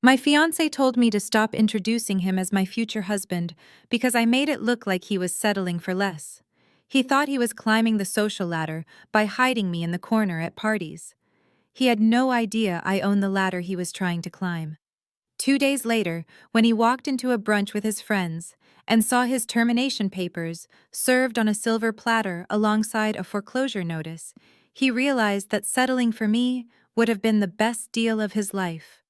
My fiancé told me to stop introducing him as my future husband because I made it look like he was settling for less. He thought he was climbing the social ladder by hiding me in the corner at parties. He had no idea I owned the ladder he was trying to climb. 2 days later, when he walked into a brunch with his friends and saw his termination papers served on a silver platter alongside a foreclosure notice, he realized that settling for me would have been the best deal of his life.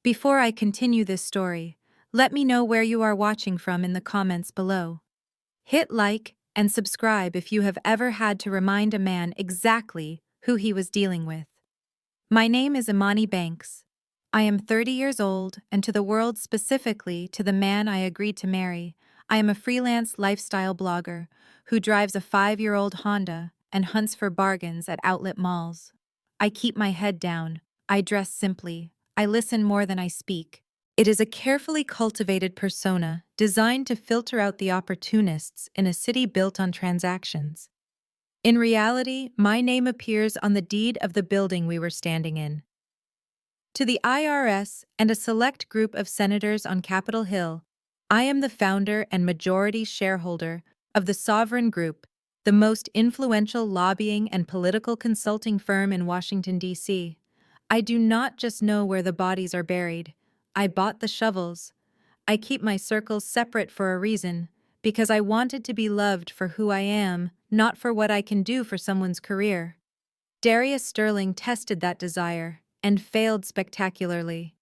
Before I continue this story, let me know where you are watching from in the comments below. Hit like and subscribe if you have ever had to remind a man exactly who he was dealing with. My name is Imani Banks. I am 30 years old, and to the world, specifically to the man I agreed to marry, I am a freelance lifestyle blogger who drives a 5-year-old Honda and hunts for bargains at outlet malls. I keep my head down, I dress simply, I listen more than I speak. It is a carefully cultivated persona designed to filter out the opportunists in a city built on transactions. In reality, my name appears on the deed of the building we were standing in. To the IRS and a select group of senators on Capitol Hill, I am the founder and majority shareholder of the Sovereign Group, the most influential lobbying and political consulting firm in Washington, D.C. I do not just know where the bodies are buried. I bought the shovels. I keep my circles separate for a reason, because I wanted to be loved for who I am, not for what I can do for someone's career. Darius Sterling tested that desire and failed spectacularly.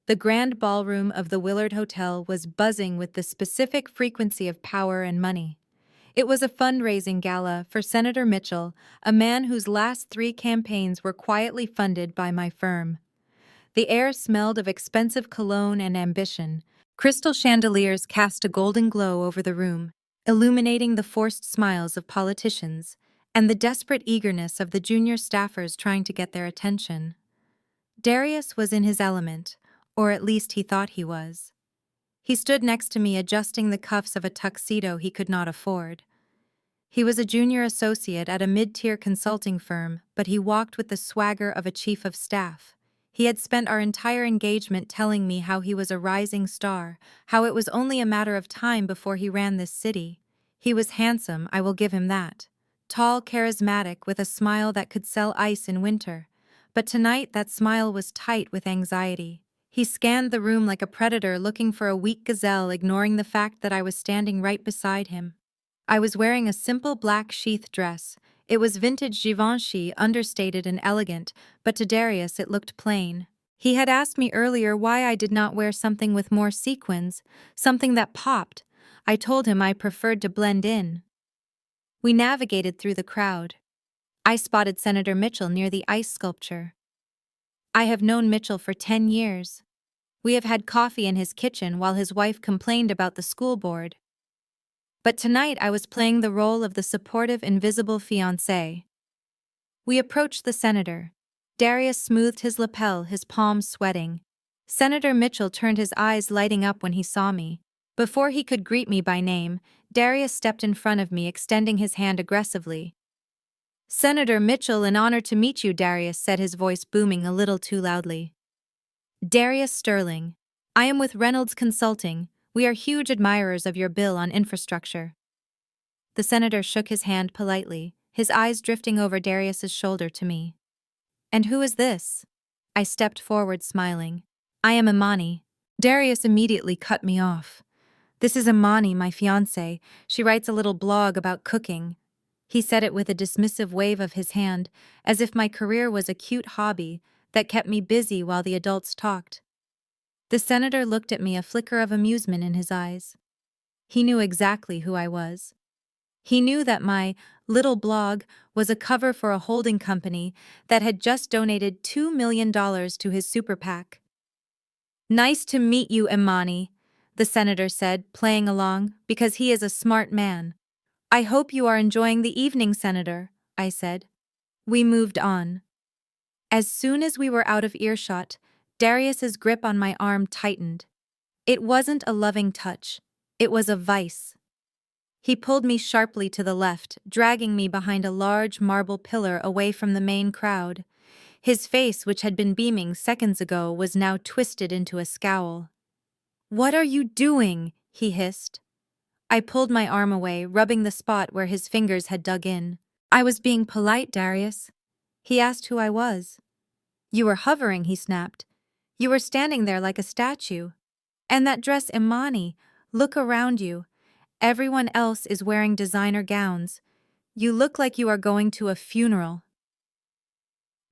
The grand ballroom of the Willard Hotel was buzzing with the specific frequency of power and money. It was a fundraising gala for Senator Mitchell, a man whose last 3 campaigns were quietly funded by my firm. The air smelled of expensive cologne and ambition. Crystal chandeliers cast a golden glow over the room, illuminating the forced smiles of politicians and the desperate eagerness of the junior staffers trying to get their attention. Darius was in his element, or at least he thought he was. He stood next to me adjusting the cuffs of a tuxedo he could not afford. He was a junior associate at a mid-tier consulting firm, but he walked with the swagger of a chief of staff. He had spent our entire engagement telling me how he was a rising star, how it was only a matter of time before he ran this city. He was handsome, I will give him that. Tall, charismatic, with a smile that could sell ice in winter. But tonight that smile was tight with anxiety. He scanned the room like a predator looking for a weak gazelle, ignoring the fact that I was standing right beside him. I was wearing a simple black sheath dress. It was vintage Givenchy, understated and elegant, but to Darius it looked plain. He had asked me earlier why I did not wear something with more sequins, something that popped. I told him I preferred to blend in. We navigated through the crowd. I spotted Senator Mitchell near the ice sculpture. I have known Mitchell for 10 years. We have had coffee in his kitchen while his wife complained about the school board. But tonight I was playing the role of the supportive, invisible fiancé. We approached the senator. Darius smoothed his lapel, his palms sweating. Senator Mitchell turned, his eyes lighting up when he saw me. Before he could greet me by name, Darius stepped in front of me, extending his hand aggressively. "Senator Mitchell, an honor to meet you," Darius said, his voice booming a little too loudly. "Darius Sterling. I am with Reynolds Consulting. We are huge admirers of your bill on infrastructure." The senator shook his hand politely, his eyes drifting over Darius's shoulder to me. "And who is this?" I stepped forward, smiling. "I am Imani." Darius immediately cut me off. "This is Imani, my fiancée. She writes a little blog about cooking." He said it with a dismissive wave of his hand, as if my career was a cute hobby that kept me busy while the adults talked. The senator looked at me, a flicker of amusement in his eyes. He knew exactly who I was. He knew that my little blog was a cover for a holding company that had just donated $2 million to his super PAC. "Nice to meet you, Imani," the senator said, playing along, because he is a smart man. "I hope you are enjoying the evening, Senator," I said. We moved on. As soon as we were out of earshot, Darius's grip on my arm tightened. It wasn't a loving touch. It was a vice. He pulled me sharply to the left, dragging me behind a large marble pillar away from the main crowd. His face, which had been beaming seconds ago, was now twisted into a scowl. "What are you doing?" he hissed. I pulled my arm away, rubbing the spot where his fingers had dug in. "I was being polite, Darius." He asked who I was. "You were hovering," he snapped. "You were standing there like a statue. And that dress, Imani, look around you. Everyone else is wearing designer gowns. You look like you are going to a funeral."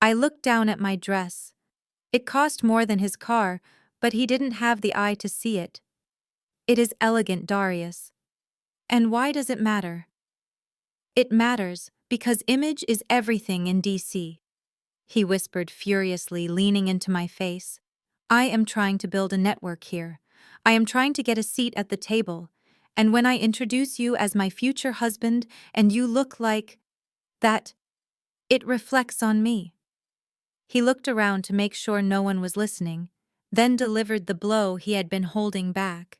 I looked down at my dress. It cost more than his car, but he didn't have the eye to see it. "It is elegant, Darius." "And why does it matter?" "It matters because image is everything in DC." He whispered furiously, leaning into my face. "I am trying to build a network here. I am trying to get a seat at the table. And when I introduce you as my future husband and you look like that, it reflects on me." He looked around to make sure no one was listening, then delivered the blow he had been holding back.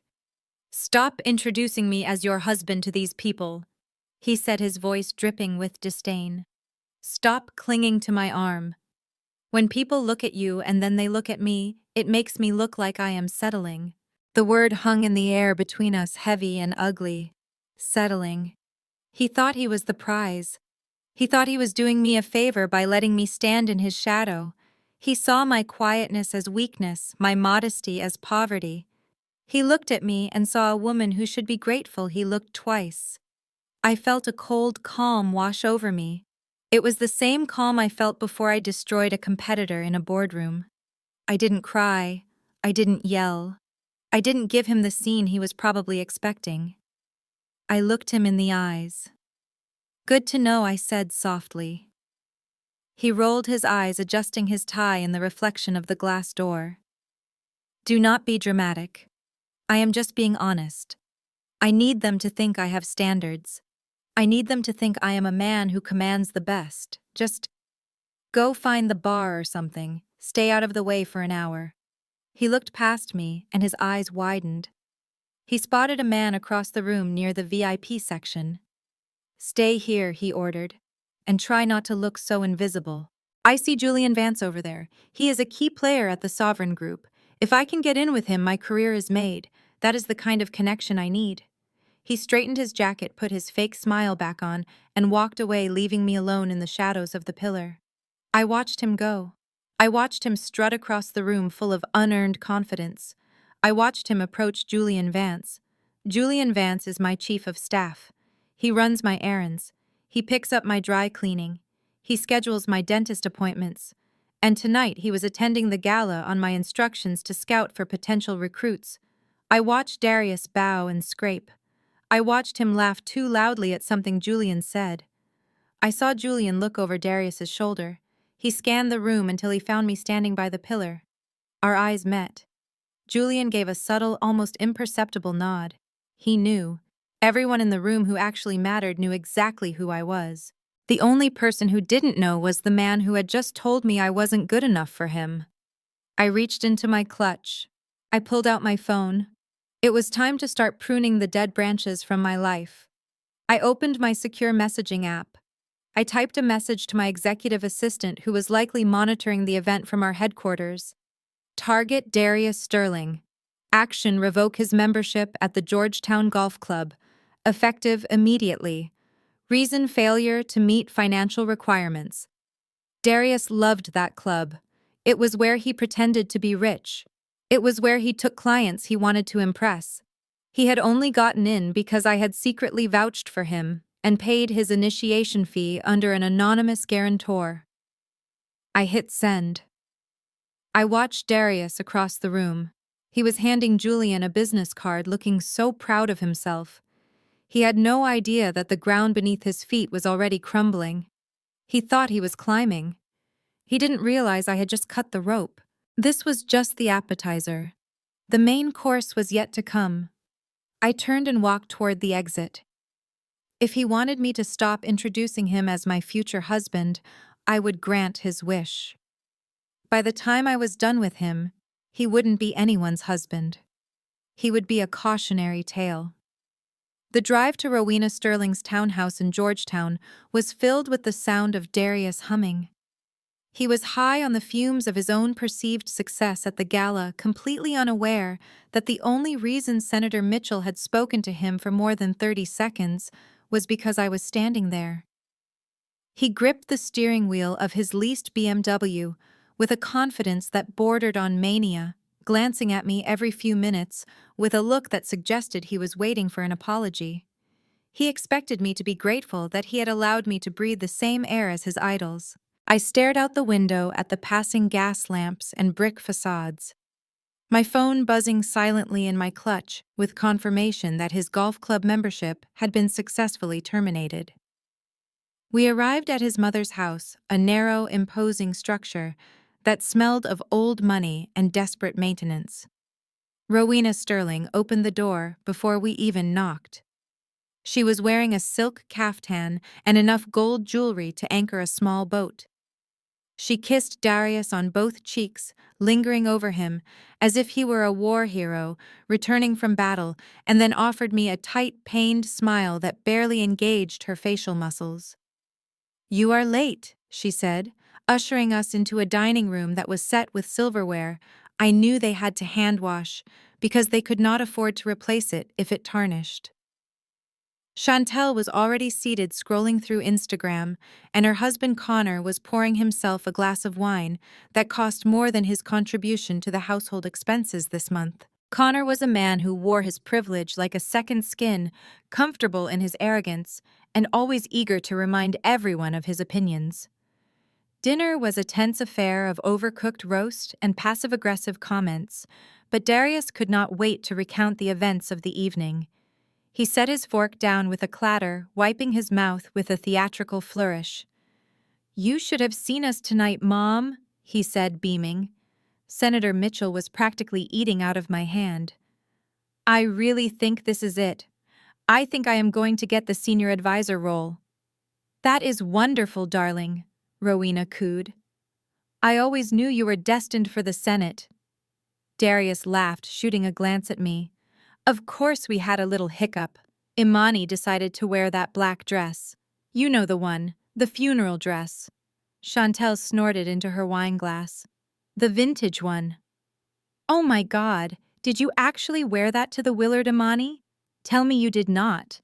"Stop introducing me as your husband to these people," he said, his voice dripping with disdain. "Stop clinging to my arm. When people look at you and then they look at me, it makes me look like I am settling." The word hung in the air between us, heavy and ugly. Settling. He thought he was the prize. He thought he was doing me a favor by letting me stand in his shadow. He saw my quietness as weakness, my modesty as poverty. He looked at me and saw a woman who should be grateful he looked twice. I felt a cold calm wash over me. It was the same calm I felt before I destroyed a competitor in a boardroom. I didn't cry. I didn't yell. I didn't give him the scene he was probably expecting. I looked him in the eyes. "Good to know," I said softly. He rolled his eyes, adjusting his tie in the reflection of the glass door. "Do not be dramatic. I am just being honest. I need them to think I have standards. I need them to think I am a man who commands the best. Just go find the bar or something. Stay out of the way for an hour." He looked past me, and his eyes widened. He spotted a man across the room near the VIP section. "Stay here," he ordered, "and try not to look so invisible. I see Julian Vance over there. He is a key player at the Sovereign Group. If I can get in with him, my career is made. That is the kind of connection I need." He straightened his jacket, put his fake smile back on, and walked away, leaving me alone in the shadows of the pillar. I watched him go. I watched him strut across the room full of unearned confidence. I watched him approach Julian Vance. Julian Vance is my chief of staff. He runs my errands. He picks up my dry cleaning. He schedules my dentist appointments. And tonight he was attending the gala on my instructions to scout for potential recruits. I watched Darius bow and scrape. I watched him laugh too loudly at something Julian said. I saw Julian look over Darius's shoulder. He scanned the room until he found me standing by the pillar. Our eyes met. Julian gave a subtle, almost imperceptible nod. He knew. Everyone in the room who actually mattered knew exactly who I was. The only person who didn't know was the man who had just told me I wasn't good enough for him. I reached into my clutch. I pulled out my phone. It was time to start pruning the dead branches from my life. I opened my secure messaging app. I typed a message to my executive assistant, who was likely monitoring the event from our headquarters. "Target Darius Sterling. Action: revoke his membership at the Georgetown Golf Club. Effective immediately. Reason: failure to meet financial requirements." Darius loved that club. It was where he pretended to be rich. It was where he took clients he wanted to impress. He had only gotten in because I had secretly vouched for him and paid his initiation fee under an anonymous guarantor. I hit send. I watched Darius across the room. He was handing Julian a business card, looking so proud of himself. He had no idea that the ground beneath his feet was already crumbling. He thought he was climbing. He didn't realize I had just cut the rope. This was just the appetizer. The main course was yet to come. I turned and walked toward the exit. If he wanted me to stop introducing him as my future husband, I would grant his wish. By the time I was done with him, he wouldn't be anyone's husband. He would be a cautionary tale. The drive to Rowena Sterling's townhouse in Georgetown was filled with the sound of Darius humming. He was high on the fumes of his own perceived success at the gala, completely unaware that the only reason Senator Mitchell had spoken to him for more than 30 seconds was because I was standing there. He gripped the steering wheel of his leased BMW with a confidence that bordered on mania, glancing at me every few minutes with a look that suggested he was waiting for an apology. He expected me to be grateful that he had allowed me to breathe the same air as his idols. I stared out the window at the passing gas lamps and brick facades, my phone buzzing silently in my clutch with confirmation that his golf club membership had been successfully terminated. We arrived at his mother's house, a narrow, imposing structure that smelled of old money and desperate maintenance. Rowena Sterling opened the door before we even knocked. She was wearing a silk caftan and enough gold jewelry to anchor a small boat. She kissed Darius on both cheeks, lingering over him, as if he were a war hero returning from battle, and then offered me a tight, pained smile that barely engaged her facial muscles. "You are late," she said, ushering us into a dining room that was set with silverware I knew they had to hand wash because they could not afford to replace it if it tarnished. Chantel was already seated scrolling through Instagram, and her husband Connor was pouring himself a glass of wine that cost more than his contribution to the household expenses this month. Connor was a man who wore his privilege like a second skin, comfortable in his arrogance, and always eager to remind everyone of his opinions. Dinner was a tense affair of overcooked roast and passive-aggressive comments, but Darius could not wait to recount the events of the evening. He set his fork down with a clatter, wiping his mouth with a theatrical flourish. "You should have seen us tonight, Mom," he said, beaming. Senator Mitchell was practically eating out of my hand. "I really think this is it. I think I am going to get the senior advisor role." "That is wonderful, darling," Rowena cooed. "I always knew you were destined for the Senate." Darius laughed, shooting a glance at me. "Of course we had a little hiccup. Imani decided to wear that black dress. You know the one, the funeral dress." Chantel snorted into her wineglass. "The vintage one." "Oh my God, did you actually wear that to the Willard, Imani? Tell me you did not."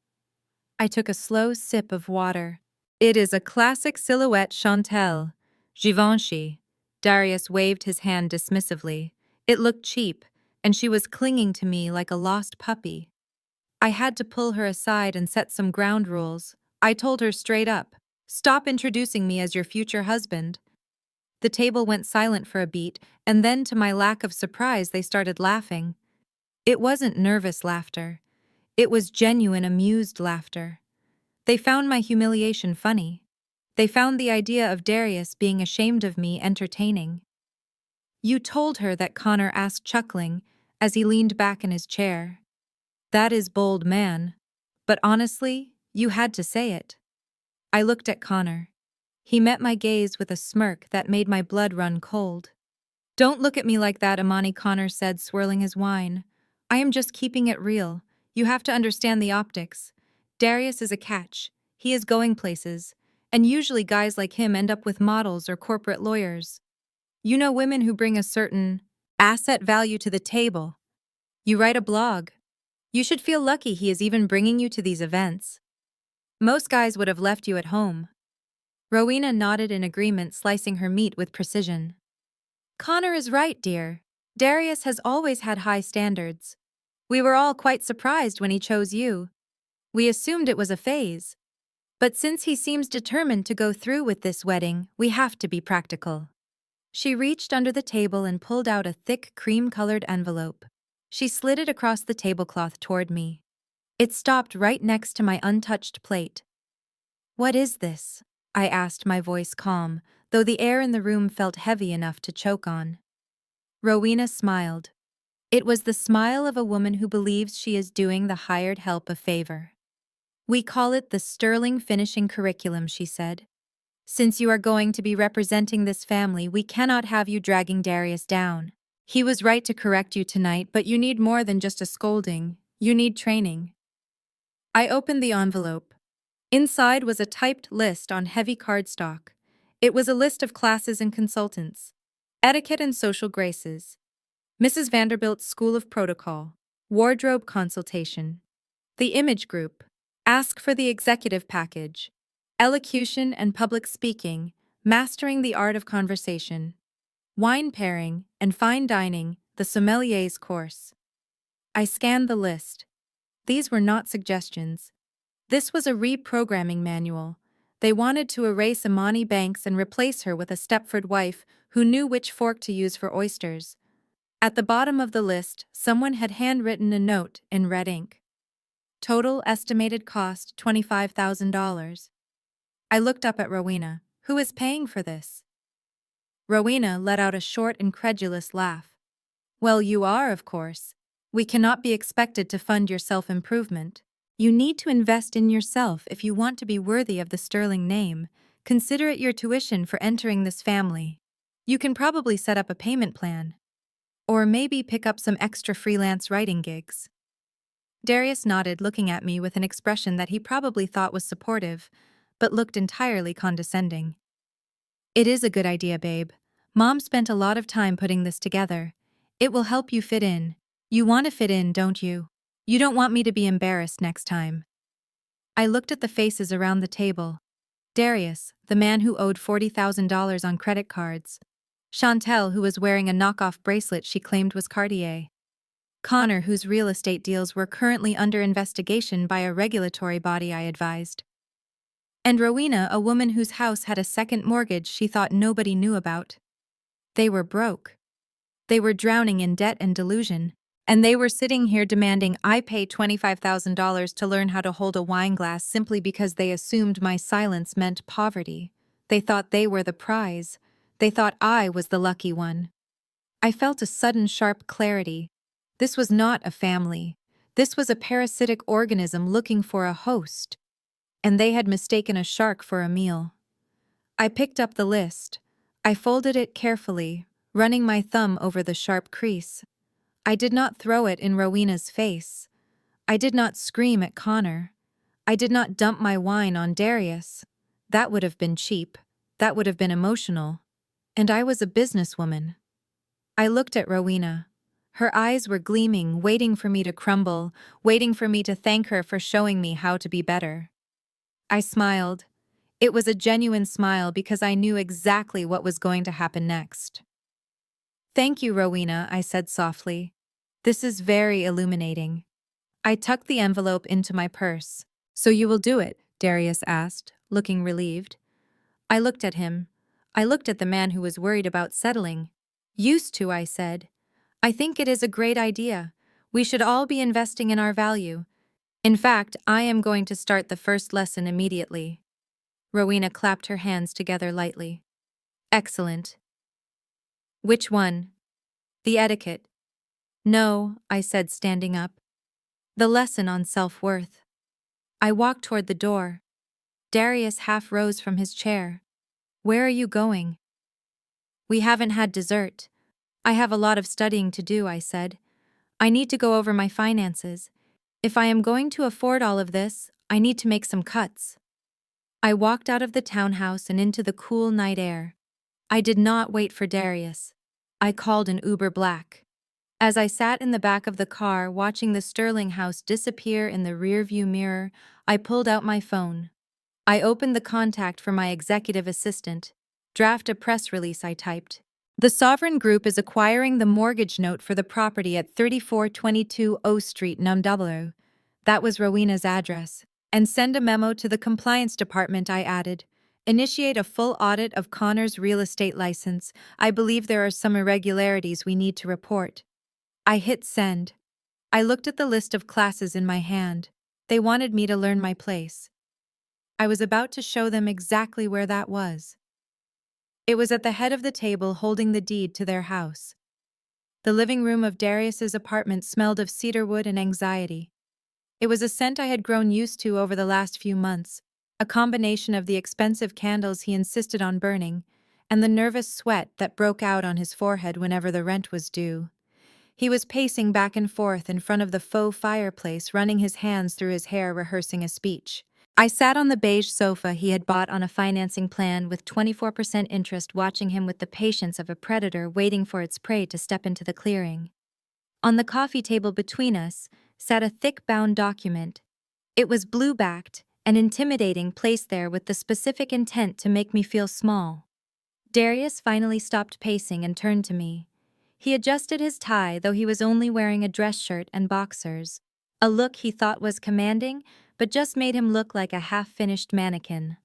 I took a slow sip of water. "It is a classic silhouette, Chantel. Givenchy." Darius waved his hand dismissively. It looked cheap, and she was clinging to me like a lost puppy. I had to pull her aside and set some ground rules. I told her straight up, "Stop introducing me as your future husband." The table went silent for a beat, and then to my lack of surprise they started laughing. It wasn't nervous laughter. It was genuine, amused laughter. They found my humiliation funny. They found the idea of Darius being ashamed of me entertaining. "You told her that," Connor asked, chuckling, as he leaned back in his chair. "That is bold, man. But honestly, you had to say it." I looked at Connor. He met my gaze with a smirk that made my blood run cold. "Don't look at me like that," Imani, Connor said, swirling his wine. "I am just keeping it real. You have to understand the optics. Darius is a catch. He is going places. And usually guys like him end up with models or corporate lawyers. You know, women who bring a certain asset value to the table. You write a blog. You should feel lucky he is even bringing you to these events. Most guys would have left you at home." Rowena nodded in agreement, slicing her meat with precision. "Connor is right, dear. Darius has always had high standards. We were all quite surprised when he chose you. We assumed it was a phase. But since he seems determined to go through with this wedding, we have to be practical." She reached under the table and pulled out a thick, cream-colored envelope. She slid it across the tablecloth toward me. It stopped right next to my untouched plate. "What is this?" I asked, my voice calm, though the air in the room felt heavy enough to choke on. Rowena smiled. It was the smile of a woman who believes she is doing the hired help a favor. "We call it the Sterling Finishing Curriculum," she said. "Since you are going to be representing this family, we cannot have you dragging Darius down. He was right to correct you tonight, but you need more than just a scolding. You need training." I opened the envelope. Inside was a typed list on heavy cardstock. It was a list of classes and consultants. Etiquette and social graces. Mrs. Vanderbilt's School of Protocol. Wardrobe consultation. The image group. Ask for the executive package. Elocution and public speaking. Mastering the art of conversation. Wine pairing and fine dining. The sommelier's course. I scanned the list. These were not suggestions. This was a reprogramming manual. They wanted to erase Imani Banks and replace her with a Stepford wife who knew which fork to use for oysters. At the bottom of the list, someone had handwritten a note in red ink. Total estimated cost $25,000. I looked up at Rowena. Who is paying for this? Rowena let out a short, incredulous laugh. Well, you are, of course. We cannot be expected to fund your self-improvement. You need to invest in yourself if you want to be worthy of the sterling name. Consider it your tuition for entering this family. You can probably set up a payment plan. Or maybe pick up some extra freelance writing gigs. Darius nodded, looking at me with an expression that he probably thought was supportive, but looked entirely condescending. It is a good idea, babe. Mom spent a lot of time putting this together. It will help you fit in. You want to fit in, don't you? You don't want me to be embarrassed next time. I looked at the faces around the table. Darius, the man who owed $40,000 on credit cards. Chantel, who was wearing a knockoff bracelet she claimed was Cartier. Connor, whose real estate deals were currently under investigation by a regulatory body I advised. And Rowena, a woman whose house had a second mortgage she thought nobody knew about. They were broke. They were drowning in debt and delusion. And they were sitting here demanding I pay $25,000 to learn how to hold a wine glass simply because they assumed my silence meant poverty. They thought they were the prize. They thought I was the lucky one. I felt a sudden sharp clarity. This was not a family. This was a parasitic organism looking for a host. And they had mistaken a shark for a meal. I picked up the list. I folded it carefully, running my thumb over the sharp crease. I did not throw it in Rowena's face. I did not scream at Connor. I did not dump my wine on Darius. That would have been cheap. That would have been emotional. And I was a businesswoman. I looked at Rowena. Her eyes were gleaming, waiting for me to crumble, waiting for me to thank her for showing me how to be better. I smiled. It was a genuine smile because I knew exactly what was going to happen next. Thank you, Rowena, I said softly. This is very illuminating. I tucked the envelope into my purse. So you will do it? Darius asked, looking relieved. I looked at him. I looked at the man who was worried about settling. Used to, I said. I think it is a great idea. We should all be investing in our value. In fact, I am going to start the first lesson immediately. Rowena clapped her hands together lightly. Excellent. Which one? The etiquette. No, I said, standing up. The lesson on self-worth. I walked toward the door. Darius half rose from his chair. Where are you going? We haven't had dessert. I have a lot of studying to do, I said. I need to go over my finances. If I am going to afford all of this, I need to make some cuts. I walked out of the townhouse and into the cool night air. I did not wait for Darius. I called an Uber Black. As I sat in the back of the car watching the Sterling house disappear in the rearview mirror, I pulled out my phone. I opened the contact for my executive assistant. Draft a press release, I typed. The Sovereign Group is acquiring the mortgage note for the property at 3422 O Street, NW. That was Rowena's address. And send a memo to the compliance department, I added. Initiate a full audit of Connor's real estate license. I believe there are some irregularities we need to report. I hit send. I looked at the list of classes in my hand. They wanted me to learn my place. I was about to show them exactly where that was. It was at the head of the table holding the deed to their house. The living room of Darius's apartment smelled of cedarwood and anxiety. It was a scent I had grown used to over the last few months, a combination of the expensive candles he insisted on burning and the nervous sweat that broke out on his forehead whenever the rent was due. He was pacing back and forth in front of the faux fireplace, running his hands through his hair, rehearsing a speech. I sat on the beige sofa he had bought on a financing plan with 24% interest, watching him with the patience of a predator waiting for its prey to step into the clearing. On the coffee table between us sat a thick bound document. It was blue-backed and intimidating, placed there with the specific intent to make me feel small. Darius finally stopped pacing and turned to me. He adjusted his tie, though he was only wearing a dress shirt and boxers. A look he thought was commanding, but just made him look like a half-finished mannequin.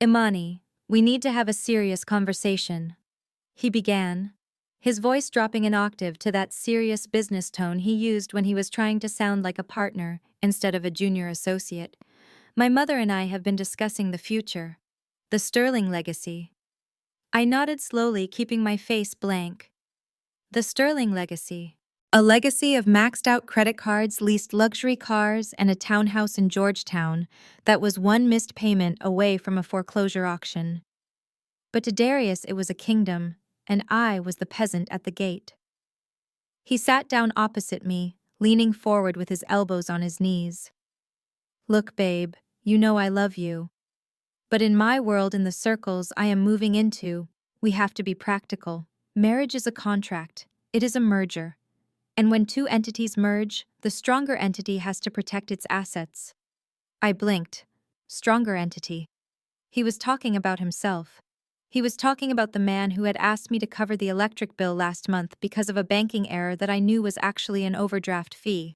"Imani, we need to have a serious conversation," he began, his voice dropping an octave to that serious business tone he used when he was trying to sound like a partner instead of a junior associate. "My mother and I have been discussing the future. The Sterling legacy." I nodded slowly, keeping my face blank. The Sterling legacy. A legacy of maxed-out credit cards, leased luxury cars, and a townhouse in Georgetown that was one missed payment away from a foreclosure auction. But to Darius it was a kingdom, and I was the peasant at the gate. He sat down opposite me, leaning forward with his elbows on his knees. "Look, babe, you know I love you. But in my world, in the circles I am moving into, we have to be practical. Marriage is a contract. It is a merger. And when two entities merge, the stronger entity has to protect its assets." I blinked. Stronger entity. He was talking about himself. He was talking about the man who had asked me to cover the electric bill last month because of a banking error that I knew was actually an overdraft fee.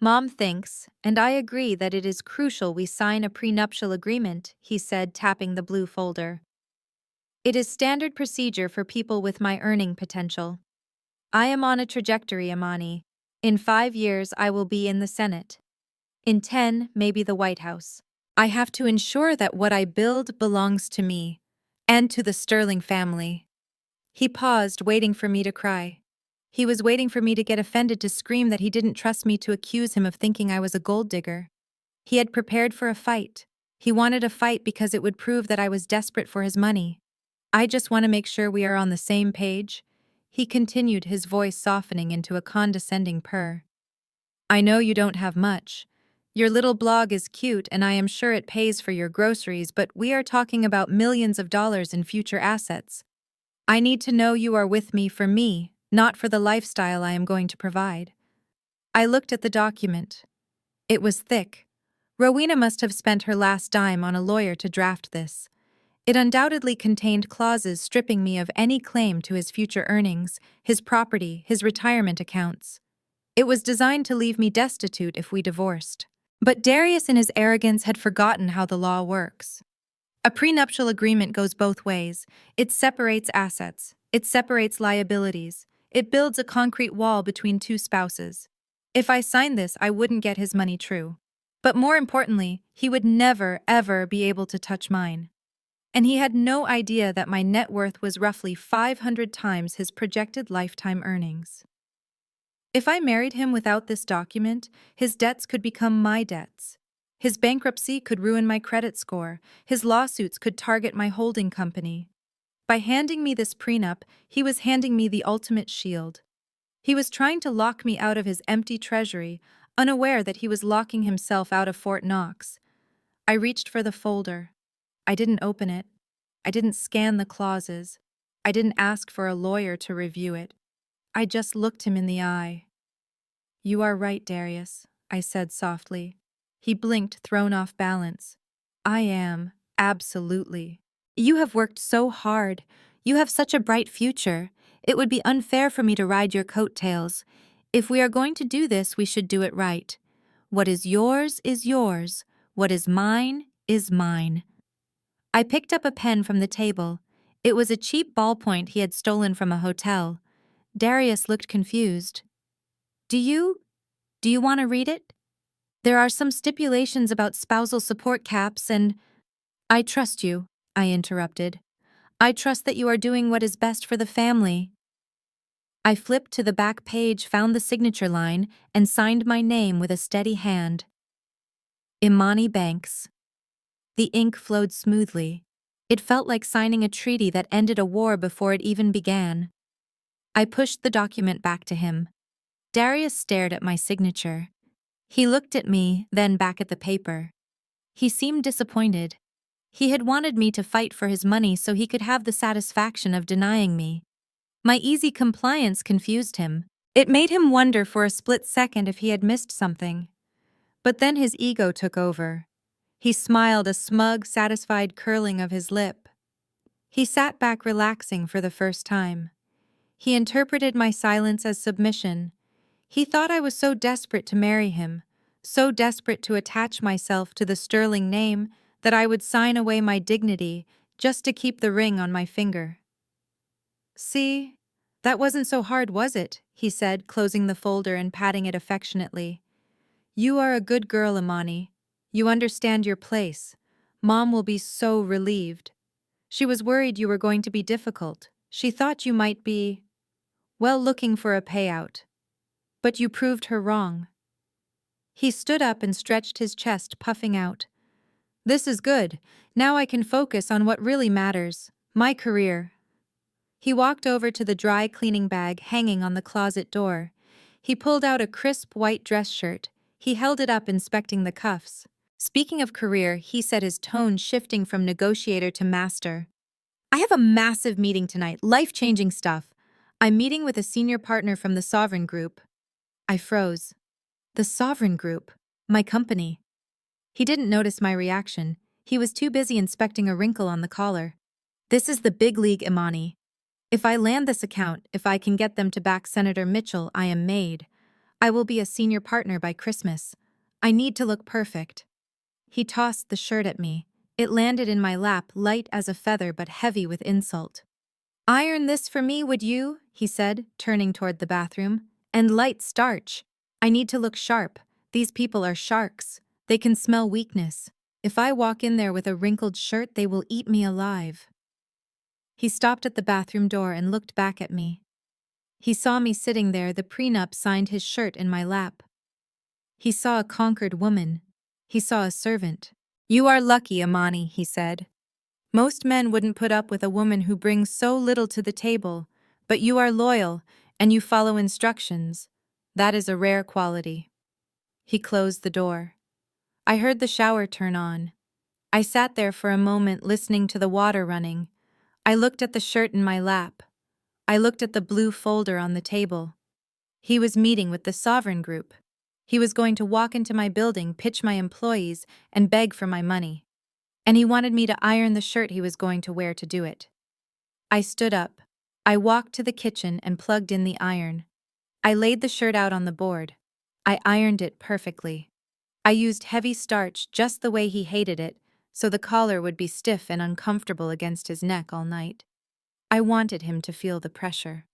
"Mom thinks, and I agree, that it is crucial we sign a prenuptial agreement," he said, tapping the blue folder. "It is standard procedure for people with my earning potential. I am on a trajectory, Imani. In 5 years, I will be in the Senate. In 10, maybe the White House. I have to ensure that what I build belongs to me, and to the Sterling family." He paused, waiting for me to cry. He was waiting for me to get offended, to scream that he didn't trust me, to accuse him of thinking I was a gold digger. He had prepared for a fight. He wanted a fight because it would prove that I was desperate for his money. "I just want to make sure we are on the same page," he continued, his voice softening into a condescending purr. "I know you don't have much. Your little blog is cute and I am sure it pays for your groceries, but we are talking about millions of dollars in future assets. I need to know you are with me for me, not for the lifestyle I am going to provide." I looked at the document. It was thick. Rowena must have spent her last dime on a lawyer to draft this. It undoubtedly contained clauses stripping me of any claim to his future earnings, his property, his retirement accounts. It was designed to leave me destitute if we divorced. But Darius, in his arrogance, had forgotten how the law works. A prenuptial agreement goes both ways. It separates assets. It separates liabilities. It builds a concrete wall between two spouses. If I signed this, I wouldn't get his money, true. But more importantly, he would never, ever be able to touch mine. And he had no idea that my net worth was roughly 500 times his projected lifetime earnings. If I married him without this document, his debts could become my debts. His bankruptcy could ruin my credit score. His lawsuits could target my holding company. By handing me this prenup, he was handing me the ultimate shield. He was trying to lock me out of his empty treasury, unaware that he was locking himself out of Fort Knox. I reached for the folder. I didn't open it. I didn't scan the clauses. I didn't ask for a lawyer to review it. I just looked him in the eye. "You are right, Darius," I said softly. He blinked, thrown off balance. "I am, absolutely. You have worked so hard. You have such a bright future. It would be unfair for me to ride your coattails. If we are going to do this, we should do it right. What is yours is yours. What is mine is mine." I picked up a pen from the table. It was a cheap ballpoint he had stolen from a hotel. Darius looked confused. Do you want to read it? There are some stipulations about spousal support caps and—" "I trust you," I interrupted. "I trust that you are doing what is best for the family." I flipped to the back page, found the signature line, and signed my name with a steady hand. Imani Banks. The ink flowed smoothly. It felt like signing a treaty that ended a war before it even began. I pushed the document back to him. Darius stared at my signature. He looked at me, then back at the paper. He seemed disappointed. He had wanted me to fight for his money so he could have the satisfaction of denying me. My easy compliance confused him. It made him wonder for a split second if he had missed something. But then his ego took over. He smiled, a smug, satisfied curling of his lip. He sat back relaxing for the first time. He interpreted my silence as submission. He thought I was so desperate to marry him, so desperate to attach myself to the sterling name that I would sign away my dignity just to keep the ring on my finger. "See? That wasn't so hard, was it?" he said, closing the folder and patting it affectionately. "You are a good girl, Imani. You understand your place. Mom will be so relieved. She was worried you were going to be difficult. She thought you might be, well, looking for a payout. But you proved her wrong." He stood up and stretched his chest, puffing out. "This is good. Now I can focus on what really matters, my career." He walked over to the dry cleaning bag hanging on the closet door. He pulled out a crisp white dress shirt. He held it up, inspecting the cuffs. "Speaking of career," he said, his tone shifting from negotiator to master. "I have a massive meeting tonight, life-changing stuff. I'm meeting with a senior partner from the Sovereign Group." I froze. The Sovereign Group? My company? He didn't notice my reaction. He was too busy inspecting a wrinkle on the collar. "This is the big league, Imani. If I land this account, if I can get them to back Senator Mitchell, I am made. I will be a senior partner by Christmas. I need to look perfect." He tossed the shirt at me. It landed in my lap, light as a feather but heavy with insult. "Iron this for me, would you?" he said, turning toward the bathroom. "And light starch. I need to look sharp. These people are sharks. They can smell weakness. If I walk in there with a wrinkled shirt, they will eat me alive." He stopped at the bathroom door and looked back at me. He saw me sitting there, the prenup signed, his shirt in my lap. He saw a conquered woman. He saw a servant. "You are lucky, Imani," he said. "Most men wouldn't put up with a woman who brings so little to the table, but you are loyal, and you follow instructions. That is a rare quality." He closed the door. I heard the shower turn on. I sat there for a moment, listening to the water running. I looked at the shirt in my lap. I looked at the blue folder on the table. He was meeting with the Sovereign Group. He was going to walk into my building, pitch my employees, and beg for my money. And he wanted me to iron the shirt he was going to wear to do it. I stood up. I walked to the kitchen and plugged in the iron. I laid the shirt out on the board. I ironed it perfectly. I used heavy starch just the way he hated it, so the collar would be stiff and uncomfortable against his neck all night. I wanted him to feel the pressure.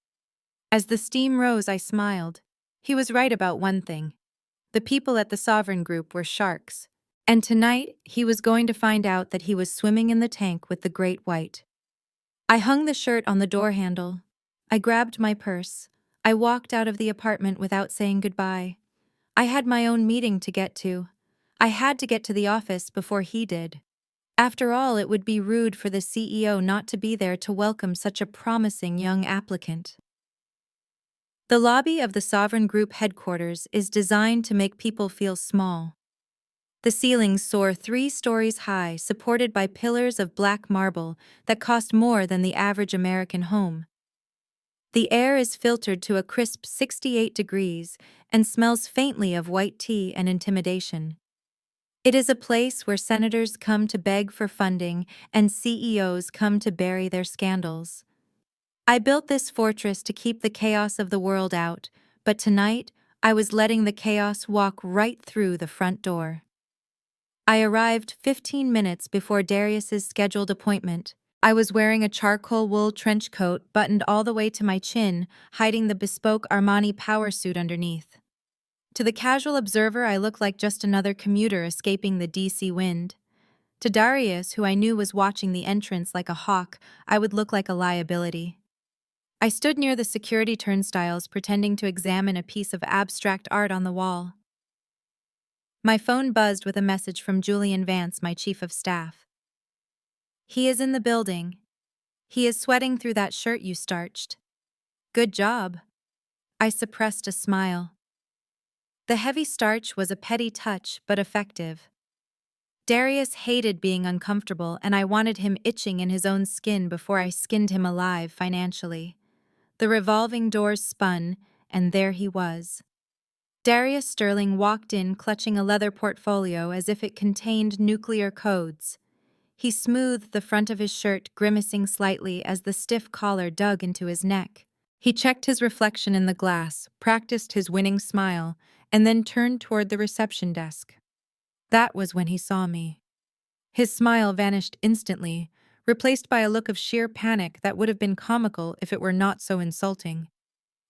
As the steam rose, I smiled. He was right about one thing. The people at the Sovereign Group were sharks. And tonight, he was going to find out that he was swimming in the tank with the great white. I hung the shirt on the door handle. I grabbed my purse. I walked out of the apartment without saying goodbye. I had my own meeting to get to. I had to get to the office before he did. After all, it would be rude for the CEO not to be there to welcome such a promising young applicant. The lobby of the Sovereign Group headquarters is designed to make people feel small. The ceilings soar 3 stories high, supported by pillars of black marble that cost more than the average American home. The air is filtered to a crisp 68 degrees and smells faintly of white tea and intimidation. It is a place where senators come to beg for funding and CEOs come to bury their scandals. I built this fortress to keep the chaos of the world out, but tonight I was letting the chaos walk right through the front door. I arrived 15 minutes before Darius's scheduled appointment. I was wearing a charcoal wool trench coat buttoned all the way to my chin, hiding the bespoke Armani power suit underneath. To the casual observer, I looked like just another commuter escaping the DC wind. To Darius, who I knew was watching the entrance like a hawk, I would look like a liability. I stood near the security turnstiles, pretending to examine a piece of abstract art on the wall. My phone buzzed with a message from Julian Vance, my chief of staff. "He is in the building. He is sweating through that shirt you starched." "Good job." I suppressed a smile. The heavy starch was a petty touch, but effective. Darius hated being uncomfortable, and I wanted him itching in his own skin before I skinned him alive financially. The revolving doors spun, and there he was. Darius Sterling walked in clutching a leather portfolio as if it contained nuclear codes. He smoothed the front of his shirt, grimacing slightly as the stiff collar dug into his neck. He checked his reflection in the glass, practiced his winning smile, and then turned toward the reception desk. That was when he saw me. His smile vanished instantly, replaced by a look of sheer panic that would have been comical if it were not so insulting.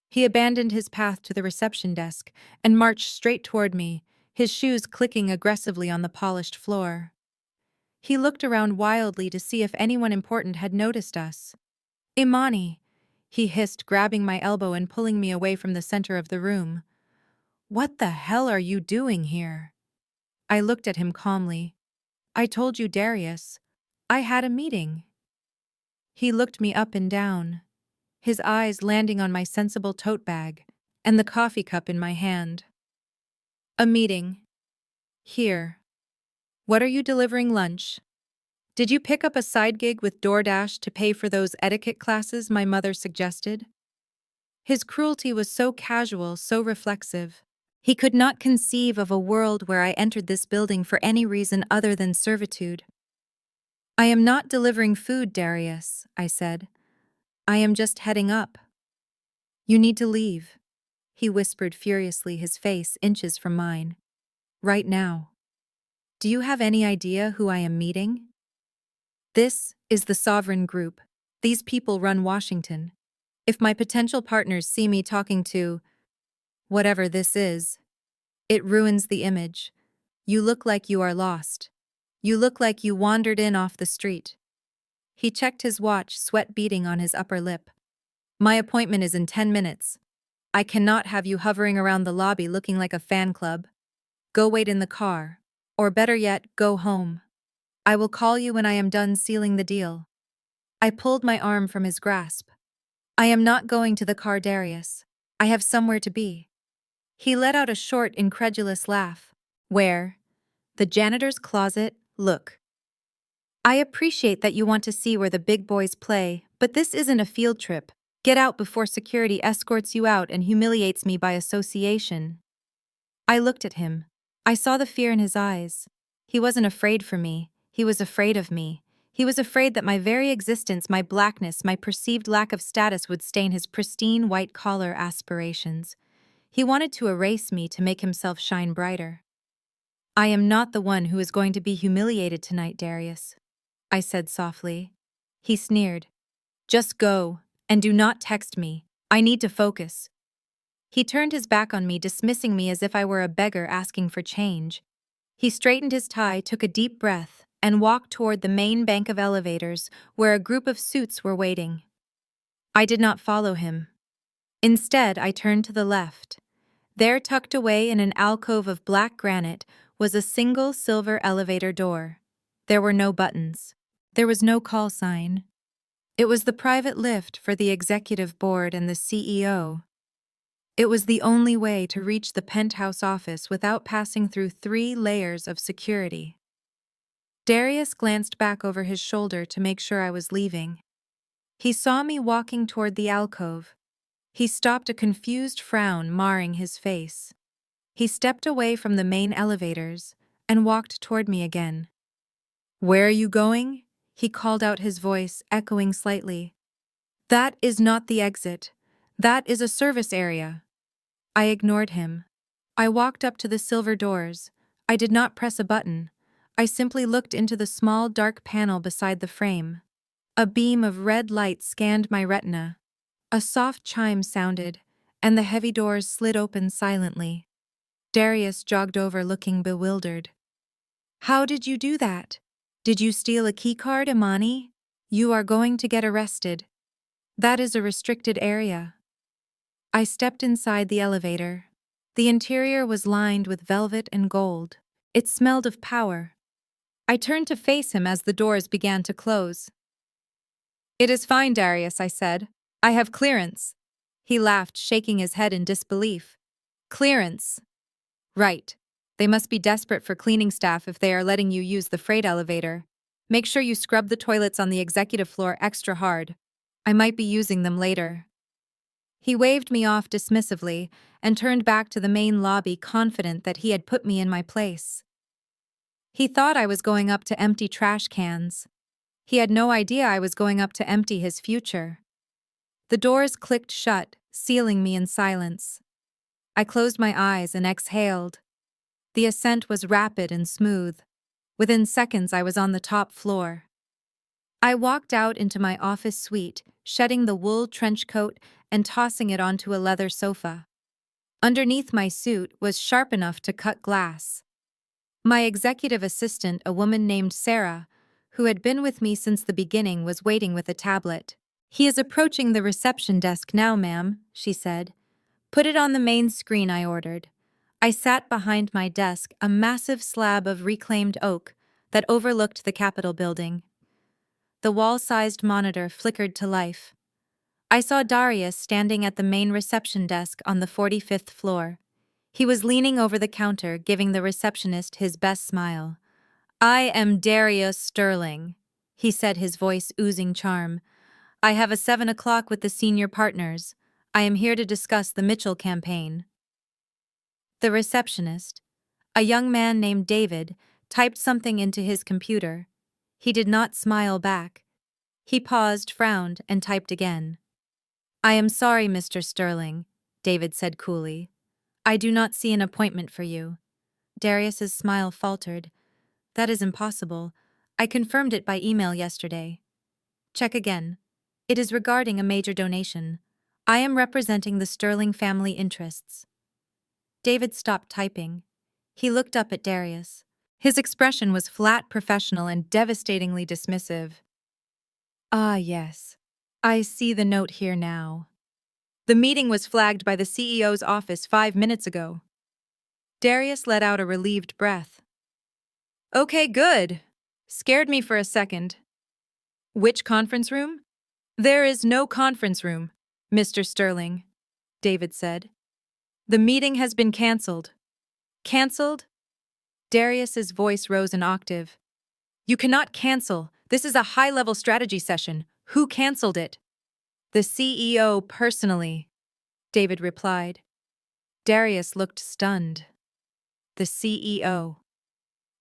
He abandoned his path to the reception desk and marched straight toward me, his shoes clicking aggressively on the polished floor. He looked around wildly to see if anyone important had noticed us. "Imani," he hissed, grabbing my elbow and pulling me away from the center of the room. "What the hell are you doing here?" I looked at him calmly. "I told you, Darius. I had a meeting." He looked me up and down, his eyes landing on my sensible tote bag and the coffee cup in my hand. "A meeting. Here. What are you delivering lunch? Did you pick up a side gig with DoorDash to pay for those etiquette classes my mother suggested?" His cruelty was so casual, so reflexive. He could not conceive of a world where I entered this building for any reason other than servitude. "I am not delivering food, Darius," I said. "I am just heading up." "You need to leave," he whispered furiously, his face inches from mine. "Right now. Do you have any idea who I am meeting? This is the Sovereign Group. These people run Washington. If my potential partners see me talking to whatever this is, it ruins the image. You look like you are lost. You look like you wandered in off the street." He checked his watch, sweat beading on his upper lip. "My appointment is in 10 minutes. I cannot have you hovering around the lobby looking like a fan club. Go wait in the car. Or better yet, go home. I will call you when I am done sealing the deal." I pulled my arm from his grasp. "I am not going to the car, Darius. I have somewhere to be." He let out a short, incredulous laugh. "Where?" "The janitor's closet. Look. I appreciate that you want to see where the big boys play, but this isn't a field trip. Get out before security escorts you out and humiliates me by association." I looked at him. I saw the fear in his eyes. He wasn't afraid for me. He was afraid of me. He was afraid that my very existence, my blackness, my perceived lack of status would stain his pristine white-collar aspirations. He wanted to erase me to make himself shine brighter. "I am not the one who is going to be humiliated tonight, Darius," I said softly. He sneered. "Just go, and do not text me. I need to focus." He turned his back on me, dismissing me as if I were a beggar asking for change. He straightened his tie, took a deep breath, and walked toward the main bank of elevators, where a group of suits were waiting. I did not follow him. Instead, I turned to the left. There, tucked away in an alcove of black granite, was a single silver elevator door. There were no buttons. There was no call sign. It was the private lift for the executive board and the CEO. It was the only way to reach the penthouse office without passing through 3 layers of security. Darius glanced back over his shoulder to make sure I was leaving. He saw me walking toward the alcove. He stopped, a confused frown marring his face. He stepped away from the main elevators and walked toward me again. "Where are you going?" he called out, his voice echoing slightly. "That is not the exit. That is a service area." I ignored him. I walked up to the silver doors. I did not press a button. I simply looked into the small, dark panel beside the frame. A beam of red light scanned my retina. A soft chime sounded, and the heavy doors slid open silently. Darius jogged over, looking bewildered. "How did you do that? Did you steal a keycard, Imani? You are going to get arrested. That is a restricted area." I stepped inside the elevator. The interior was lined with velvet and gold. It smelled of power. I turned to face him as the doors began to close. "It is fine, Darius," I said. "I have clearance." He laughed, shaking his head in disbelief. "Clearance? Right. They must be desperate for cleaning staff if they are letting you use the freight elevator. Make sure you scrub the toilets on the executive floor extra hard. I might be using them later." He waved me off dismissively and turned back to the main lobby, confident that he had put me in my place. He thought I was going up to empty trash cans. He had no idea I was going up to empty his future. The doors clicked shut, sealing me in silence. I closed my eyes and exhaled. The ascent was rapid and smooth. Within seconds, I was on the top floor. I walked out into my office suite, shedding the wool trench coat and tossing it onto a leather sofa. Underneath my suit was sharp enough to cut glass. My executive assistant, a woman named Sarah, who had been with me since the beginning, was waiting with a tablet. "He is approaching the reception desk now, ma'am," she said. "Put it on the main screen," I ordered. I sat behind my desk, a massive slab of reclaimed oak that overlooked the Capitol building. The wall-sized monitor flickered to life. I saw Darius standing at the main reception desk on the 45th floor. He was leaning over the counter, giving the receptionist his best smile. "I am Darius Sterling," he said, his voice oozing charm. "I have a 7 o'clock with the senior partners. I am here to discuss the Mitchell campaign." The receptionist, a young man named David, typed something into his computer. He did not smile back. He paused, frowned, and typed again. "I am sorry, Mr. Sterling," David said coolly. "I do not see an appointment for you." Darius's smile faltered. "That is impossible. I confirmed it by email yesterday." "Check again. It is regarding a major donation. I am representing the Sterling family interests." David stopped typing. He looked up at Darius. His expression was flat, professional, and devastatingly dismissive. "Ah, yes. I see the note here now. The meeting was flagged by the CEO's office 5 minutes ago." Darius let out a relieved breath. "Okay, good. Scared me for a second. Which conference room?" "There is no conference room, Mr. Sterling," David said. "The meeting has been cancelled." "Cancelled?" Darius's voice rose an octave. "You cannot cancel. This is a high-level strategy session. Who cancelled it?" "The CEO personally," David replied. Darius looked stunned. The CEO.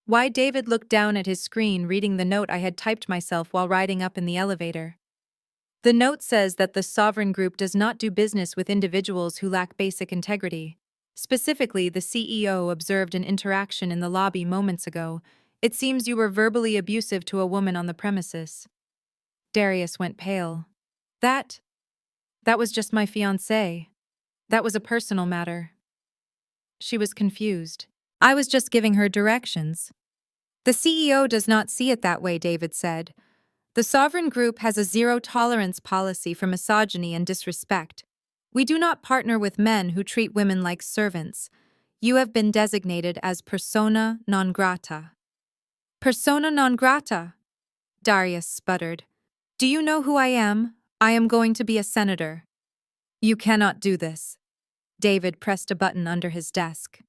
Why? David looked down at his screen, reading the note I had typed myself while riding up in the elevator. The note says that the Sovereign Group does not do business with individuals who lack basic integrity. Specifically, the CEO observed an interaction in the lobby moments ago. "It seems you were verbally abusive to a woman on the premises." Darius went pale. That was just my fiancé. That was a personal matter." She was confused. "I was just giving her directions." "The CEO does not see it that way," David said. "The Sovereign Group has a zero-tolerance policy for misogyny and disrespect. We do not partner with men who treat women like servants. You have been designated as persona non grata." "Persona non grata?" Darius sputtered. "Do you know who I am? I am going to be a senator." "You cannot do this." David pressed a button under his desk.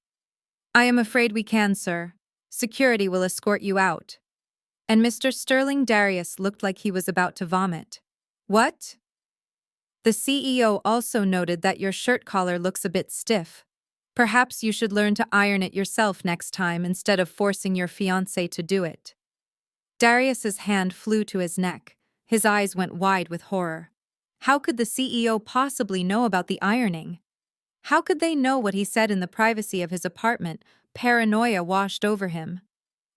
"I am afraid we can, sir. Security will escort you out." And Mr. Sterling Darius looked like he was about to vomit. "What?" "The CEO also noted that your shirt collar looks a bit stiff. Perhaps you should learn to iron it yourself next time instead of forcing your fiancé to do it." Darius's hand flew to his neck. His eyes went wide with horror. How could the CEO possibly know about the ironing? How could they know what he said in the privacy of his apartment? Paranoia washed over him.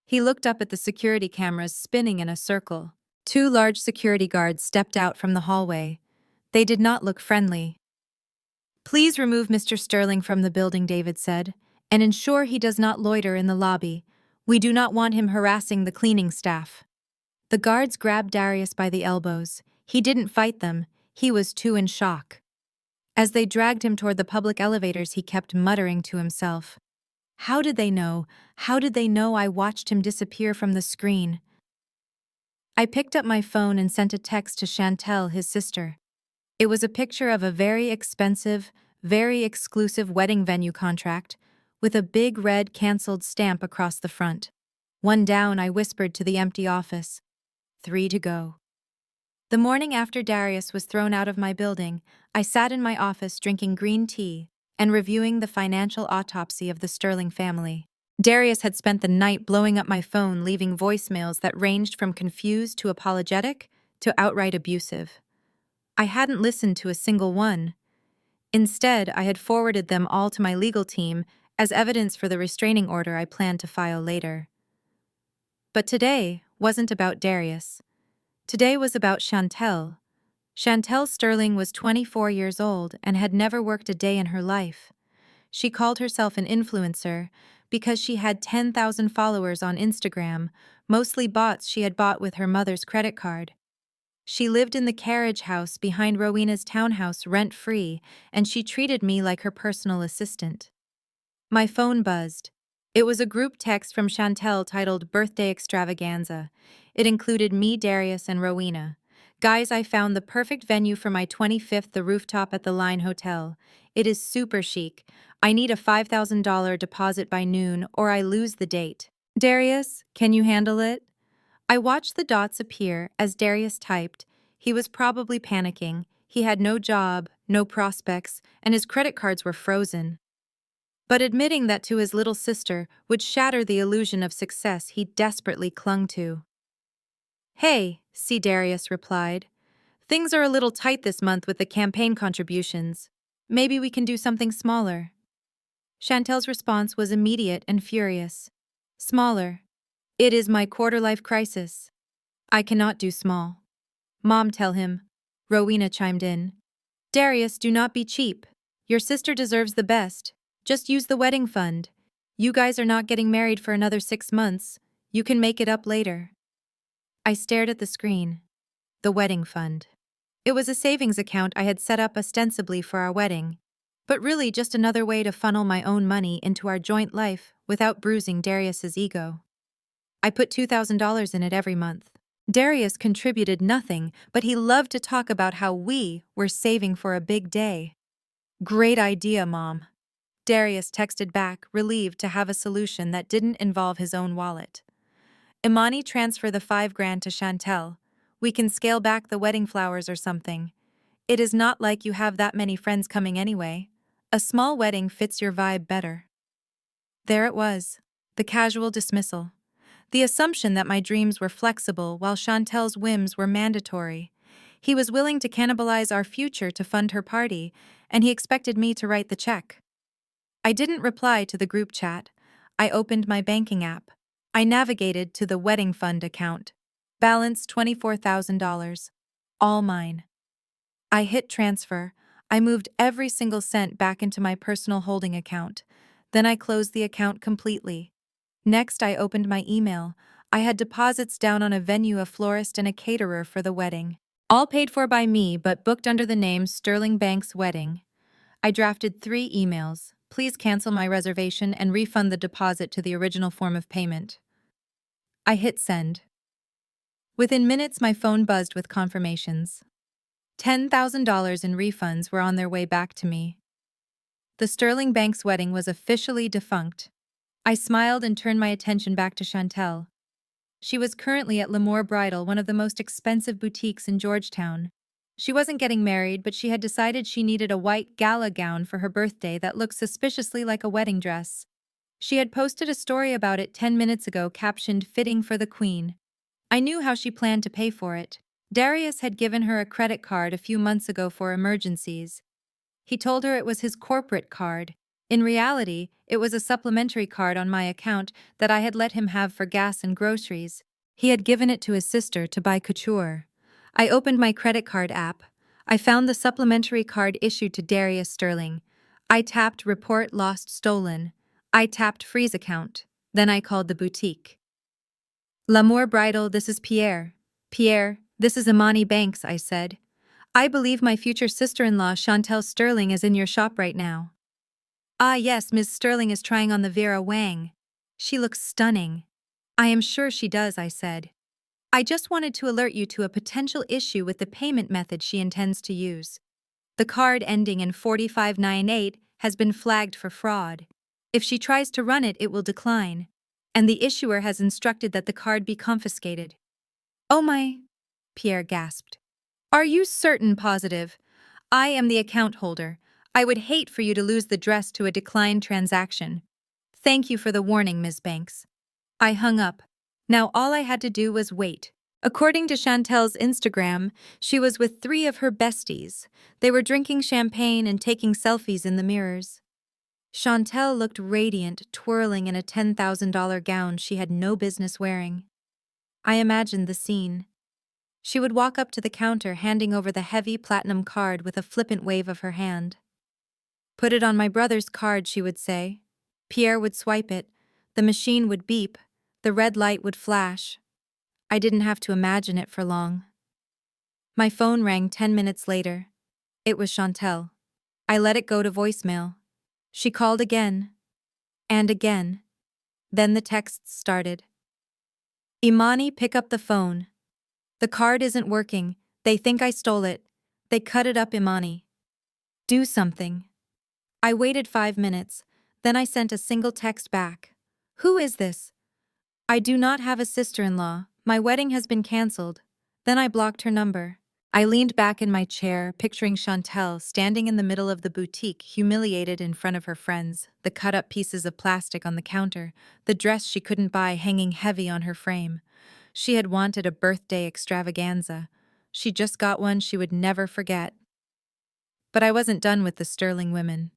He looked up at the security cameras spinning in a circle. 2 large security guards stepped out from the hallway. They did not look friendly. "Please remove Mr. Sterling from the building," David said, "and ensure he does not loiter in the lobby. We do not want him harassing the cleaning staff." The guards grabbed Darius by the elbows. He didn't fight them. He was too in shock. As they dragged him toward the public elevators, he kept muttering to himself. How did they know? How did they know I watched him disappear from the screen? I picked up my phone and sent a text to Chantel, his sister. It was a picture of a very expensive, very exclusive wedding venue contract with a big red cancelled stamp across the front. One down, I whispered to the empty office. 3 to go. The morning after Darius was thrown out of my building, I sat in my office drinking green tea and reviewing the financial autopsy of the Sterling family. Darius had spent the night blowing up my phone, leaving voicemails that ranged from confused to apologetic to outright abusive. I hadn't listened to a single one. Instead, I had forwarded them all to my legal team as evidence for the restraining order I planned to file later. But today wasn't about Darius. Today was about Chantel. Chantel Sterling was 24 years old and had never worked a day in her life. She called herself an influencer because she had 10,000 followers on Instagram, mostly bots she had bought with her mother's credit card. She lived in the carriage house behind Rowena's townhouse rent-free, and she treated me like her personal assistant. My phone buzzed. It was a group text from Chantel titled Birthday Extravaganza. It included me, Darius, and Rowena. Guys, I found the perfect venue for my 25th, the rooftop at the Line Hotel. It is super chic. I need a $5,000 deposit by noon or I lose the date. Darius, can you handle it? I watched the dots appear as Darius typed. He was probably panicking. He had no job, no prospects, and his credit cards were frozen. But admitting that to his little sister would shatter the illusion of success he desperately clung to. Hey, C. Darius replied. Things are a little tight this month with the campaign contributions. Maybe we can do something smaller. Chantel's response was immediate and furious. Smaller. It is my quarter-life crisis. I cannot do small. Mom, tell him. Rowena chimed in. Darius, do not be cheap. Your sister deserves the best. Just use the wedding fund. You guys are not getting married for another 6 months. You can make it up later. I stared at the screen. The wedding fund. It was a savings account I had set up ostensibly for our wedding, but really just another way to funnel my own money into our joint life without bruising Darius's ego. I put $2,000 in it every month. Darius contributed nothing, but he loved to talk about how we were saving for a big day. Great idea, Mom. Darius texted back, relieved to have a solution that didn't involve his own wallet. Imani, transfer the $5,000 to Chantel. We can scale back the wedding flowers or something. It is not like you have that many friends coming anyway. A small wedding fits your vibe better. There it was, the casual dismissal. The assumption that my dreams were flexible while Chantel's whims were mandatory. He was willing to cannibalize our future to fund her party, and he expected me to write the check. I didn't reply to the group chat. I opened my banking app. I navigated to the wedding fund account. Balance $24,000. All mine. I hit transfer. I moved every single cent back into my personal holding account. Then I closed the account completely. Next, I opened my email. I had deposits down on a venue, a florist, and a caterer for the wedding. All paid for by me, but booked under the name Sterling Banks Wedding. I drafted 3 emails. Please cancel my reservation and refund the deposit to the original form of payment. I hit send. Within minutes, my phone buzzed with confirmations. $10,000 in refunds were on their way back to me. The Sterling Banks wedding was officially defunct. I smiled and turned my attention back to Chantel. She was currently at L'Amour Bridal, one of the most expensive boutiques in Georgetown. She wasn't getting married, but she had decided she needed a white gala gown for her birthday that looked suspiciously like a wedding dress. She had posted a story about it 10 minutes ago, captioned, "Fitting for the Queen." I knew how she planned to pay for it. Darius had given her a credit card a few months ago for emergencies. He told her it was his corporate card. In reality, it was a supplementary card on my account that I had let him have for gas and groceries. He had given it to his sister to buy couture. I opened my credit card app. I found the supplementary card issued to Darius Sterling. I tapped Report Lost Stolen. I tapped Freeze Account. Then I called the boutique. L'Amour Bridal, this is Pierre. Pierre, this is Imani Banks, I said. I believe my future sister-in-law Chantel Sterling is in your shop right now. Ah yes, Ms. Sterling is trying on the Vera Wang. She looks stunning. I am sure she does, I said. I just wanted to alert you to a potential issue with the payment method she intends to use. The card ending in 4598 has been flagged for fraud. If she tries to run it, it will decline. And the issuer has instructed that the card be confiscated. Oh my, Pierre gasped. Are you certain positive? I am the account holder. I would hate for you to lose the dress to a declined transaction. Thank you for the warning, Ms. Banks. I hung up. Now all I had to do was wait. According to Chantel's Instagram, she was with 3 of her besties. They were drinking champagne and taking selfies in the mirrors. Chantel looked radiant, twirling in a $10,000 gown she had no business wearing. I imagined the scene. She would walk up to the counter, handing over the heavy platinum card with a flippant wave of her hand. Put it on my brother's card, she would say. Pierre would swipe it. The machine would beep. The red light would flash. I didn't have to imagine it for long. My phone rang 10 minutes later. It was Chantel. I let it go to voicemail. She called again. And again. Then the texts started. Imani, pick up the phone. The card isn't working. They think I stole it. They cut it up, Imani. Do something. I waited 5 minutes. Then I sent a single text back. Who is this? I do not have a sister-in-law. My wedding has been cancelled. Then I blocked her number. I leaned back in my chair, picturing Chantel standing in the middle of the boutique, humiliated in front of her friends, the cut-up pieces of plastic on the counter, the dress she couldn't buy hanging heavy on her frame. She had wanted a birthday extravaganza. She just got one she would never forget. But I wasn't done with the Sterling women.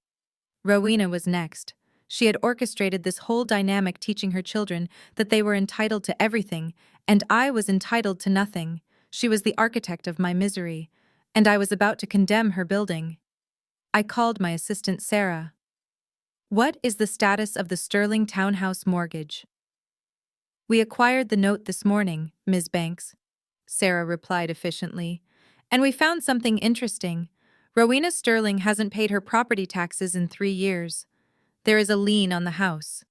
Rowena was next. She had orchestrated this whole dynamic, teaching her children that they were entitled to everything, and I was entitled to nothing. She was the architect of my misery, and I was about to condemn her building. I called my assistant Sarah. What is the status of the Sterling townhouse mortgage? We acquired the note this morning, Ms. Banks, Sarah replied efficiently. And we found something interesting. Rowena Sterling hasn't paid her property taxes in 3 years. There is a lien on the house.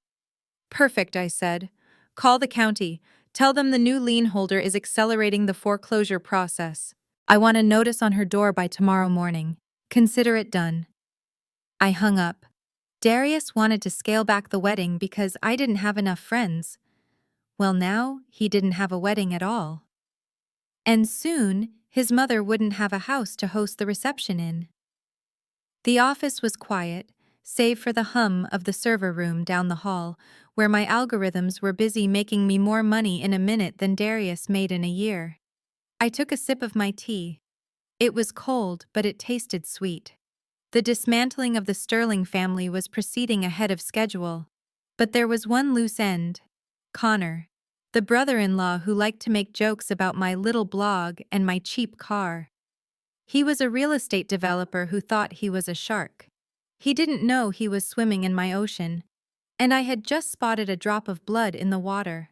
Perfect, I said. Call the county. Tell them the new lien holder is accelerating the foreclosure process. I want a notice on her door by tomorrow morning. Consider it done. I hung up. Darius wanted to scale back the wedding because I didn't have enough friends. Well, now he didn't have a wedding at all. And soon, his mother wouldn't have a house to host the reception in. The office was quiet, save for the hum of the server room down the hall, where my algorithms were busy making me more money in a minute than Darius made in a year. I took a sip of my tea. It was cold, but it tasted sweet. The dismantling of the Sterling family was proceeding ahead of schedule. But there was one loose end. Connor, the brother-in-law who liked to make jokes about my little blog and my cheap car. He was a real estate developer who thought he was a shark. He didn't know he was swimming in my ocean, and I had just spotted a drop of blood in the water.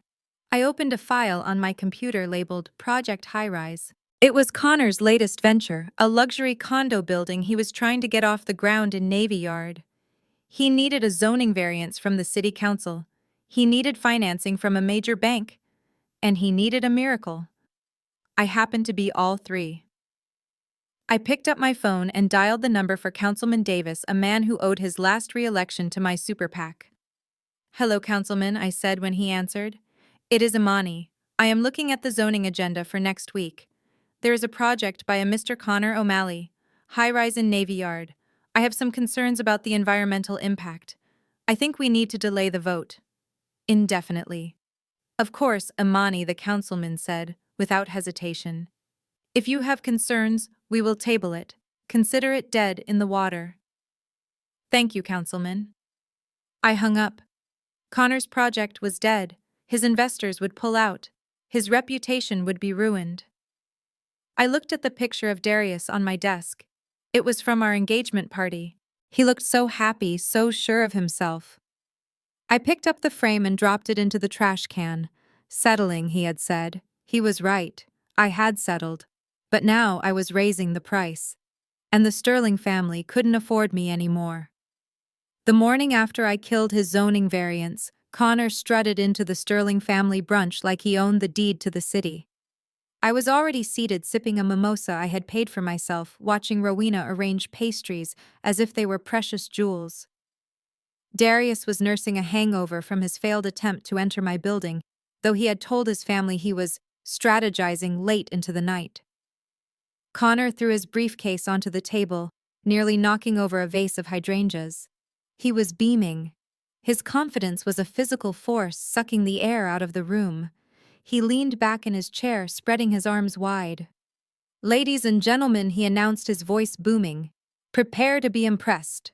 I opened a file on my computer labeled Project High Rise. It was Connor's latest venture, a luxury condo building he was trying to get off the ground in Navy Yard. He needed a zoning variance from the city council. He needed financing from a major bank. And he needed a miracle. I happened to be all 3. I picked up my phone and dialed the number for Councilman Davis, a man who owed his last re-election to my super PAC. Hello, Councilman, I said when he answered. It is Imani. I am looking at the zoning agenda for next week. There is a project by a Mr. Connor O'Malley, high-rise in Navy Yard. I have some concerns about the environmental impact. I think we need to delay the vote. Indefinitely. Of course, Imani, the councilman said, without hesitation. If you have concerns, we will table it. Consider it dead in the water. Thank you, Councilman. I hung up. Connor's project was dead. His investors would pull out. His reputation would be ruined. I looked at the picture of Darius on my desk. It was from our engagement party. He looked so happy, so sure of himself. I picked up the frame and dropped it into the trash can. Settling, he had said. He was right. I had settled. But now I was raising the price. And the Sterling family couldn't afford me anymore. The morning after I killed his zoning variance, Connor strutted into the Sterling family brunch like he owned the deed to the city. I was already seated sipping a mimosa I had paid for myself, watching Rowena arrange pastries as if they were precious jewels. Darius was nursing a hangover from his failed attempt to enter my building, though he had told his family he was strategizing late into the night. Connor threw his briefcase onto the table, nearly knocking over a vase of hydrangeas. He was beaming. His confidence was a physical force sucking the air out of the room. He leaned back in his chair, spreading his arms wide. "Ladies and gentlemen," he announced, his voice booming, "prepare to be impressed.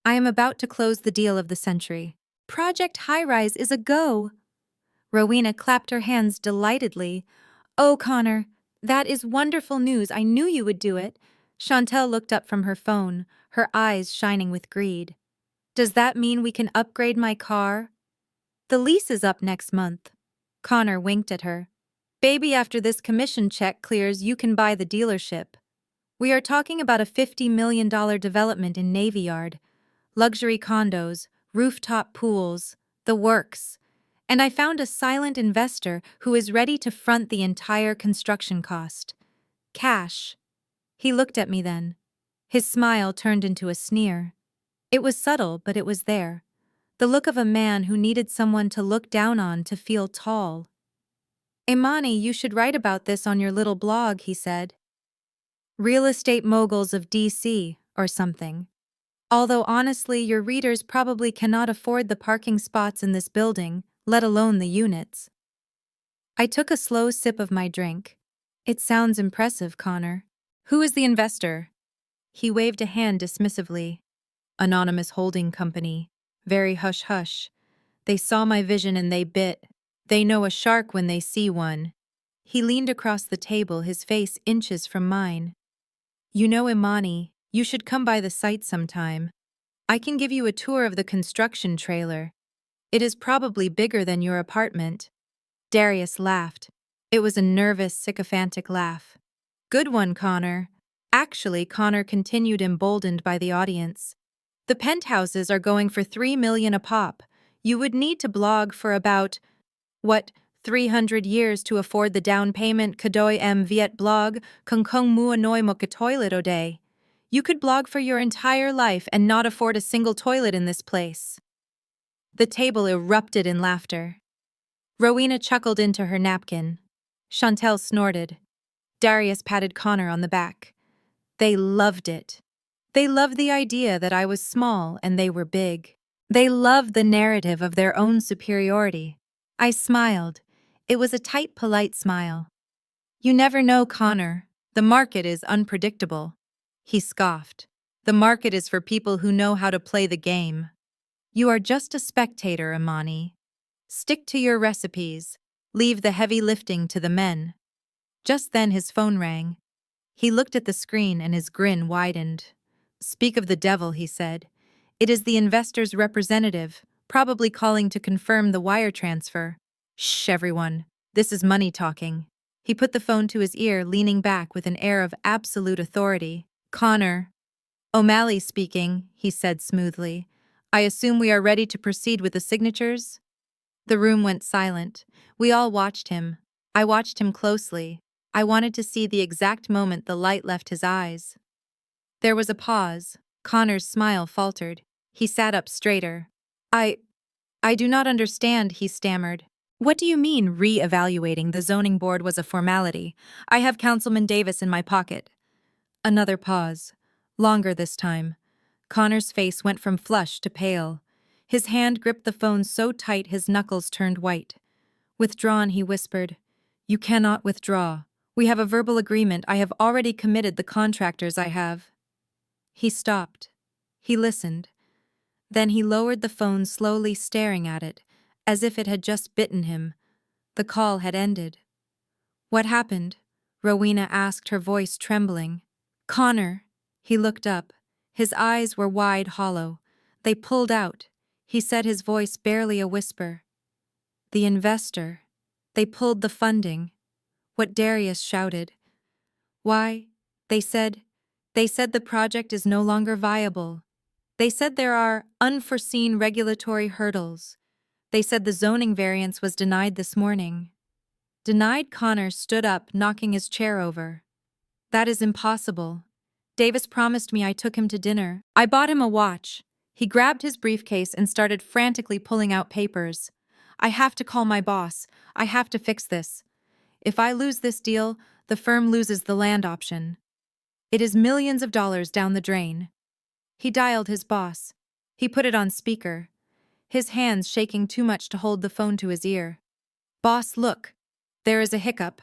I am about to close the deal of the century. Project High Rise is a go." Rowena clapped her hands delightedly. "Oh, Connor, that is wonderful news. I knew you would do it." Chantel looked up from her phone, her eyes shining with greed. "Does that mean we can upgrade my car?" "The lease is up next month." Connor winked at her. "Baby, after this commission check clears, you can buy the dealership. We are talking about a $50 million development in Navy Yard. Luxury condos, rooftop pools, the works. And I found a silent investor who is ready to front the entire construction cost. Cash." He looked at me then. His smile turned into a sneer. It was subtle, but it was there. The look of a man who needed someone to look down on to feel tall. "Imani, you should write about this on your little blog," he said. "Real estate moguls of DC, or something. Although honestly, your readers probably cannot afford the parking spots in this building, let alone the units." I took a slow sip of my drink. "It sounds impressive, Connor. Who is the investor?" He waved a hand dismissively. "Anonymous holding company. Very hush-hush. They saw my vision and they bit. They know a shark when they see one." He leaned across the table, his face inches from mine. "You know, Imani, you should come by the site sometime. I can give you a tour of the construction trailer. It is probably bigger than your apartment." Darius laughed. It was a nervous, sycophantic laugh. "Good one, Connor." Actually, Connor continued, emboldened by the audience. "The penthouses are going for $3 million a pop. You would need to blog for about, 300 years to afford the down payment. Kadoy viet blog, kung kung mua noi moka toilet ode. You could blog for your entire life and not afford a single toilet in this place." The table erupted in laughter. Rowena chuckled into her napkin. Chantel snorted. Darius patted Connor on the back. They loved it. They loved the idea that I was small and they were big. They loved the narrative of their own superiority. I smiled. It was a tight, polite smile. "You never know, Connor. The market is unpredictable." He scoffed. "The market is for people who know how to play the game. You are just a spectator, Imani. Stick to your recipes. Leave the heavy lifting to the men." Just then his phone rang. He looked at the screen and his grin widened. "Speak of the devil," he said. "It is the investor's representative, probably calling to confirm the wire transfer." "Shh, everyone. This is money talking." He put the phone to his ear, leaning back with an air of absolute authority. "Connor." "O'Malley speaking," he said smoothly. "I assume we are ready to proceed with the signatures?" The room went silent. We all watched him. I watched him closely. I wanted to see the exact moment the light left his eyes. There was a pause. Connor's smile faltered. He sat up straighter. I do not understand," he stammered. "What do you mean, re-evaluating the zoning board was a formality? I have Councilman Davis in my pocket." Another pause. Longer this time. Connor's face went from flush to pale. His hand gripped the phone so tight his knuckles turned white. Withdrawn, he whispered. "You cannot withdraw. We have a verbal agreement. I have already committed the contractors I have." He stopped. He listened. Then he lowered the phone, slowly staring at it, as if it had just bitten him. The call had ended. "What happened?" Rowena asked, her voice trembling. "Connor." He looked up. His eyes were wide, hollow. They pulled out. He said, his voice barely a whisper. "The investor. They pulled the funding." What Darius shouted. "Why?" They said the project is no longer viable. They said there are unforeseen regulatory hurdles. They said the zoning variance was denied this morning." Denied? Connor stood up, knocking his chair over. "That is impossible. Davis promised me I took him to dinner. I bought him a watch. He grabbed his briefcase and started frantically pulling out papers. I have to call my boss. I have to fix this. If I lose this deal, the firm loses the land option. It is millions of dollars down the drain. He dialed his boss. He put it on speaker, his hands shaking too much to hold the phone to his ear. Boss, look. There is a hiccup.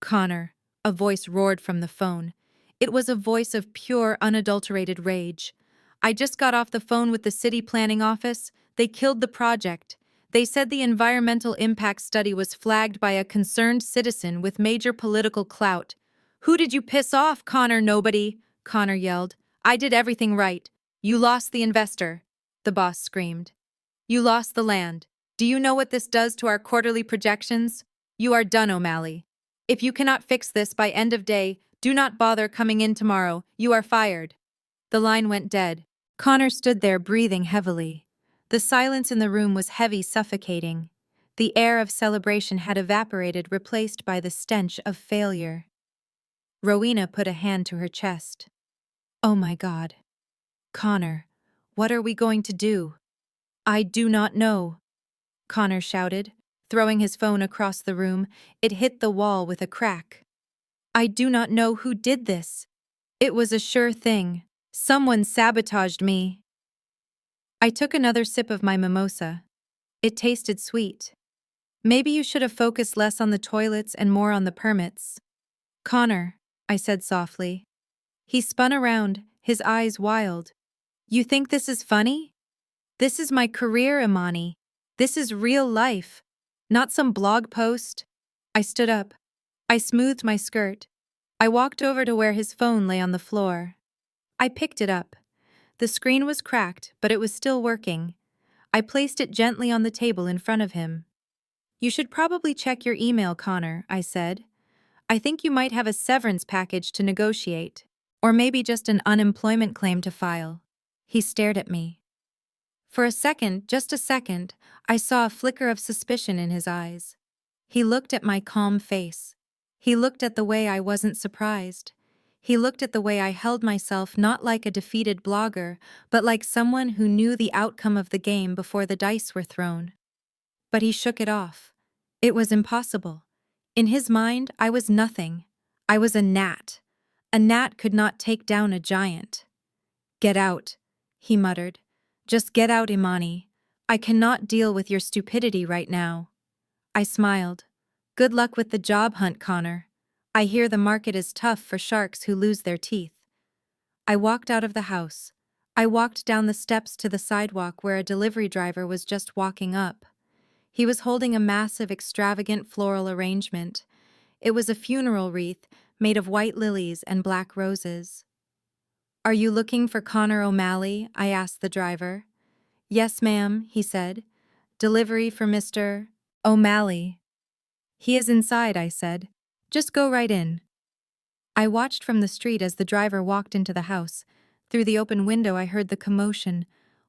Connor, a voice roared from the phone. It was a voice of pure, unadulterated rage. I just got off the phone with the city planning office. They killed the project. They said the environmental impact study was flagged by a concerned citizen with major political clout. Who did you piss off, Connor? Nobody, Connor yelled. I did everything right. You lost the investor, the boss screamed. You lost the land. Do you know what this does to our quarterly projections? You are done, O'Malley. If you cannot fix this by end of day, do not bother coming in tomorrow. You are fired. The line went dead. Connor stood there breathing heavily. The silence in the room was heavy, suffocating. The air of celebration had evaporated, replaced by the stench of failure. Rowena put a hand to her chest. Oh my God. Connor, what are we going to do? I do not know, Connor shouted, throwing his phone across the room. It hit the wall with a crack. I do not know who did this. It was a sure thing. Someone sabotaged me. I took another sip of my mimosa. It tasted sweet. Maybe you should have focused less on the toilets and more on the permits. Connor, I said softly. He spun around, his eyes wild. You think this is funny? This is my career, Imani. This is real life, not some blog post. I stood up. I smoothed my skirt. I walked over to where his phone lay on the floor. I picked it up. The screen was cracked, but it was still working. I placed it gently on the table in front of him. You should probably check your email, Connor, I said. I think you might have a severance package to negotiate, or maybe just an unemployment claim to file. He stared at me. For a second, just a second, I saw a flicker of suspicion in his eyes. He looked at my calm face. He looked at the way I wasn't surprised. He looked at the way I held myself not like a defeated blogger, but like someone who knew the outcome of the game before the dice were thrown. But he shook it off. It was impossible. In his mind, I was nothing. I was a gnat. A gnat could not take down a giant. Get out, he muttered. Just get out, Imani. I cannot deal with your stupidity right now. I smiled. Good luck with the job hunt, Connor. I hear the market is tough for sharks who lose their teeth. I walked out of the house. I walked down the steps to the sidewalk where a delivery driver was just walking up. He was holding a massive, extravagant floral arrangement. It was a funeral wreath made of white lilies and black roses. Are you looking for Connor O'Malley? I asked the driver. Yes, ma'am, he said. Delivery for Mr. O'Malley. He is inside, I said. Just go right in. I watched from the street as the driver walked into the house. Through the open window I heard the commotion.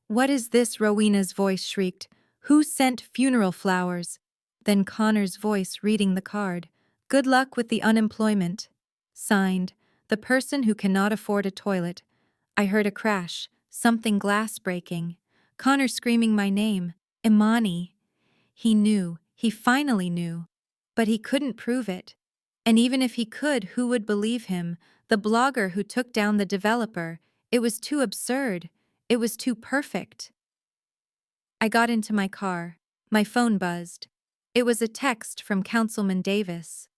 What is this? Rowena's voice shrieked. Who sent funeral flowers? Then Connor's voice reading the card. Good luck with the unemployment. Signed, the person who cannot afford a toilet. I heard a crash, something glass breaking. Connor screaming my name. Imani. He knew, he finally knew. But he couldn't prove it. And even if he could, who would believe him? The blogger who took down the developer. It was too absurd. It was too perfect. I got into my car. My phone buzzed. It was a text from Councilman Davis.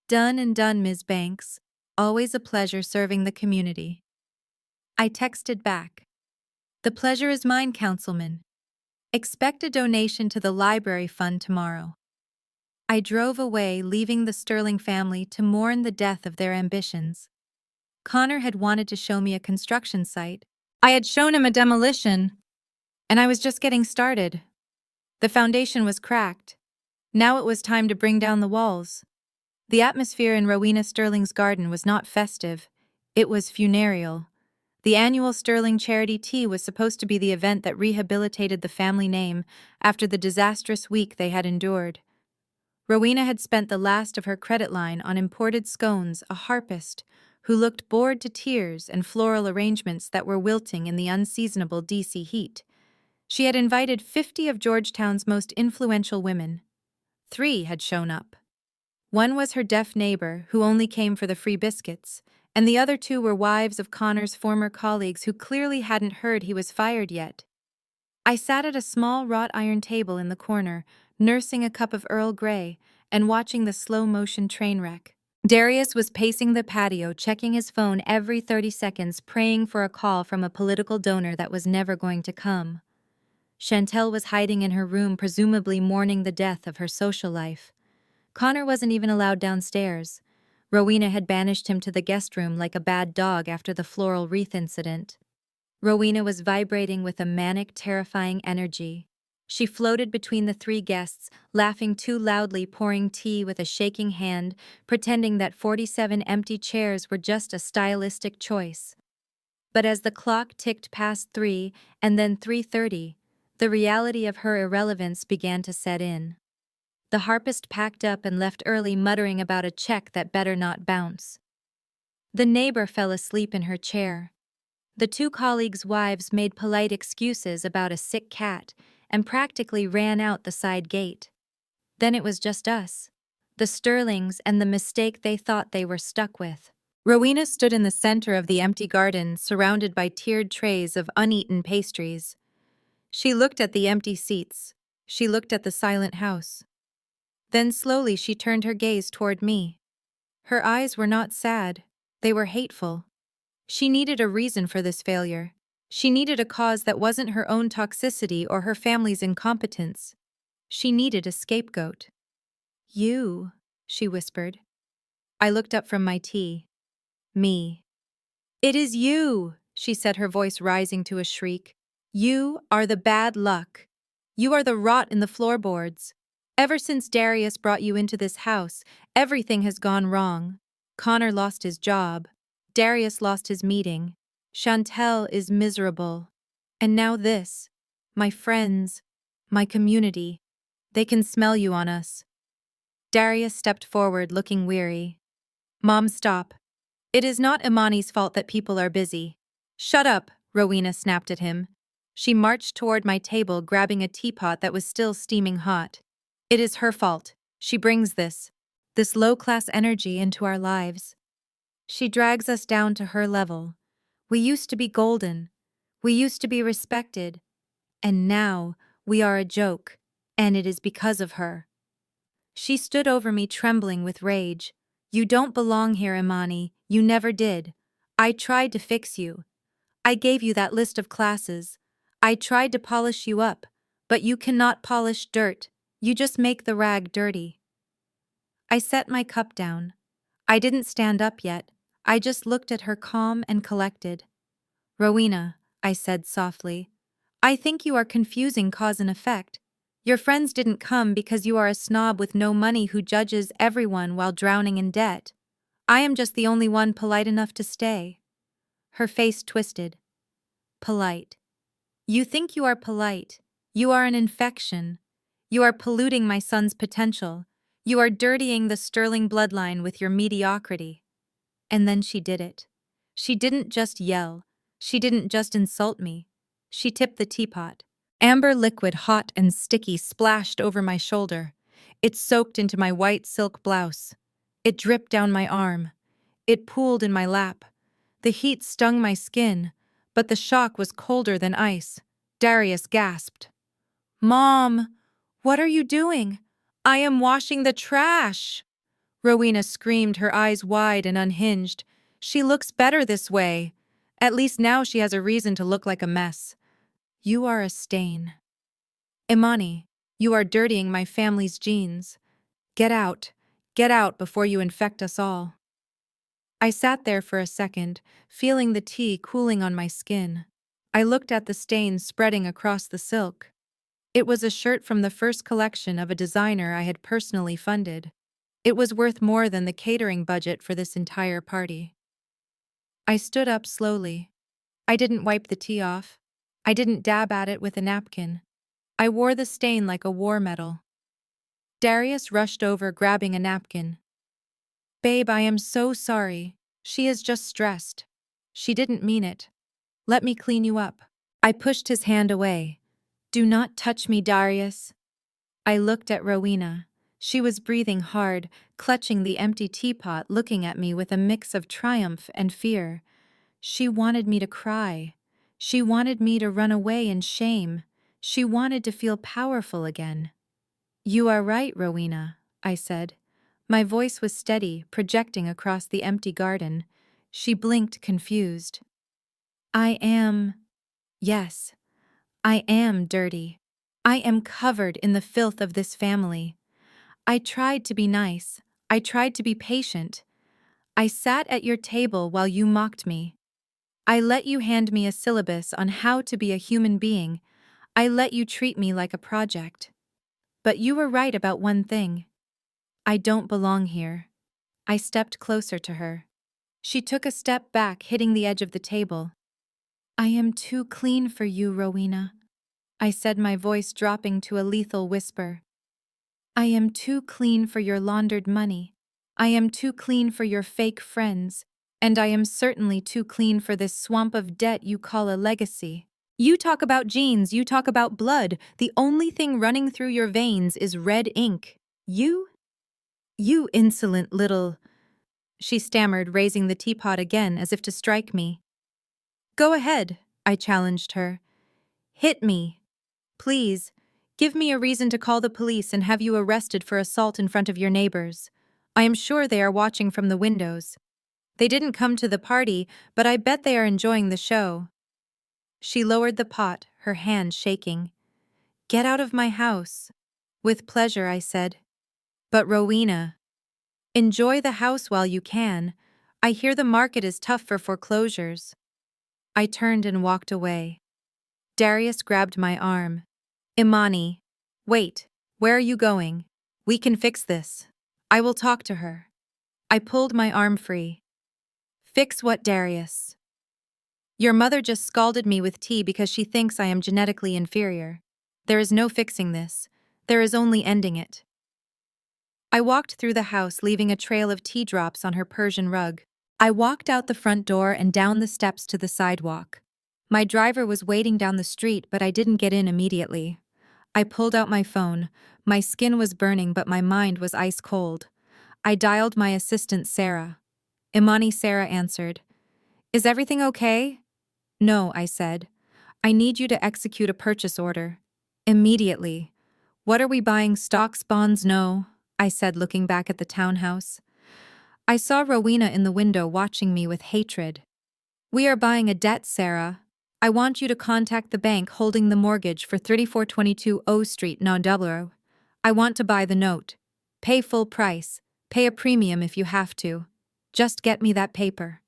Done and done, Ms. Banks. Always a pleasure serving the community. I texted back. The pleasure is mine, Councilman. Expect a donation to the library fund tomorrow. I drove away, leaving the Sterling family to mourn the death of their ambitions. Connor had wanted to show me a construction site. I had shown him a demolition, and I was just getting started. The foundation was cracked. Now it was time to bring down the walls. The atmosphere in Rowena Sterling's garden was not festive. It was funereal. The annual Sterling Charity Tea was supposed to be the event that rehabilitated the family name after the disastrous week they had endured. Rowena had spent the last of her credit line on imported scones, a harpist, who looked bored to tears, and floral arrangements that were wilting in the unseasonable DC heat. She had invited 50 of Georgetown's most influential women. 3 had shown up. One was her deaf neighbor, who only came for the free biscuits, and the other 2 were wives of Connor's former colleagues who clearly hadn't heard he was fired yet. I sat at a small wrought iron table in the corner, nursing a cup of Earl Grey and watching the slow-motion train wreck. Darius was pacing the patio, checking his phone every 30 seconds, praying for a call from a political donor that was never going to come. Chantel was hiding in her room, presumably mourning the death of her social life. Connor wasn't even allowed downstairs. Rowena had banished him to the guest room like a bad dog after the floral wreath incident. Rowena was vibrating with a manic, terrifying energy. She floated between the 3 guests, laughing too loudly, pouring tea with a shaking hand, pretending that 47 empty chairs were just a stylistic choice. But as the clock ticked past 3 and then 3:30, the reality of her irrelevance began to set in. The harpist packed up and left early, muttering about a check that better not bounce. The neighbor fell asleep in her chair. The 2 colleagues' wives made polite excuses about a sick cat and practically ran out the side gate. Then it was just us, the Sterlings, and the mistake they thought they were stuck with. Rowena stood in the center of the empty garden, surrounded by tiered trays of uneaten pastries. She looked at the empty seats. She looked at the silent house. Then slowly she turned her gaze toward me. Her eyes were not sad. They were hateful. She needed a reason for this failure. She needed a cause that wasn't her own toxicity or her family's incompetence. She needed a scapegoat. "You," she whispered. I looked up from my tea. "Me." "It is you," she said, her voice rising to a shriek. "You are the bad luck. You are the rot in the floorboards. Ever since Darius brought you into this house, everything has gone wrong. Connor lost his job. Darius lost his meeting. Chantel is miserable. And now this. My friends, my community. They can smell you on us." Darius stepped forward, looking weary. "Mom, stop. It is not Imani's fault that people are busy." "Shut up," Rowena snapped at him. She marched toward my table, grabbing a teapot that was still steaming hot. "It is her fault. She brings this low-class energy into our lives. She drags us down to her level. We used to be golden. We used to be respected. And now we are a joke, and it is because of her." She stood over me, trembling with rage. "You don't belong here, Imani. You never did. I tried to fix you. I gave you that list of classes. I tried to polish you up, but you cannot polish dirt. You just make the rag dirty." I set my cup down. I didn't stand up yet. I just looked at her, calm and collected. "Rowena," I said softly, "I think you are confusing cause and effect. Your friends didn't come because you are a snob with no money who judges everyone while drowning in debt. I am just the only one polite enough to stay." Her face twisted. "Polite. You think you are polite. You are an infection. You are polluting my son's potential. You are dirtying the Sterling bloodline with your mediocrity." And then she did it. She didn't just yell. She didn't just insult me. She tipped the teapot. Amber liquid, hot and sticky, splashed over my shoulder. It soaked into my white silk blouse. It dripped down my arm. It pooled in my lap. The heat stung my skin, but the shock was colder than ice. Darius gasped. "Mom, what are you doing?" "I am washing the trash," Rowena screamed, her eyes wide and unhinged. "She looks better this way. At least now she has a reason to look like a mess." "You are a stain. Imani, you are dirtying my family's genes. Get out. Get out before you infect us all." I sat there for a second, feeling the tea cooling on my skin. I looked at the stains spreading across the silk. It was a shirt from the first collection of a designer I had personally funded. It was worth more than the catering budget for this entire party. I stood up slowly. I didn't wipe the tea off. I didn't dab at it with a napkin. I wore the stain like a war medal. Darius rushed over, grabbing a napkin. "Babe, I am so sorry. She is just stressed. She didn't mean it. Let me clean you up. I pushed his hand away. Do not touch me, Darius. I looked at Rowena. She was breathing hard, clutching the empty teapot, looking at me with a mix of triumph and fear. She wanted me to cry. She wanted me to run away in shame. She wanted to feel powerful again. You are right, Rowena, I said. My voice was steady, projecting across the empty garden. She blinked, confused. Yes, I am dirty. I am covered in the filth of this family. I tried to be nice. I tried to be patient. I sat at your table while you mocked me. I let you hand me a syllabus on how to be a human being. I let you treat me like a project. But you were right about one thing. I don't belong here. I stepped closer to her. She took a step back, hitting the edge of the table. I am too clean for you, Rowena, I said, my voice dropping to a lethal whisper. I am too clean for your laundered money. I am too clean for your fake friends. And I am certainly too clean for this swamp of debt you call a legacy. You talk about genes, you talk about blood. The only thing running through your veins is red ink. You insolent little... She stammered, raising the teapot again as if to strike me. Go ahead, I challenged her. Hit me. Please, give me a reason to call the police and have you arrested for assault in front of your neighbors. I am sure they are watching from the windows. They didn't come to the party, but I bet they are enjoying the show. She lowered the pot, her hand shaking. Get out of my house. With pleasure, I said. But Rowena, enjoy the house while you can. I hear the market is tough for foreclosures. I turned and walked away. Darius grabbed my arm. Imani, wait, where are you going? We can fix this. I will talk to her. I pulled my arm free. Fix what, Darius? Your mother just scalded me with tea because she thinks I am genetically inferior. There is no fixing this. There is only ending it. I walked through the house, leaving a trail of tea drops on her Persian rug. I walked out the front door and down the steps to the sidewalk. My driver was waiting down the street, but I didn't get in immediately. I pulled out my phone. My skin was burning, but my mind was ice cold. I dialed my assistant, Sarah. Imani. Sarah answered. Is everything okay? No, I said. I need you to execute a purchase order. Immediately. What are we buying, stocks, bonds? No, I said, looking back at the townhouse. I saw Rowena in the window watching me with hatred. We are buying a debt, Sarah. I want you to contact the bank holding the mortgage for 3422 O Street, Nodublo. I want to buy the note. Pay full price. Pay a premium if you have to. Just get me that paper.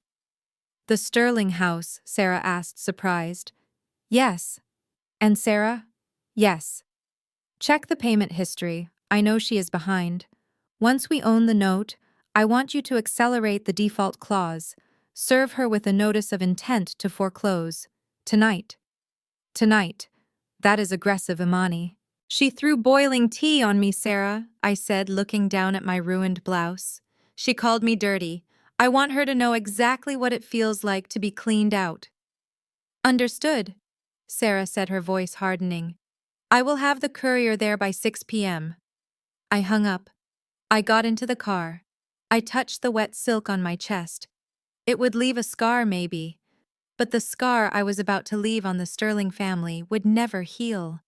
The Sterling house, Sarah asked, surprised. Yes. And Sarah? Yes. Check the payment history. I know she is behind. Once we own the note, I want you to accelerate the default clause. Serve her with a notice of intent to foreclose. Tonight. Tonight. That is aggressive, Imani. She threw boiling tea on me, Sarah, I said, looking down at my ruined blouse. She called me dirty. I want her to know exactly what it feels like to be cleaned out. Understood, Sarah said, her voice hardening. I will have the courier there by 6 p.m. I hung up. I got into the car. I touched the wet silk on my chest. It would leave a scar, maybe, but the scar I was about to leave on the Sterling family would never heal.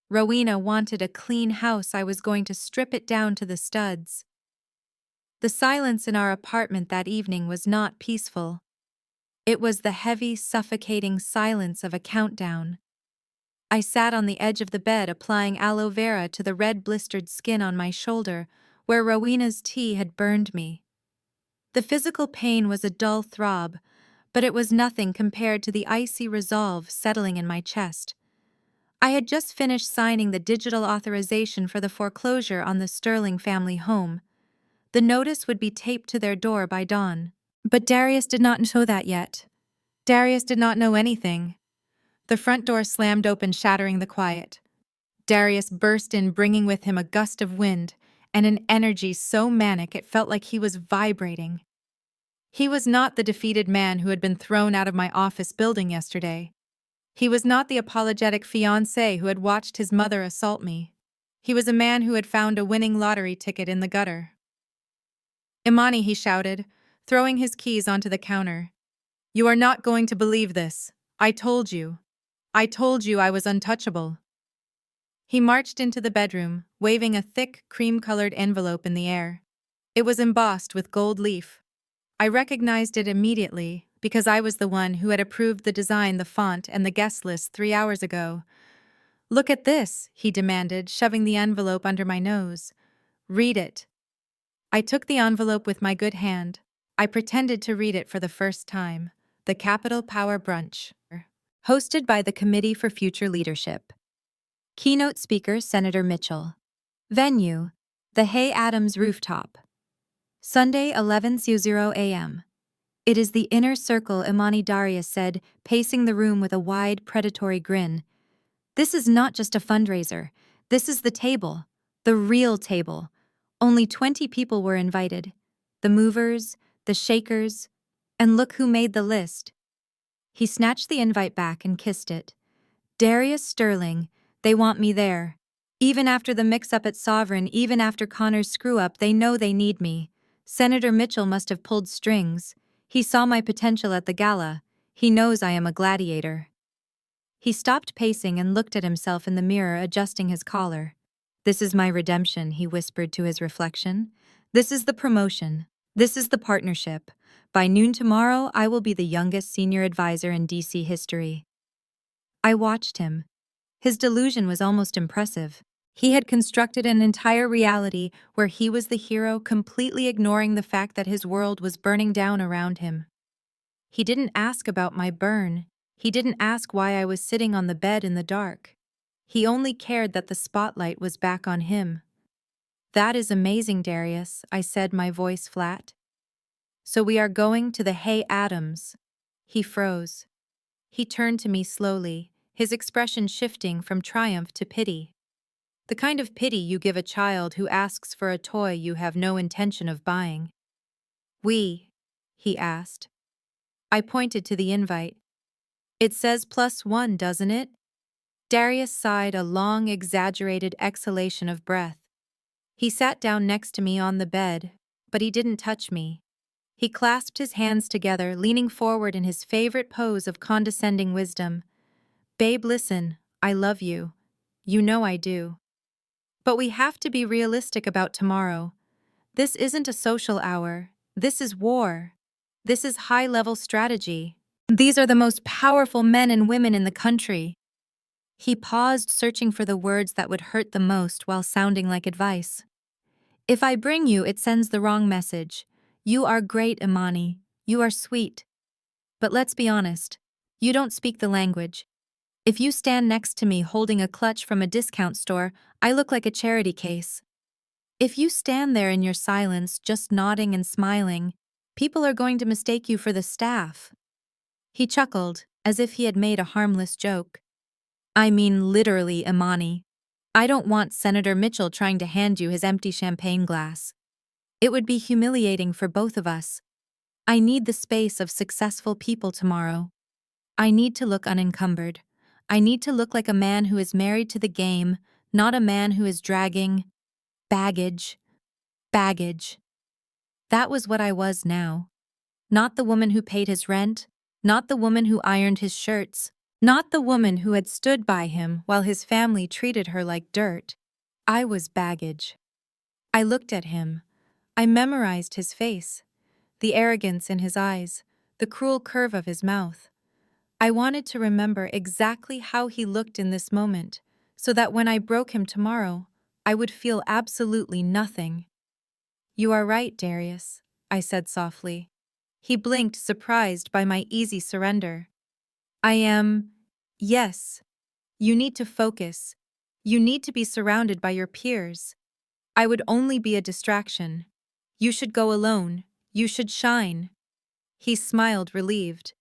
Rowena wanted a clean house. I was going to strip it down to the studs. The silence in our apartment that evening was not peaceful. It was the heavy, suffocating silence of a countdown. I sat on the edge of the bed, applying aloe vera to the red blistered skin on my shoulder, where Rowena's tea had burned me. The physical pain was a dull throb, but it was nothing compared to the icy resolve settling in my chest. I had just finished signing the digital authorization for the foreclosure on the Sterling family home. The notice would be taped to their door by dawn. But Darius did not know that yet. Darius did not know anything. The front door slammed open, shattering the quiet. Darius burst in, bringing with him a gust of wind and an energy so manic it felt like he was vibrating. He was not the defeated man who had been thrown out of my office building yesterday. He was not the apologetic fiancé who had watched his mother assault me. He was a man who had found a winning lottery ticket in the gutter. "Imani," he shouted, throwing his keys onto the counter. "You are not going to believe this. I told you. I told you I was untouchable." He marched into the bedroom, waving a thick, cream-colored envelope in the air. It was embossed with gold leaf. I recognized it immediately because I was the one who had approved the design, the font, and the guest list 3 hours ago. "Look at this," he demanded, shoving the envelope under my nose. "Read it." I took the envelope with my good hand. I pretended to read it for the first time. The Capital Power Brunch. Hosted by the Committee for Future Leadership. Keynote speaker Senator Mitchell. Venue: the Hay Adams Rooftop. Sunday, 11:00 a.m. "It is the inner circle," Imani Darius said, pacing the room with a wide, predatory grin. "This is not just a fundraiser. This is the table. The real table. Only 20 people were invited. The movers, the shakers, and look who made the list." He snatched the invite back and kissed it. "Darius Sterling, they want me there. Even after the mix-up at Sovereign, even after Connor's screw-up, they know they need me. Senator Mitchell must have pulled strings. He saw my potential at the gala. He knows I am a gladiator." He stopped pacing and looked at himself in the mirror, adjusting his collar. "This is my redemption," he whispered to his reflection. "This is the promotion. This is the partnership. By noon tomorrow, I will be the youngest senior advisor in DC history." I watched him. His delusion was almost impressive. He had constructed an entire reality where he was the hero, completely ignoring the fact that his world was burning down around him. He didn't ask about my burn. He didn't ask why I was sitting on the bed in the dark. He only cared that the spotlight was back on him. "That is amazing, Darius," I said, my voice flat. "So we are going to the Hay Adams." He froze. He turned to me slowly, his expression shifting from triumph to pity. The kind of pity you give a child who asks for a toy you have no intention of buying. "We?" he asked. I pointed to the invite. "It says +1, doesn't it?" Darius sighed, a long, exaggerated exhalation of breath. He sat down next to me on the bed, but he didn't touch me. He clasped his hands together, leaning forward in his favorite pose of condescending wisdom. "Babe, listen, I love you. You know I do. But we have to be realistic about tomorrow. This isn't a social hour. This is war. This is high-level strategy. These are the most powerful men and women in the country." He paused, searching for the words that would hurt the most while sounding like advice. "If I bring you, it sends the wrong message. You are great, Imani. You are sweet. But let's be honest. You don't speak the language. If you stand next to me holding a clutch from a discount store, I look like a charity case. If you stand there in your silence, just nodding and smiling, people are going to mistake you for the staff." He chuckled, as if he had made a harmless joke. "I mean literally, Imani. I don't want Senator Mitchell trying to hand you his empty champagne glass. It would be humiliating for both of us. I need the space of successful people tomorrow. I need to look unencumbered. I need to look like a man who is married to the game, not a man who is dragging baggage. Baggage." That was what I was now. Not the woman who paid his rent, not the woman who ironed his shirts, not the woman who had stood by him while his family treated her like dirt. I was baggage. I looked at him. I memorized his face, the arrogance in his eyes, the cruel curve of his mouth. I wanted to remember exactly how he looked in this moment, so that when I broke him tomorrow, I would feel absolutely nothing. "You are right, Darius," I said softly. He blinked, surprised by my easy surrender. "I am... Yes. You need to focus. You need to be surrounded by your peers. I would only be a distraction. You should go alone. You should shine." He smiled, relieved.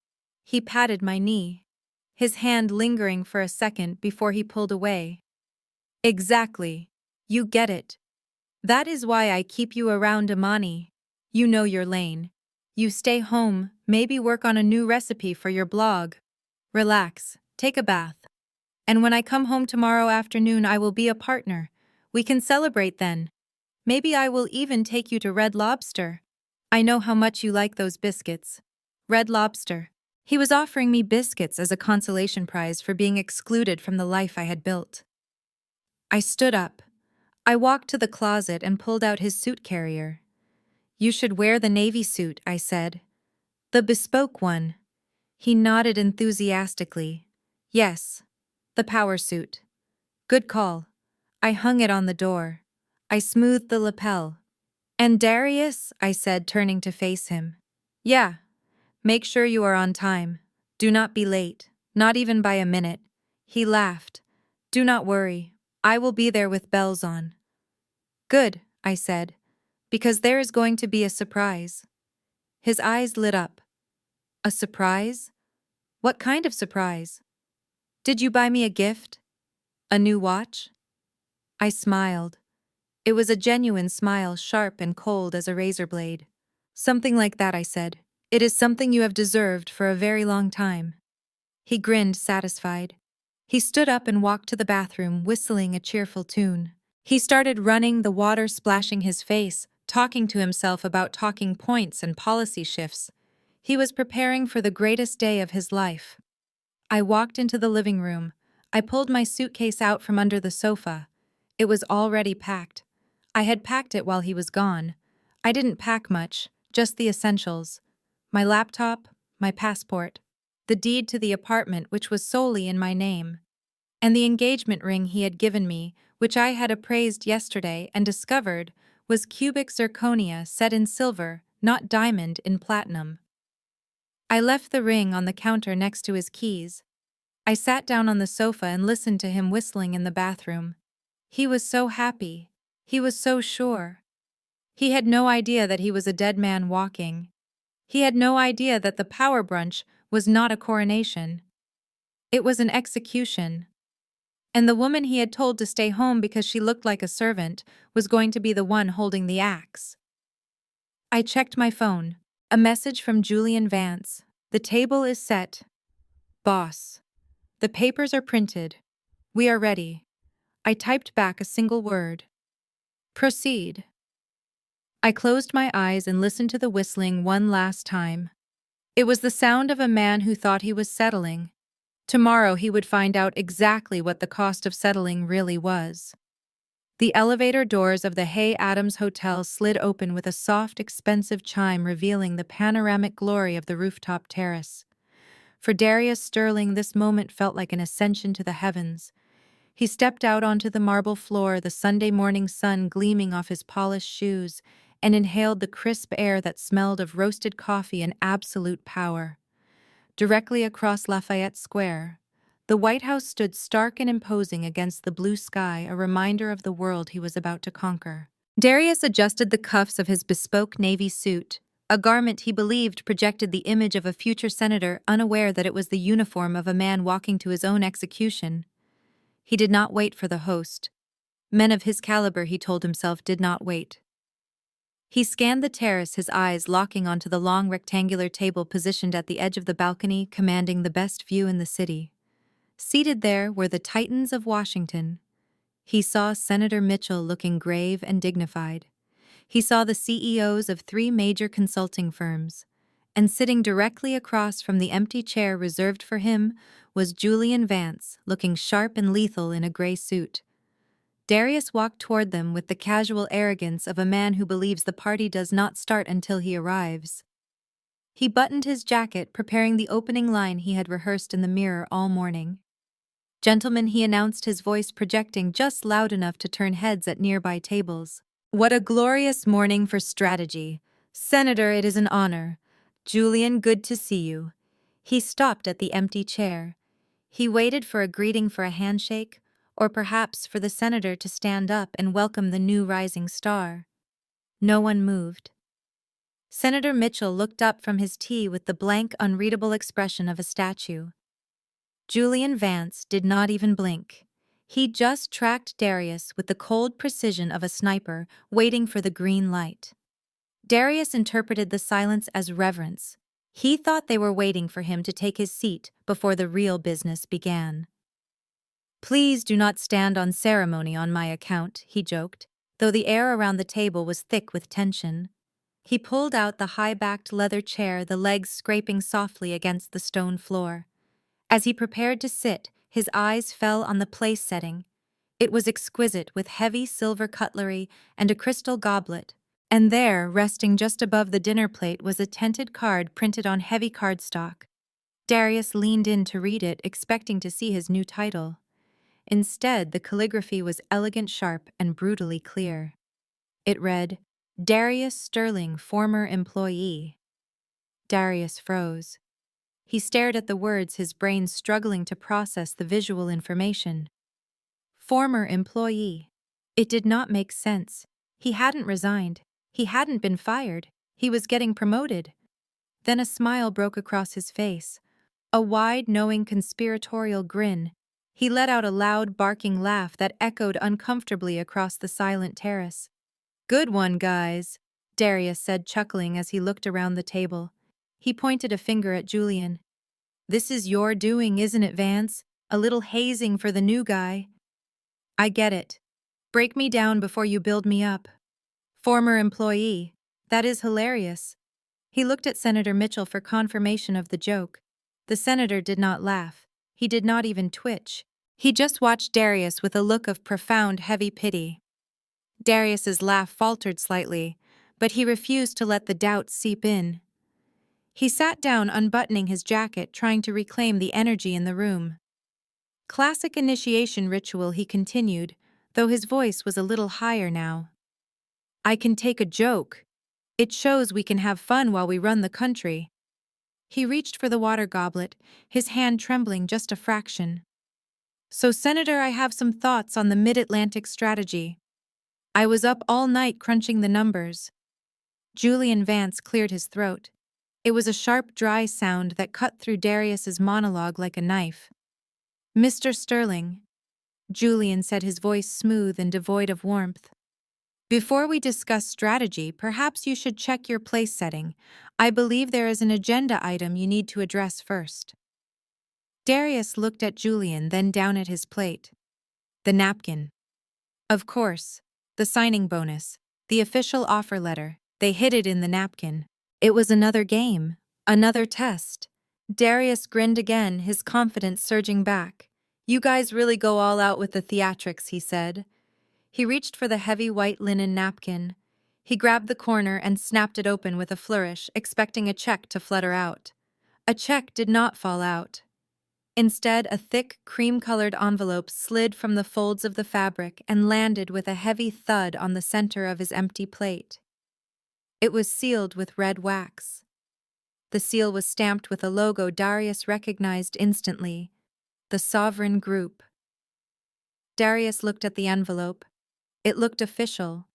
He patted my knee, his hand lingering for a second before he pulled away. "Exactly. You get it. That is why I keep you around, Imani. You know your lane. You stay home, maybe work on a new recipe for your blog. Relax, take a bath. And when I come home tomorrow afternoon, I will be a partner. We can celebrate then. Maybe I will even take you to Red Lobster. I know how much you like those biscuits. Red Lobster. He was offering me biscuits as a consolation prize for being excluded from the life I had built. I stood up. I walked to the closet and pulled out his suit carrier. You should wear the navy suit, I said. The bespoke one. He nodded enthusiastically. Yes, the power suit. Good call. I hung it on the door. I smoothed the lapel. And Darius, I said, turning to face him. Yeah. Make sure you are on time. Do not be late, not even by a minute. He laughed. Do not worry. I will be there with bells on. Good, I said, because there is going to be a surprise. His eyes lit up. A surprise? What kind of surprise? Did you buy me a gift? A new watch? I smiled. It was a genuine smile, sharp and cold as a razor blade. Something like that, I said. It is something you have deserved for a very long time. He grinned, satisfied. He stood up and walked to the bathroom, whistling a cheerful tune. He started running, the water splashing his face, talking to himself about talking points and policy shifts. He was preparing for the greatest day of his life. I walked into the living room. I pulled my suitcase out from under the sofa. It was already packed. I had packed it while he was gone. I didn't pack much, just the essentials. My laptop, my passport, the deed to the apartment which was solely in my name, and the engagement ring he had given me, which I had appraised yesterday and discovered was cubic zirconia set in silver, not diamond in platinum. I left the ring on the counter next to his keys. I sat down on the sofa and listened to him whistling in the bathroom. He was so happy. He was so sure. He had no idea that he was a dead man walking. He had no idea that the power brunch was not a coronation. It was an execution. And the woman he had told to stay home because she looked like a servant was going to be the one holding the axe. I checked my phone. A message from Julian Vance. The table is set. Boss. The papers are printed. We are ready. I typed back a single word. Proceed. I closed my eyes and listened to the whistling one last time. It was the sound of a man who thought he was settling. Tomorrow he would find out exactly what the cost of settling really was. The elevator doors of the Hay Adams Hotel slid open with a soft, expensive chime revealing the panoramic glory of the rooftop terrace. For Darius Sterling, this moment felt like an ascension to the heavens. He stepped out onto the marble floor, the Sunday morning sun gleaming off his polished shoes, and inhaled the crisp air that smelled of roasted coffee and absolute power. Directly across Lafayette Square, the White House stood stark and imposing against the blue sky, a reminder of the world he was about to conquer. Darius adjusted the cuffs of his bespoke navy suit, a garment he believed projected the image of a future senator, unaware that it was the uniform of a man walking to his own execution. He did not wait for the host. Men of his caliber, he told himself, did not wait. He scanned the terrace, his eyes locking onto the long rectangular table positioned at the edge of the balcony, commanding the best view in the city. Seated there were the titans of Washington. He saw Senator Mitchell looking grave and dignified. He saw the CEOs of 3 major consulting firms. And sitting directly across from the empty chair reserved for him was Julian Vance, looking sharp and lethal in a gray suit. Darius walked toward them with the casual arrogance of a man who believes the party does not start until he arrives. He buttoned his jacket, preparing the opening line he had rehearsed in the mirror all morning. Gentlemen, he announced, his voice projecting just loud enough to turn heads at nearby tables. What a glorious morning for strategy. Senator, it is an honor. Julian, good to see you. He stopped at the empty chair. He waited for a greeting, for a handshake, or perhaps for the senator to stand up and welcome the new rising star. No one moved. Senator Mitchell looked up from his tea with the blank, unreadable expression of a statue. Julian Vance did not even blink. He just tracked Darius with the cold precision of a sniper waiting for the green light. Darius interpreted the silence as reverence. He thought they were waiting for him to take his seat before the real business began. "Please do not stand on ceremony on my account," he joked, though the air around the table was thick with tension. He pulled out the high-backed leather chair, the legs scraping softly against the stone floor. As he prepared to sit, his eyes fell on the place setting. It was exquisite, with heavy silver cutlery and a crystal goblet. And there, resting just above the dinner plate, was a tinted card printed on heavy cardstock. Darius leaned in to read it, expecting to see his new title. Instead, the calligraphy was elegant, sharp, and brutally clear. It read, "Darius Sterling, former employee." Darius froze. He stared at the words, his brain struggling to process the visual information. Former employee. It did not make sense. He hadn't resigned. He hadn't been fired. He was getting promoted. Then a smile broke across his face. A wide, knowing, conspiratorial grin. He let out a loud, barking laugh that echoed uncomfortably across the silent terrace. "Good one, guys," Darius said, chuckling as he looked around the table. He pointed a finger at Julian. "This is your doing, isn't it, Vance? A little hazing for the new guy." "I get it. Break me down before you build me up." "Former employee. That is hilarious." He looked at Senator Mitchell for confirmation of the joke. The senator did not laugh. He did not even twitch. He just watched Darius with a look of profound, heavy pity. Darius's laugh faltered slightly, but he refused to let the doubt seep in. He sat down, unbuttoning his jacket, trying to reclaim the energy in the room. "Classic initiation ritual," he continued, though his voice was a little higher now. "I can take a joke. It shows we can have fun while we run the country." He reached for the water goblet, his hand trembling just a fraction. "So, Senator, I have some thoughts on the Mid-Atlantic strategy. I was up all night crunching the numbers." Julian Vance cleared his throat. It was a sharp, dry sound that cut through Darius's monologue like a knife. "Mr. Sterling," Julian said, his voice smooth and devoid of warmth, "before we discuss strategy, perhaps you should check your place setting. I believe there is an agenda item you need to address first." Darius looked at Julian, then down at his plate. "The napkin." "Of course. The signing bonus. The official offer letter. They hid it in the napkin." It was another game. Another test. Darius grinned again, his confidence surging back. "You guys really go all out with the theatrics," he said. He reached for the heavy white linen napkin. He grabbed the corner and snapped it open with a flourish, expecting a check to flutter out. A check did not fall out. Instead, a thick, cream-colored envelope slid from the folds of the fabric and landed with a heavy thud on the center of his empty plate. It was sealed with red wax. The seal was stamped with a logo Darius recognized instantly: the Sovereign Group. Darius looked at the envelope. It looked official.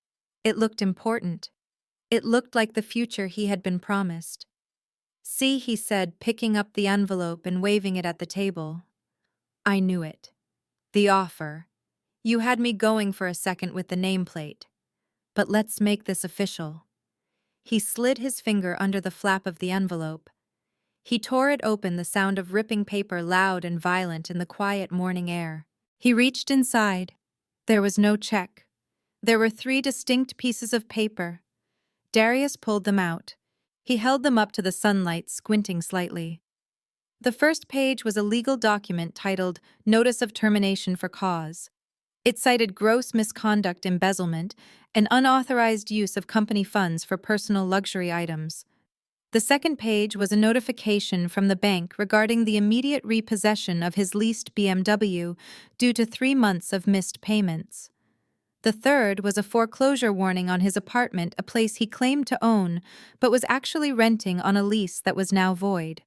It looked important. It looked like the future he had been promised. "See," he said, picking up the envelope and waving it at the table. "I knew it. The offer. You had me going for a second with the nameplate. But let's make this official." He slid his finger under the flap of the envelope. He tore it open, the sound of ripping paper loud and violent in the quiet morning air. He reached inside. There was no check. There were 3 distinct pieces of paper. Darius pulled them out. He held them up to the sunlight, squinting slightly. The first page was a legal document titled Notice of Termination for Cause. It cited gross misconduct, embezzlement, and unauthorized use of company funds for personal luxury items. The second page was a notification from the bank regarding the immediate repossession of his leased BMW due to 3 months of missed payments. The third was a foreclosure warning on his apartment, a place he claimed to own, but was actually renting on a lease that was now void.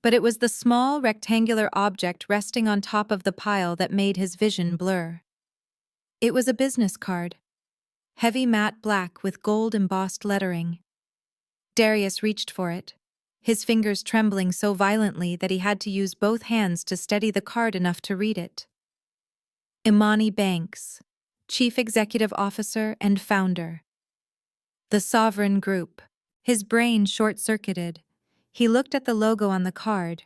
But it was the small, rectangular object resting on top of the pile that made his vision blur. It was a business card. Heavy matte black with gold embossed lettering. Darius reached for it, his fingers trembling so violently that he had to use both hands to steady the card enough to read it. Imani Banks, Chief Executive Officer and Founder. The Sovereign Group. His brain short-circuited. He looked at the logo on the card.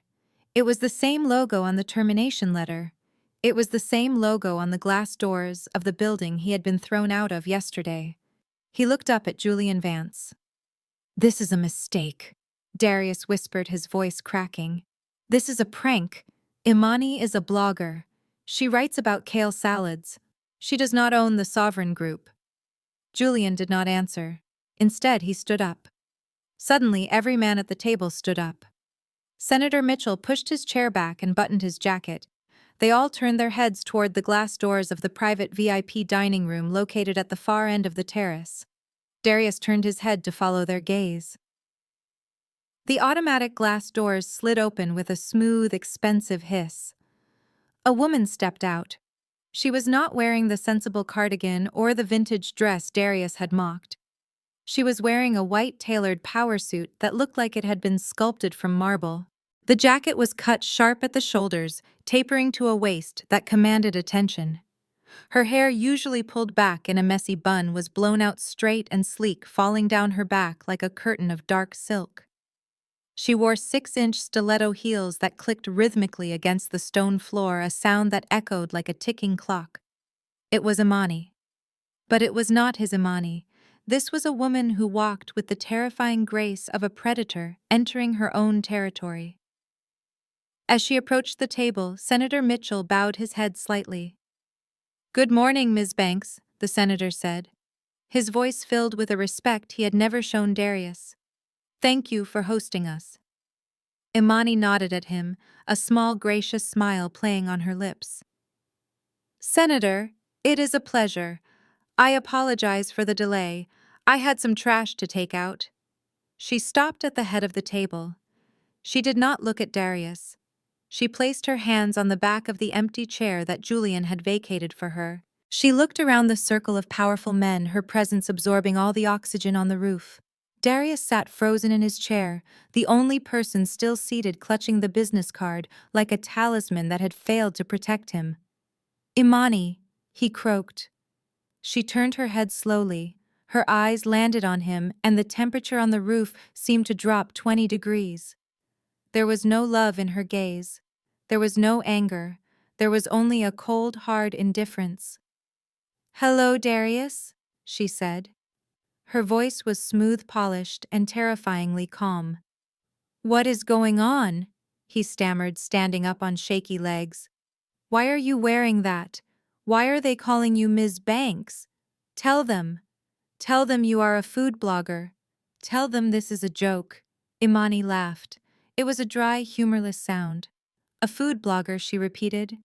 It was the same logo on the termination letter. It was the same logo on the glass doors of the building he had been thrown out of yesterday. He looked up at Julian Vance. "This is a mistake," Darius whispered, his voice cracking. "This is a prank. Imani is a blogger. She writes about kale salads. She does not own the Sovereign Group." Julian did not answer. Instead, he stood up. Suddenly, every man at the table stood up. Senator Mitchell pushed his chair back and buttoned his jacket. They all turned their heads toward the glass doors of the private VIP dining room located at the far end of the terrace. Darius turned his head to follow their gaze. The automatic glass doors slid open with a smooth, expensive hiss. A woman stepped out. She was not wearing the sensible cardigan or the vintage dress Darius had mocked. She was wearing a white tailored power suit that looked like it had been sculpted from marble. The jacket was cut sharp at the shoulders, tapering to a waist that commanded attention. Her hair, usually pulled back in a messy bun, was blown out straight and sleek, falling down her back like a curtain of dark silk. She wore 6-inch stiletto heels that clicked rhythmically against the stone floor, a sound that echoed like a ticking clock. It was Imani. But it was not his Imani. This was a woman who walked with the terrifying grace of a predator entering her own territory. As she approached the table, Senator Mitchell bowed his head slightly. "Good morning, Ms. Banks," the senator said, his voice filled with a respect he had never shown Darius. "Thank you for hosting us." Imani nodded at him, a small gracious smile playing on her lips. "Senator, it is a pleasure. I apologize for the delay. I had some trash to take out." She stopped at the head of the table. She did not look at Darius. She placed her hands on the back of the empty chair that Julian had vacated for her. She looked around the circle of powerful men, her presence absorbing all the oxygen on the roof. Darius sat frozen in his chair, the only person still seated, clutching the business card like a talisman that had failed to protect him. "Imani," he croaked. She turned her head slowly. Her eyes landed on him, and the temperature on the roof seemed to drop 20 degrees. There was no love in her gaze. There was no anger. There was only a cold, hard indifference. "Hello, Darius," she said. Her voice was smooth, polished, and terrifyingly calm. "What is going on?" he stammered, standing up on shaky legs. "Why are you wearing that? Why are they calling you Ms. Banks? Tell them. Tell them you are a food blogger. Tell them this is a joke." Imani laughed. It was a dry, humorless sound. "A food blogger," she repeated.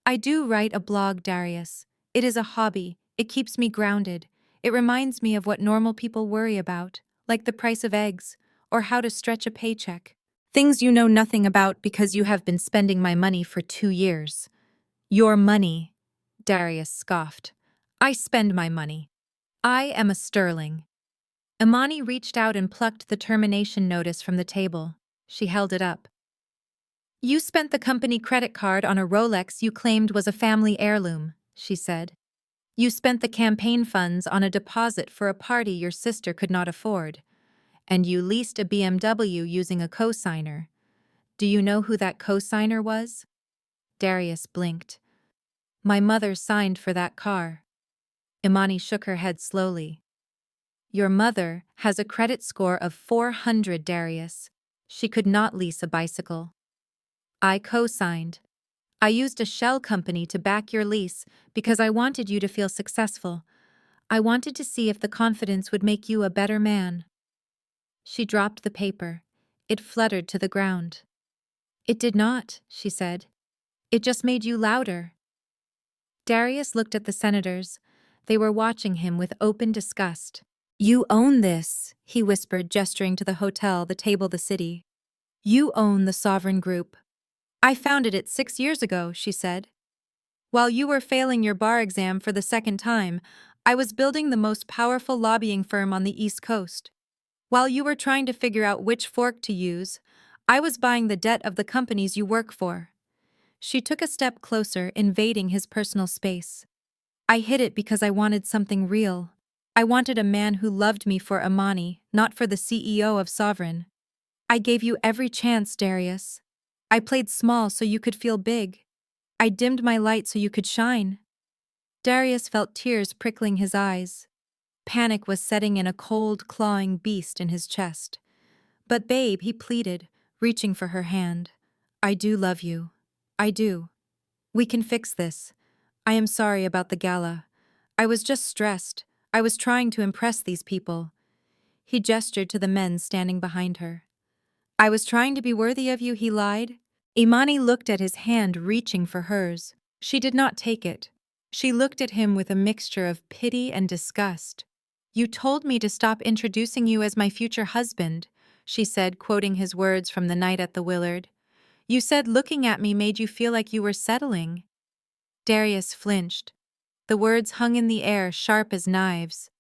"I do write a blog, Darius. It is a hobby. It keeps me grounded. It reminds me of what normal people worry about, like the price of eggs, or how to stretch a paycheck. Things you know nothing about because you have been spending my money for 2 years. Your money," Darius scoffed. "I spend my money. I am a sterling." Imani reached out and plucked the termination notice from the table. She held it up. "You spent the company credit card on a Rolex you claimed was a family heirloom," she said. "You spent the campaign funds on a deposit for a party your sister could not afford. And you leased a BMW using a cosigner. Do you know who that cosigner was?" Darius blinked. "My mother signed for that car." Imani shook her head slowly. "Your mother has a credit score of 400, Darius. She could not lease a bicycle. I co-signed. I used a shell company to back your lease because I wanted you to feel successful. I wanted to see if the confidence would make you a better man." She dropped the paper. It fluttered to the ground. "It did not," she said. "It just made you louder." Darius looked at the senators. They were watching him with open disgust. "You own this," he whispered, gesturing to the hotel, the table, the city. "You own the Sovereign Group." "I founded it 6 years ago," she said. "While you were failing your bar exam for the second time, I was building the most powerful lobbying firm on the East Coast. While you were trying to figure out which fork to use, I was buying the debt of the companies you work for." She took a step closer, invading his personal space. "I hid it because I wanted something real. I wanted a man who loved me for Imani, not for the CEO of Sovereign. I gave you every chance, Darius. I played small so you could feel big. I dimmed my light so you could shine. Darius felt tears prickling his eyes. Panic was setting in, a cold, clawing beast in his chest. But babe, he pleaded, reaching for her hand. I do love you. I do. We can fix this. I am sorry about the gala. I was just stressed. I was trying to impress these people. He gestured to the men standing behind her. I was trying to be worthy of you, he lied. Imani looked at his hand reaching for hers. She did not take it. She looked at him with a mixture of pity and disgust. You told me to stop introducing you as my future husband, she said, quoting his words from the night at the Willard. You said looking at me made you feel like you were settling. Darius flinched. The words hung in the air, sharp as knives.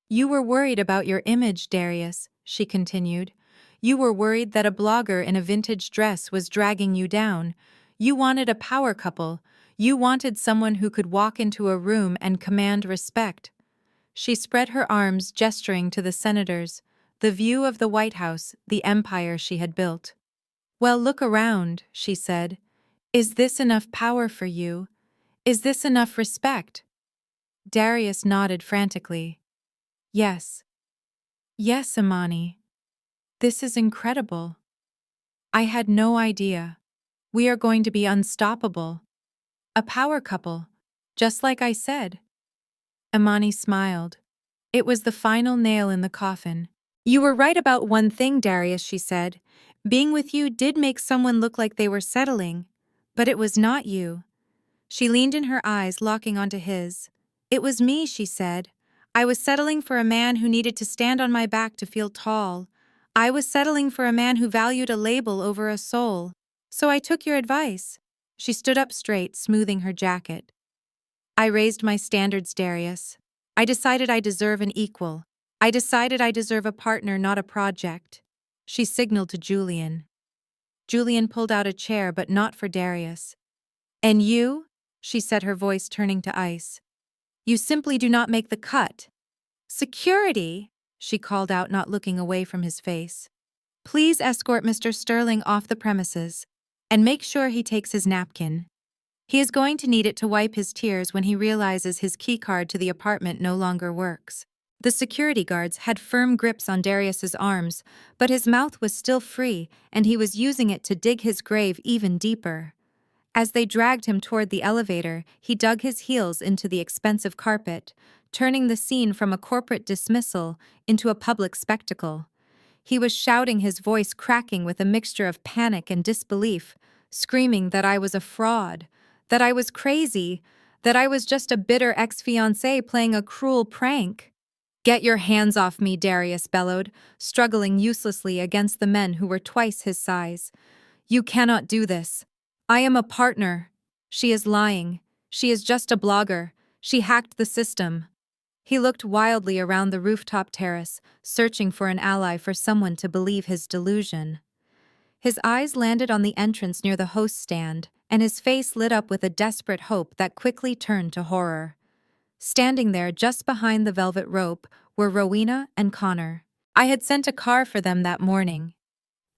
You were worried about your image, Darius, she continued. You were worried that a blogger in a vintage dress was dragging you down. You wanted a power couple. You wanted someone who could walk into a room and command respect. She spread her arms, gesturing to the senators, the view of the White House, the empire she had built. Well, look around, she said. Is this enough power for you? Is this enough respect? Darius nodded frantically. Yes. Yes, Imani. This is incredible. I had no idea. We are going to be unstoppable. A power couple, just like I said. Imani smiled. It was the final nail in the coffin. You were right about one thing, Darius, she said. Being with you did make someone look like they were settling, but it was not you. She leaned in, her eyes locking onto his. It was me, she said. I was settling for a man who needed to stand on my back to feel tall. I was settling for a man who valued a label over a soul. So I took your advice. She stood up straight, smoothing her jacket. I raised my standards, Darius. I decided I deserve an equal. I decided I deserve a partner, not a project. She signaled to Julian. Julian pulled out a chair, but not for Darius. And you? She said, her voice turning to ice. You simply do not make the cut. Security, she called out, not looking away from his face. Please escort Mr. Sterling off the premises, and make sure he takes his napkin. He is going to need it to wipe his tears when he realizes his keycard to the apartment no longer works. The security guards had firm grips on Darius's arms, but his mouth was still free, and he was using it to dig his grave even deeper. As they dragged him toward the elevator, he dug his heels into the expensive carpet, turning the scene from a corporate dismissal into a public spectacle. He was shouting, his voice cracking with a mixture of panic and disbelief, screaming that I was a fraud, that I was crazy, that I was just a bitter ex-fiancé playing a cruel prank. Get your hands off me, Darius bellowed, struggling uselessly against the men who were twice his size. You cannot do this. I am a partner. She is lying. She is just a blogger. She hacked the system. He looked wildly around the rooftop terrace, searching for an ally, for someone to believe his delusion. His eyes landed on the entrance near the host stand, and his face lit up with a desperate hope that quickly turned to horror. Standing there just behind the velvet rope were Rowena and Connor. I had sent a car for them that morning.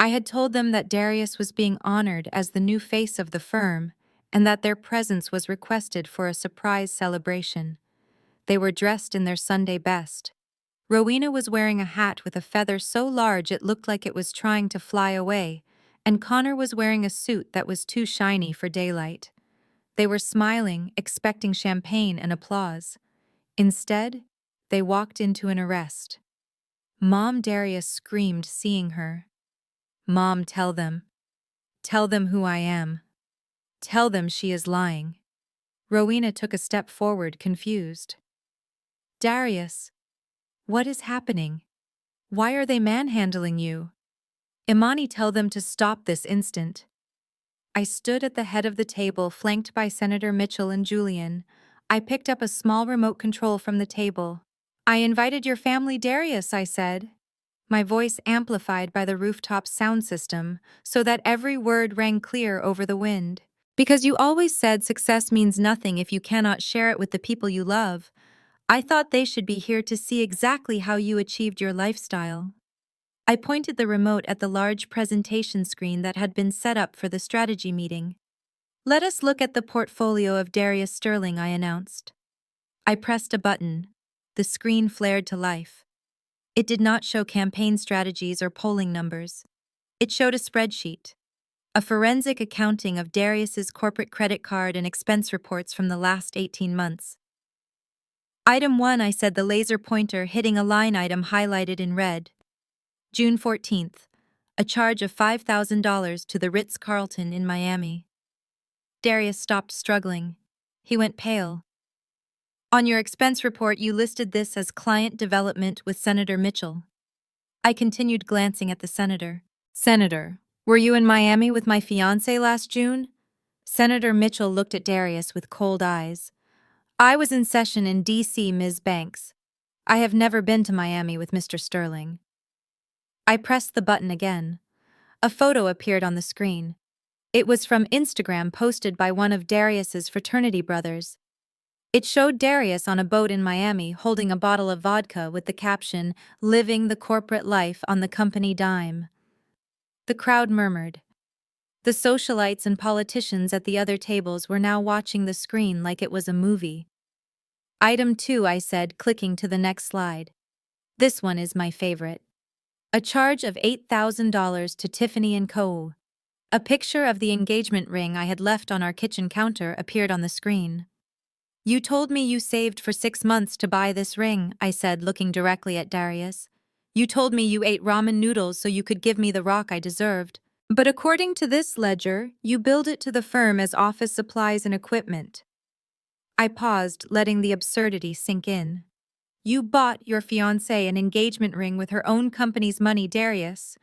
I had told them that Darius was being honored as the new face of the firm, and that their presence was requested for a surprise celebration. They were dressed in their Sunday best. Rowena was wearing a hat with a feather so large it looked like it was trying to fly away, and Connor was wearing a suit that was too shiny for daylight. They were smiling, expecting champagne and applause. Instead, they walked into an arrest. Mom, Darius screamed, seeing her. Mom, tell them. Tell them who I am. Tell them she is lying. Rowena took a step forward, confused. Darius, what is happening? Why are they manhandling you? Imani, tell them to stop this instant. I stood at the head of the table, flanked by Senator Mitchell and Julian. I picked up a small remote control from the table. I invited your family, Darius, I said. My voice amplified by the rooftop sound system, so that every word rang clear over the wind. Because you always said success means nothing if you cannot share it with the people you love. I thought they should be here to see exactly how you achieved your lifestyle. I pointed the remote at the large presentation screen that had been set up for the strategy meeting. Let us look at the portfolio of Darius Sterling, I announced. I pressed a button. The screen flared to life. It did not show campaign strategies or polling numbers. It showed a spreadsheet, a forensic accounting of Darius's corporate credit card and expense reports from the last 18 months. Item 1, I said, the laser pointer hitting a line item highlighted in red. June 14th. A charge of $5,000 to the Ritz-Carlton in Miami. Darius stopped struggling. He went pale. On your expense report, you listed this as client development with Senator Mitchell. I continued glancing at the senator. Senator, were you in Miami with my fiancé last June? Senator Mitchell looked at Darius with cold eyes. I was in session in D.C., Ms. Banks. I have never been to Miami with Mr. Sterling. I pressed the button again. A photo appeared on the screen. It was from Instagram, posted by one of Darius's fraternity brothers. It showed Darius on a boat in Miami holding a bottle of vodka with the caption, "Living the corporate life on the company dime." The crowd murmured. The socialites and politicians at the other tables were now watching the screen like it was a movie. Item 2, I said, clicking to the next slide. This one is my favorite. A charge of $8,000 to Tiffany & Co. A picture of the engagement ring I had left on our kitchen counter appeared on the screen. You told me you saved for 6 months to buy this ring, I said, looking directly at Darius. You told me you ate ramen noodles so you could give me the rock I deserved. But according to this ledger, you billed it to the firm as office supplies and equipment. I paused, letting the absurdity sink in. You bought your fiancé an engagement ring with her own company's money, Darius.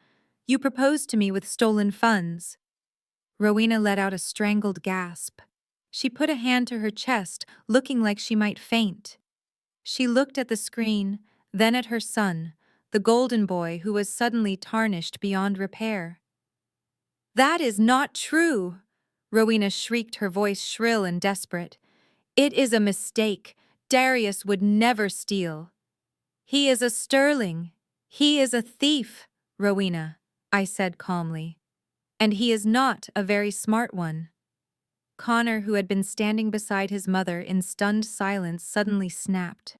You proposed to me with stolen funds. Rowena let out a strangled gasp. She put a hand to her chest, looking like she might faint. She looked at the screen, then at her son, the golden boy who was suddenly tarnished beyond repair. That is not true, Rowena shrieked, her voice shrill and desperate. It is a mistake. Darius would never steal. He is a Sterling. He is a thief, Rowena, I said calmly. And he is not a very smart one. Connor, who had been standing beside his mother in stunned silence, suddenly snapped.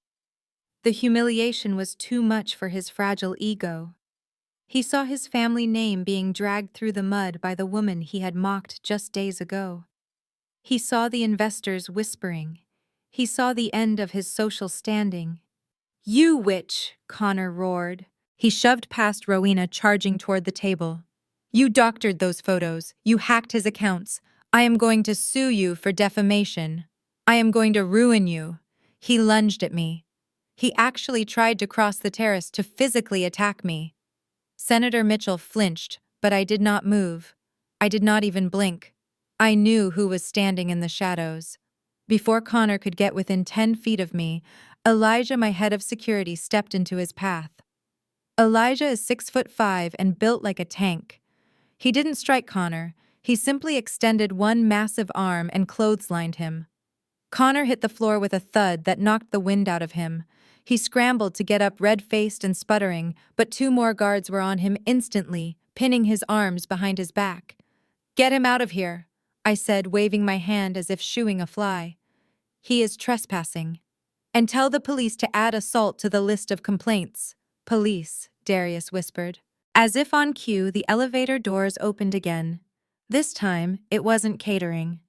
The humiliation was too much for his fragile ego. He saw his family name being dragged through the mud by the woman he had mocked just days ago. He saw the investors whispering. He saw the end of his social standing. You witch, Connor roared. He shoved past Rowena, charging toward the table. You doctored those photos. You hacked his accounts. I am going to sue you for defamation. I am going to ruin you. He lunged at me. He actually tried to cross the terrace to physically attack me. Senator Mitchell flinched, but I did not move. I did not even blink. I knew who was standing in the shadows. Before Connor could get within 10 feet of me, Elijah, my head of security, stepped into his path. Elijah is 6'5" and built like a tank. He didn't strike Connor. He simply extended one massive arm and clotheslined him. Connor hit the floor with a thud that knocked the wind out of him. He scrambled to get up, red-faced and sputtering, but 2 more guards were on him instantly, pinning his arms behind his back. Get him out of here, I said, waving my hand as if shooing a fly. He is trespassing. And tell the police to add assault to the list of complaints. Police, Darius whispered. As if on cue, the elevator doors opened again. This time, it wasn't catering.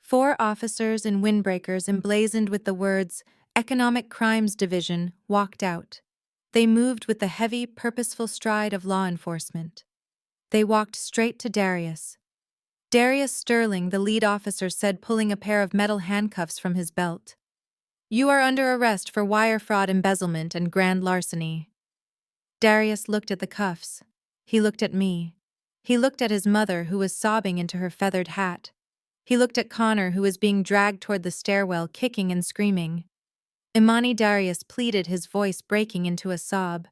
4 officers in windbreakers emblazoned with the words, Economic Crimes Division, walked out. They moved with the heavy, purposeful stride of law enforcement. They walked straight to Darius. Darius Sterling, the lead officer said, pulling a pair of metal handcuffs from his belt. You are under arrest for wire fraud, embezzlement, and grand larceny. Darius looked at the cuffs. He looked at me. He looked at his mother, who was sobbing into her feathered hat. He looked at Connor, who was being dragged toward the stairwell, kicking and screaming. Imani, Darius pleaded, his voice breaking into a sob.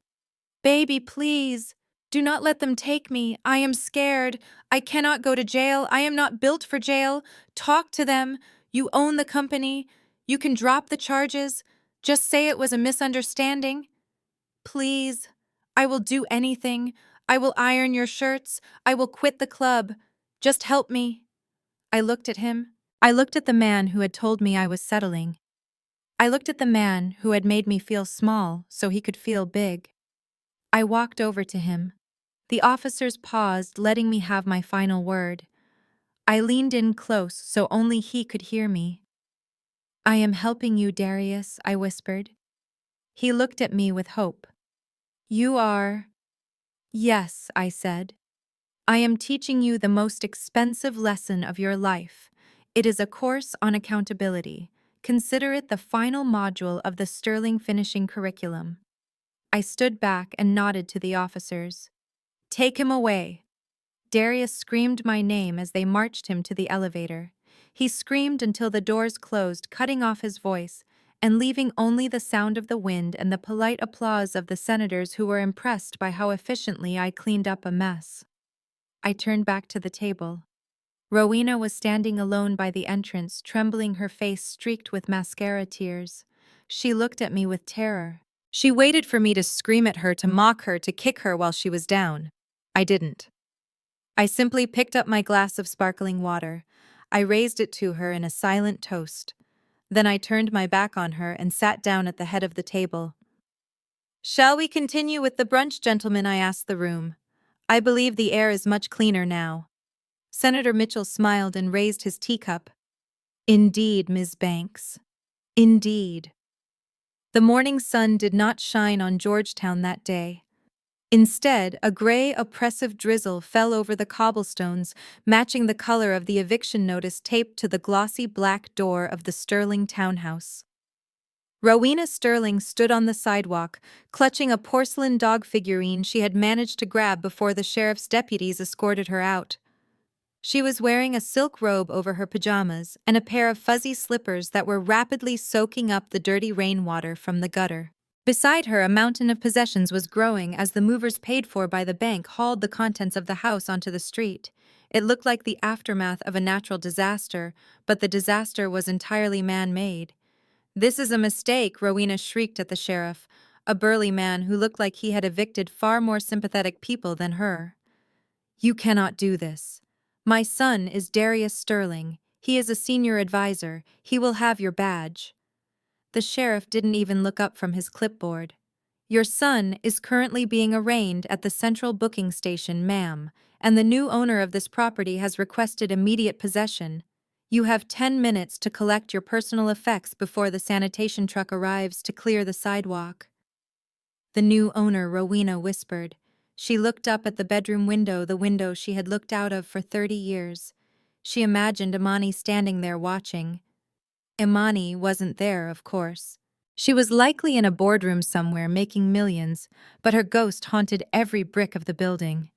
Baby, please. Do not let them take me. I am scared. I cannot go to jail. I am not built for jail. Talk to them. You own the company. You can drop the charges. Just say it was a misunderstanding. Please. I will do anything. I will iron your shirts. I will quit the club. Just help me. I looked at him. I looked at the man who had told me I was settling. I looked at the man who had made me feel small so he could feel big. I walked over to him. The officers paused, letting me have my final word. I leaned in close so only he could hear me. I am helping you, Darius, I whispered. He looked at me with hope. You are? Yes, I said. I am teaching you the most expensive lesson of your life. It is a course on accountability. Consider it the final module of the Sterling finishing curriculum. I stood back and nodded to the officers. Take him away. Darius screamed my name as they marched him to the elevator. He screamed until the doors closed, cutting off his voice, and leaving only the sound of the wind and the polite applause of the senators who were impressed by how efficiently I cleaned up a mess. I turned back to the table. Rowena was standing alone by the entrance, trembling, her face streaked with mascara tears. She looked at me with terror. She waited for me to scream at her, to mock her, to kick her while she was down. I didn't. I simply picked up my glass of sparkling water. I raised it to her in a silent toast. Then I turned my back on her and sat down at the head of the table. Shall we continue with the brunch, gentlemen? I asked the room. I believe the air is much cleaner now. Senator Mitchell smiled and raised his teacup. Indeed, Ms. Banks. Indeed. The morning sun did not shine on Georgetown that day. Instead, a gray, oppressive drizzle fell over the cobblestones, matching the color of the eviction notice taped to the glossy black door of the Sterling townhouse. Rowena Sterling stood on the sidewalk, clutching a porcelain dog figurine she had managed to grab before the sheriff's deputies escorted her out. She was wearing a silk robe over her pajamas and a pair of fuzzy slippers that were rapidly soaking up the dirty rainwater from the gutter. Beside her, a mountain of possessions was growing as the movers paid for by the bank hauled the contents of the house onto the street. It looked like the aftermath of a natural disaster, but the disaster was entirely man-made. This is a mistake, Rowena shrieked at the sheriff, a burly man who looked like he had evicted far more sympathetic people than her. You cannot do this. My son is Darius Sterling. He is a senior advisor. He will have your badge. The sheriff didn't even look up from his clipboard. Your son is currently being arraigned at the central booking station, ma'am, and the new owner of this property has requested immediate possession. You have 10 minutes to collect your personal effects before the sanitation truck arrives to clear the sidewalk. The new owner, Rowena whispered. She looked up at the bedroom window, the window she had looked out of for 30 years. She imagined Imani standing there watching. Imani wasn't there, of course. She was likely in a boardroom somewhere making millions, but her ghost haunted every brick of the building.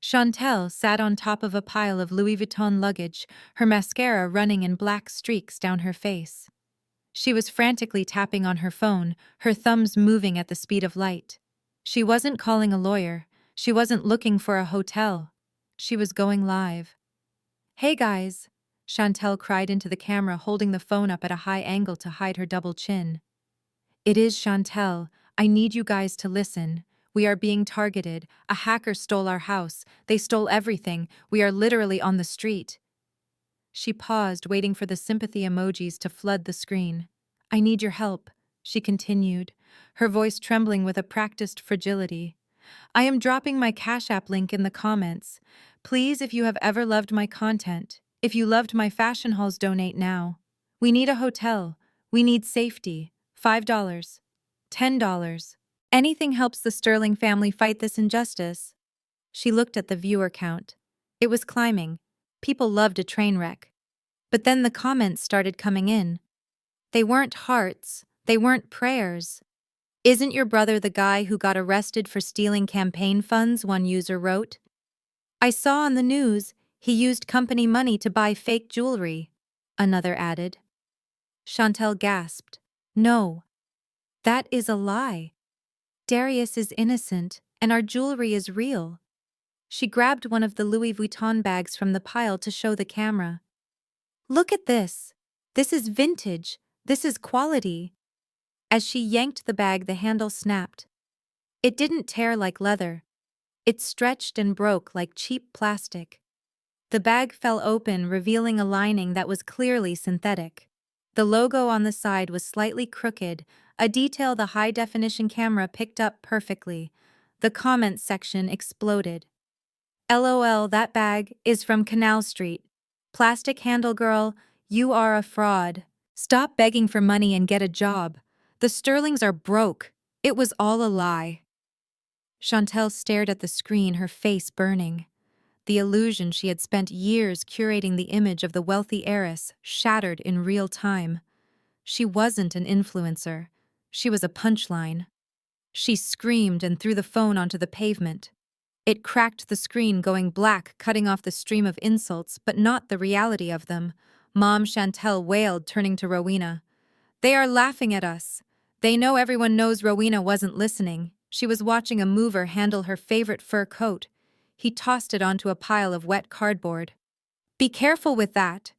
Chantel sat on top of a pile of Louis Vuitton luggage, her mascara running in black streaks down her face. She was frantically tapping on her phone, her thumbs moving at the speed of light. She wasn't calling a lawyer. She wasn't looking for a hotel. She was going live. Hey guys, Chantel cried into the camera, holding the phone up at a high angle to hide her double chin. It is Chantel. I need you guys to listen. We are being targeted. A hacker stole our house. They stole everything. We are literally on the street. She paused, waiting for the sympathy emojis to flood the screen. I need your help, she continued, her voice trembling with a practiced fragility. I am dropping my Cash App link in the comments. Please, if you have ever loved my content, if you loved my fashion hauls, donate now. We need a hotel. We need safety. $5. $10. Anything helps the Sterling family fight this injustice. She looked at the viewer count. It was climbing. People loved a train wreck. But then the comments started coming in. They weren't hearts. They weren't prayers. Isn't your brother the guy who got arrested for stealing campaign funds? One user wrote. I saw on the news he used company money to buy fake jewelry, another added. Chantel gasped. No. That is a lie. Darius is innocent, and our jewelry is real. She grabbed one of the Louis Vuitton bags from the pile to show the camera. Look at this. This is vintage. This is quality. As she yanked the bag, the handle snapped. It didn't tear like leather. It stretched and broke like cheap plastic. The bag fell open, revealing a lining that was clearly synthetic. The logo on the side was slightly crooked, a detail the high-definition camera picked up perfectly. The comments section exploded. LOL, that bag is from Canal Street. Plastic handle girl, you are a fraud. Stop begging for money and get a job. The Sterlings are broke. It was all a lie. Chantel stared at the screen, her face burning. The illusion she had spent years curating the image of the wealthy heiress shattered in real time. She wasn't an influencer. She was a punchline. She screamed and threw the phone onto the pavement. It cracked the screen, going black, cutting off the stream of insults, but not the reality of them. Mom Chantel wailed, turning to Rowena. They are laughing at us. They know everyone knows Rowena wasn't listening. She was watching a mover handle her favorite fur coat. He tossed it onto a pile of wet cardboard. Be careful with that,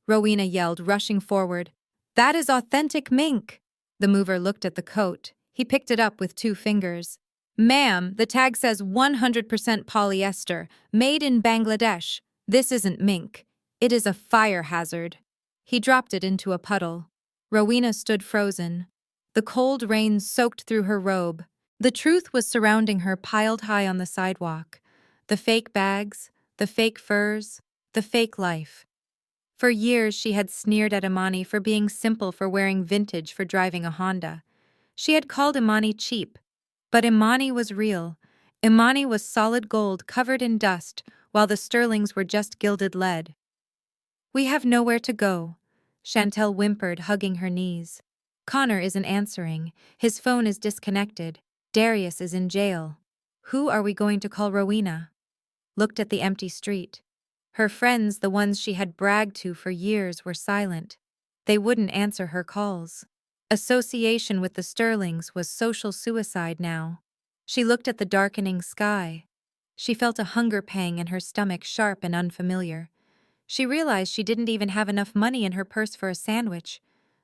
Rowena yelled, rushing forward. That is authentic mink. The mover looked at the coat. He picked it up with 2 fingers. Ma'am, the tag says 100% polyester, made in Bangladesh. This isn't mink. It is a fire hazard. He dropped it into a puddle. Rowena stood frozen. The cold rain soaked through her robe. The truth was surrounding her, piled high on the sidewalk. The fake bags, the fake furs, the fake life. For years she had sneered at Imani for being simple, for wearing vintage, for driving a Honda. She had called Imani cheap. But Imani was real. Imani was solid gold covered in dust, while the Sterlings were just gilded lead. We have nowhere to go, Chantel whimpered, hugging her knees. Connor isn't answering. His phone is disconnected. Darius is in jail. Who are we going to call? Rowena looked at the empty street. Her friends, the ones she had bragged to for years, were silent. They wouldn't answer her calls. Association with the Sterlings was social suicide now. She looked at the darkening sky. She felt a hunger pang in her stomach, sharp and unfamiliar. She realized she didn't even have enough money in her purse for a sandwich.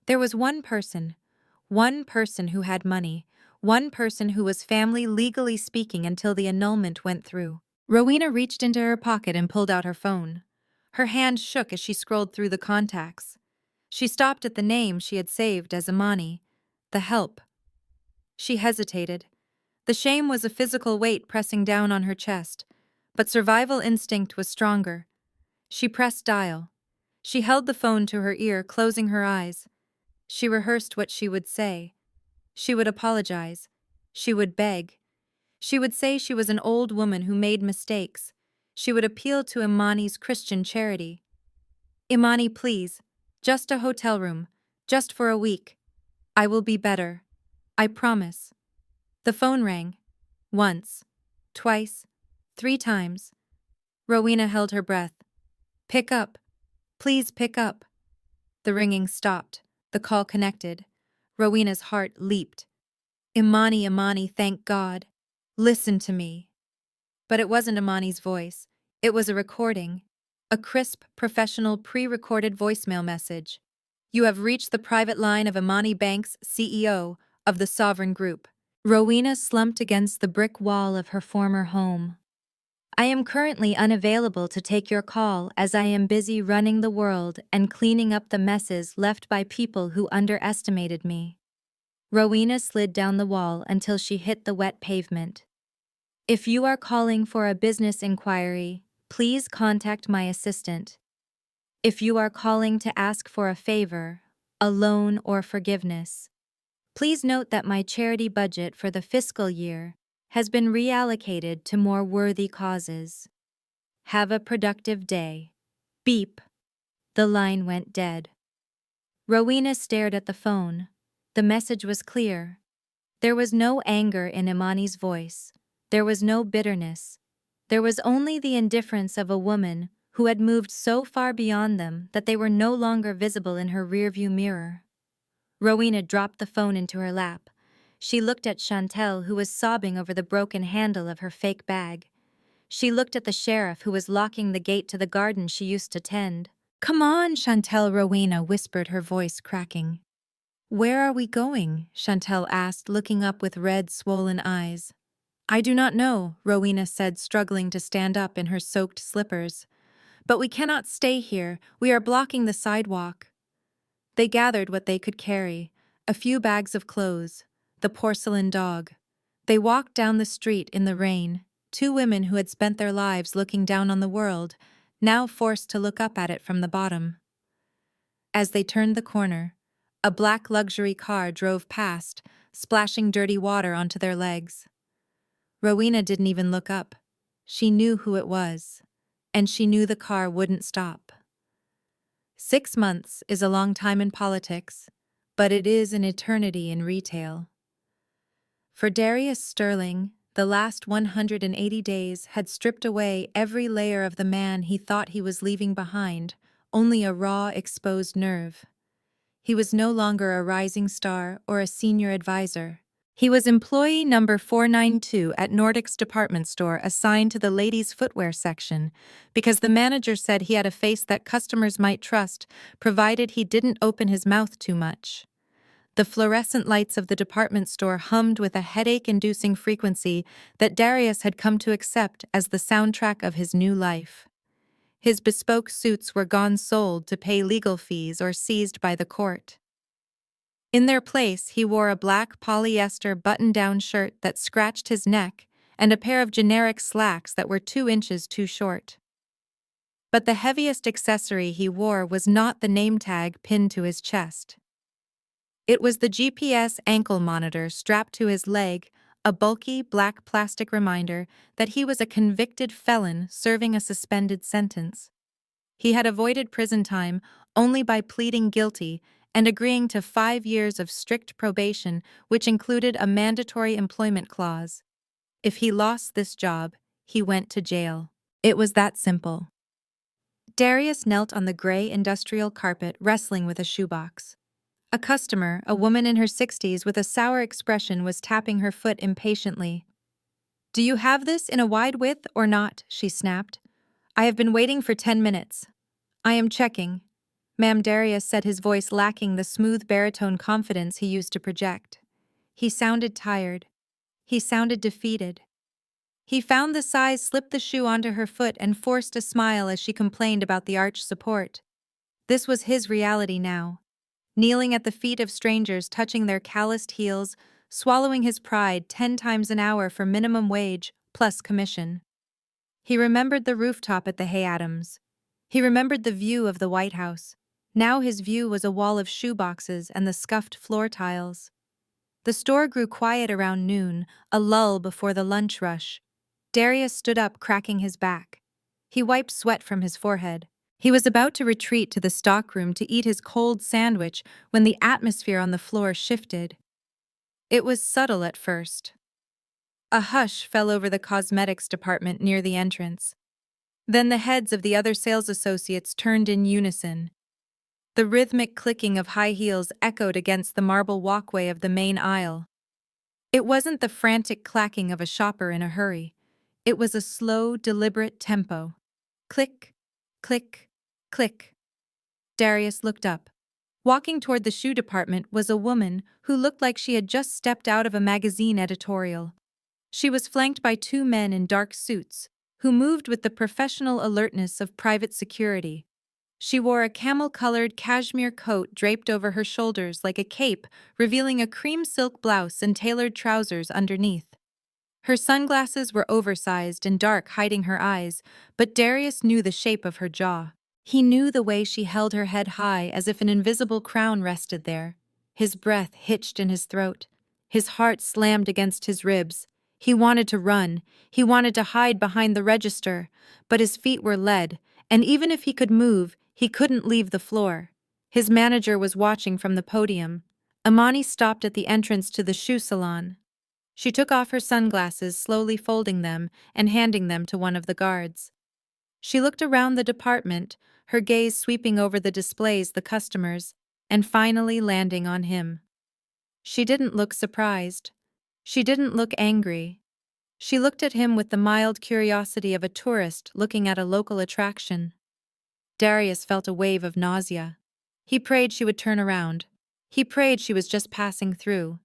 There was one person who had money, one person who was family legally speaking until the annulment went through. Rowena reached into her pocket and pulled out her phone. Her hand shook as she scrolled through the contacts. She stopped at the name she had saved as Imani. The help. She hesitated. The shame was a physical weight pressing down on her chest, but survival instinct was stronger. She pressed dial. She held the phone to her ear, closing her eyes. She rehearsed what she would say. She would apologize. She would beg. She would say she was an old woman who made mistakes. She would appeal to Imani's Christian charity. Imani, please. Just a hotel room. Just for a week. I will be better. I promise. The phone rang. Once. Twice. 3 times. Rowena held her breath. Pick up. Please pick up. The ringing stopped. The call connected. Rowena's heart leaped. Imani, thank God. Listen to me. But it wasn't Imani's voice. It was a recording. A crisp, professional, pre-recorded voicemail message. You have reached the private line of Imani Banks, CEO of the Sovereign Group. Rowena slumped against the brick wall of her former home. I am currently unavailable to take your call as I am busy running the world and cleaning up the messes left by people who underestimated me. Rowena slid down the wall until she hit the wet pavement. If you are calling for a business inquiry, please contact my assistant. If you are calling to ask for a favor, a loan or forgiveness, please note that my charity budget for the fiscal year has been reallocated to more worthy causes. Have a productive day. Beep. The line went dead. Rowena stared at the phone. The message was clear. There was no anger in Imani's voice. There was no bitterness. There was only the indifference of a woman who had moved so far beyond them that they were no longer visible in her rearview mirror. Rowena dropped the phone into her lap. She looked at Chantel, who was sobbing over the broken handle of her fake bag. She looked at the sheriff, who was locking the gate to the garden she used to tend. Come on, Chantel, Rowena whispered, her voice cracking. Where are we going? Chantel asked, looking up with red, swollen eyes. I do not know, Rowena said, struggling to stand up in her soaked slippers. But we cannot stay here. We are blocking the sidewalk. They gathered what they could carry, a few bags of clothes, the porcelain dog. They walked down the street in the rain, two women who had spent their lives looking down on the world, now forced to look up at it from the bottom. As they turned the corner, a black luxury car drove past, splashing dirty water onto their legs. Rowena didn't even look up. She knew who it was, and she knew the car wouldn't stop. 6 months is a long time in politics, but it is an eternity in retail. For Darius Sterling, the last 180 days had stripped away every layer of the man he thought he was leaving behind, only a raw, exposed nerve. He was no longer a rising star or a senior advisor. He was employee number 492 at Nordic's department store, assigned to the ladies' footwear section, because the manager said he had a face that customers might trust, provided he didn't open his mouth too much. The fluorescent lights of the department store hummed with a headache-inducing frequency that Darius had come to accept as the soundtrack of his new life. His bespoke suits were gone sold to pay legal fees or seized by the court. In their place, he wore a black polyester button-down shirt that scratched his neck and a pair of generic slacks that were 2 inches too short. But the heaviest accessory he wore was not the name tag pinned to his chest. It was the GPS ankle monitor strapped to his leg, a bulky black plastic reminder that he was a convicted felon serving a suspended sentence. He had avoided prison time only by pleading guilty and agreeing to 5 years of strict probation, which included a mandatory employment clause. If he lost this job, he went to jail. It was that simple. Darius knelt on the gray industrial carpet, wrestling with a shoebox. A customer, a woman in her 60s with a sour expression, was tapping her foot impatiently. "Do you have this in a wide width or not?" she snapped. "I have been waiting for 10 minutes. "I am checking." Ma'am, Darius said, his voice lacking the smooth baritone confidence he used to project. He sounded tired. He sounded defeated. He found the size, slipped the shoe onto her foot, and forced a smile as she complained about the arch support. This was his reality now. Kneeling at the feet of strangers, touching their calloused heels, swallowing his pride 10 times an hour for minimum wage, plus commission. He remembered the rooftop at the Hay Adams. He remembered the view of the White House. Now his view was a wall of shoeboxes and the scuffed floor tiles. The store grew quiet around noon, a lull before the lunch rush. Darius stood up, cracking his back. He wiped sweat from his forehead. He was about to retreat to the stockroom to eat his cold sandwich when the atmosphere on the floor shifted. It was subtle at first. A hush fell over the cosmetics department near the entrance. Then the heads of the other sales associates turned in unison. The rhythmic clicking of high heels echoed against the marble walkway of the main aisle. It wasn't the frantic clacking of a shopper in a hurry. It was a slow, deliberate tempo. Click, click, click. Darius looked up. Walking toward the shoe department was a woman who looked like she had just stepped out of a magazine editorial. She was flanked by 2 men in dark suits, who moved with the professional alertness of private security. She wore a camel-colored cashmere coat draped over her shoulders like a cape, revealing a cream silk blouse and tailored trousers underneath. Her sunglasses were oversized and dark, hiding her eyes, but Darius knew the shape of her jaw. He knew the way she held her head high as if an invisible crown rested there. His breath hitched in his throat. His heart slammed against his ribs. He wanted to run. He wanted to hide behind the register, but his feet were lead, and even if he could move, he couldn't leave the floor. His manager was watching from the podium. Amani stopped at the entrance to the shoe salon. She took off her sunglasses, slowly folding them and handing them to one of the guards. She looked around the department, her gaze sweeping over the displays, the customers, and finally landing on him. She didn't look surprised. She didn't look angry. She looked at him with the mild curiosity of a tourist looking at a local attraction. Darius felt a wave of nausea. He prayed she would turn around. He prayed she was just passing through.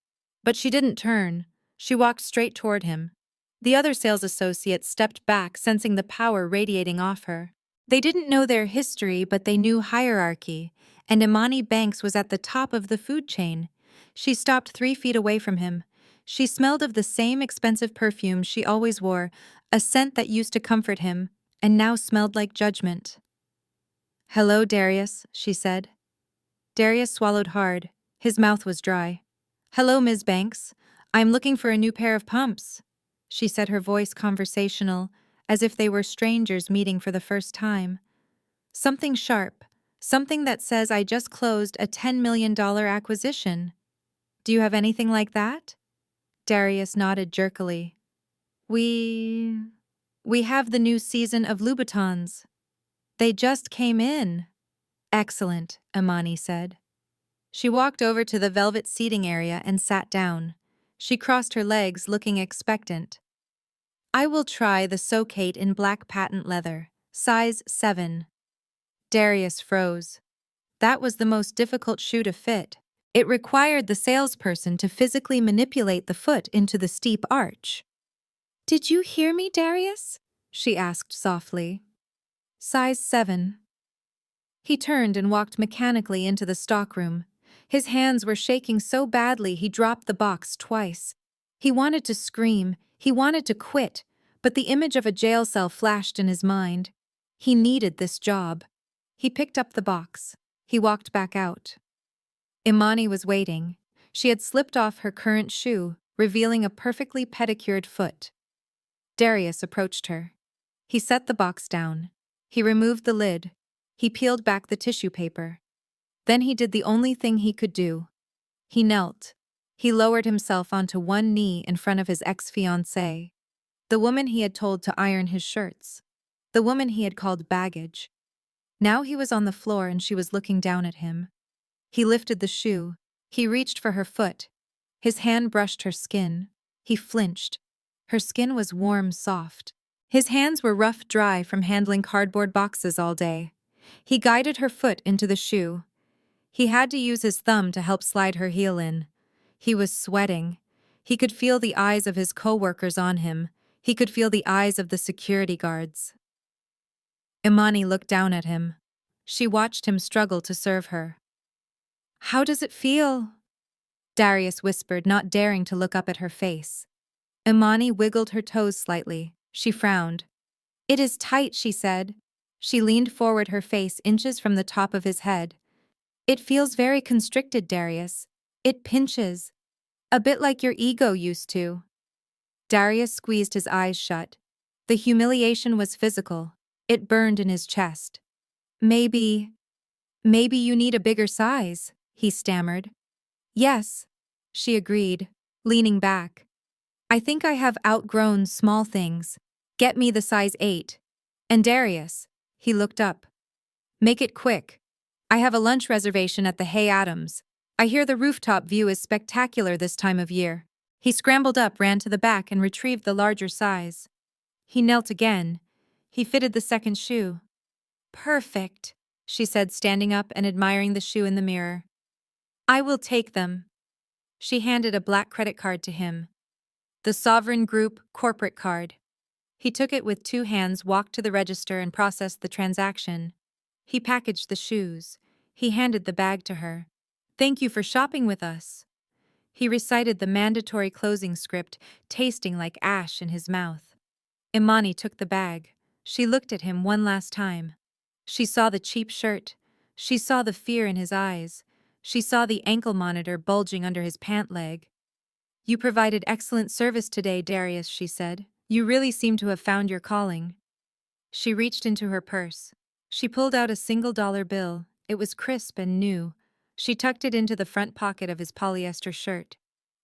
But she didn't turn. She walked straight toward him. The other sales associates stepped back, sensing the power radiating off her. They didn't know their history, but they knew hierarchy, and Imani Banks was at the top of the food chain. She stopped 3 feet away from him. She smelled of the same expensive perfume she always wore, a scent that used to comfort him, and now smelled like judgment. "Hello, Darius," she said. Darius swallowed hard. His mouth was dry. "Hello, Ms. Banks. I'm looking for a new pair of pumps," she said, her voice conversational, as if they were strangers meeting for the first time. "Something sharp. Something that says I just closed a $10 million acquisition. Do you have anything like that?" Darius nodded jerkily. We have the new season of Louboutins. They just came in." "Excellent," Imani said. She walked over to the velvet seating area and sat down. She crossed her legs, looking expectant. "I will try the Socate in black patent leather, size 7. Darius froze. That was the most difficult shoe to fit. It required the salesperson to physically manipulate the foot into the steep arch. "Did you hear me, Darius?" she asked softly. "Size 7. He turned and walked mechanically into the stockroom. His hands were shaking so badly he dropped the box twice. He wanted to scream, he wanted to quit, but the image of a jail cell flashed in his mind. He needed this job. He picked up the box. He walked back out. Imani was waiting. She had slipped off her current shoe, revealing a perfectly pedicured foot. Darius approached her. He set the box down. He removed the lid. He peeled back the tissue paper. Then he did the only thing he could do. He knelt. He lowered himself onto one knee in front of his ex-fiancée, the woman he had told to iron his shirts, the woman he had called baggage. Now he was on the floor and she was looking down at him. He lifted the shoe. He reached for her foot. His hand brushed her skin. He flinched. Her skin was warm, soft. His hands were rough, dry from handling cardboard boxes all day. He guided her foot into the shoe. He had to use his thumb to help slide her heel in. He was sweating. He could feel the eyes of his co-workers on him. He could feel the eyes of the security guards. Imani looked down at him. She watched him struggle to serve her. "How does it feel?" Darius whispered, not daring to look up at her face. Imani wiggled her toes slightly. She frowned. "It is tight," she said. She leaned forward, her face inches from the top of his head. "It feels very constricted, Darius. It pinches. A bit like your ego used to." Darius squeezed his eyes shut. The humiliation was physical. It burned in his chest. Maybe you need a bigger size," he stammered. "Yes," she agreed, leaning back. "I think I have outgrown small things. Get me the size 8. And Darius," he looked up. "Make it quick. I have a lunch reservation at the Hay Adams. I hear the rooftop view is spectacular this time of year." He scrambled up, ran to the back, and retrieved the larger size. He knelt again. He fitted the second shoe. "Perfect," she said, standing up and admiring the shoe in the mirror. "I will take them." She handed a black credit card to him. The Sovereign Group corporate card. He took it with 2 hands, walked to the register, and processed the transaction. He packaged the shoes. He handed the bag to her. "Thank you for shopping with us." He recited the mandatory closing script, tasting like ash in his mouth. Imani took the bag. She looked at him one last time. She saw the cheap shirt. She saw the fear in his eyes. She saw the ankle monitor bulging under his pant leg. "You provided excellent service today, Darius," she said. "You really seem to have found your calling." She reached into her purse. She pulled out a $1 bill. It was crisp and new. She tucked it into the front pocket of his polyester shirt.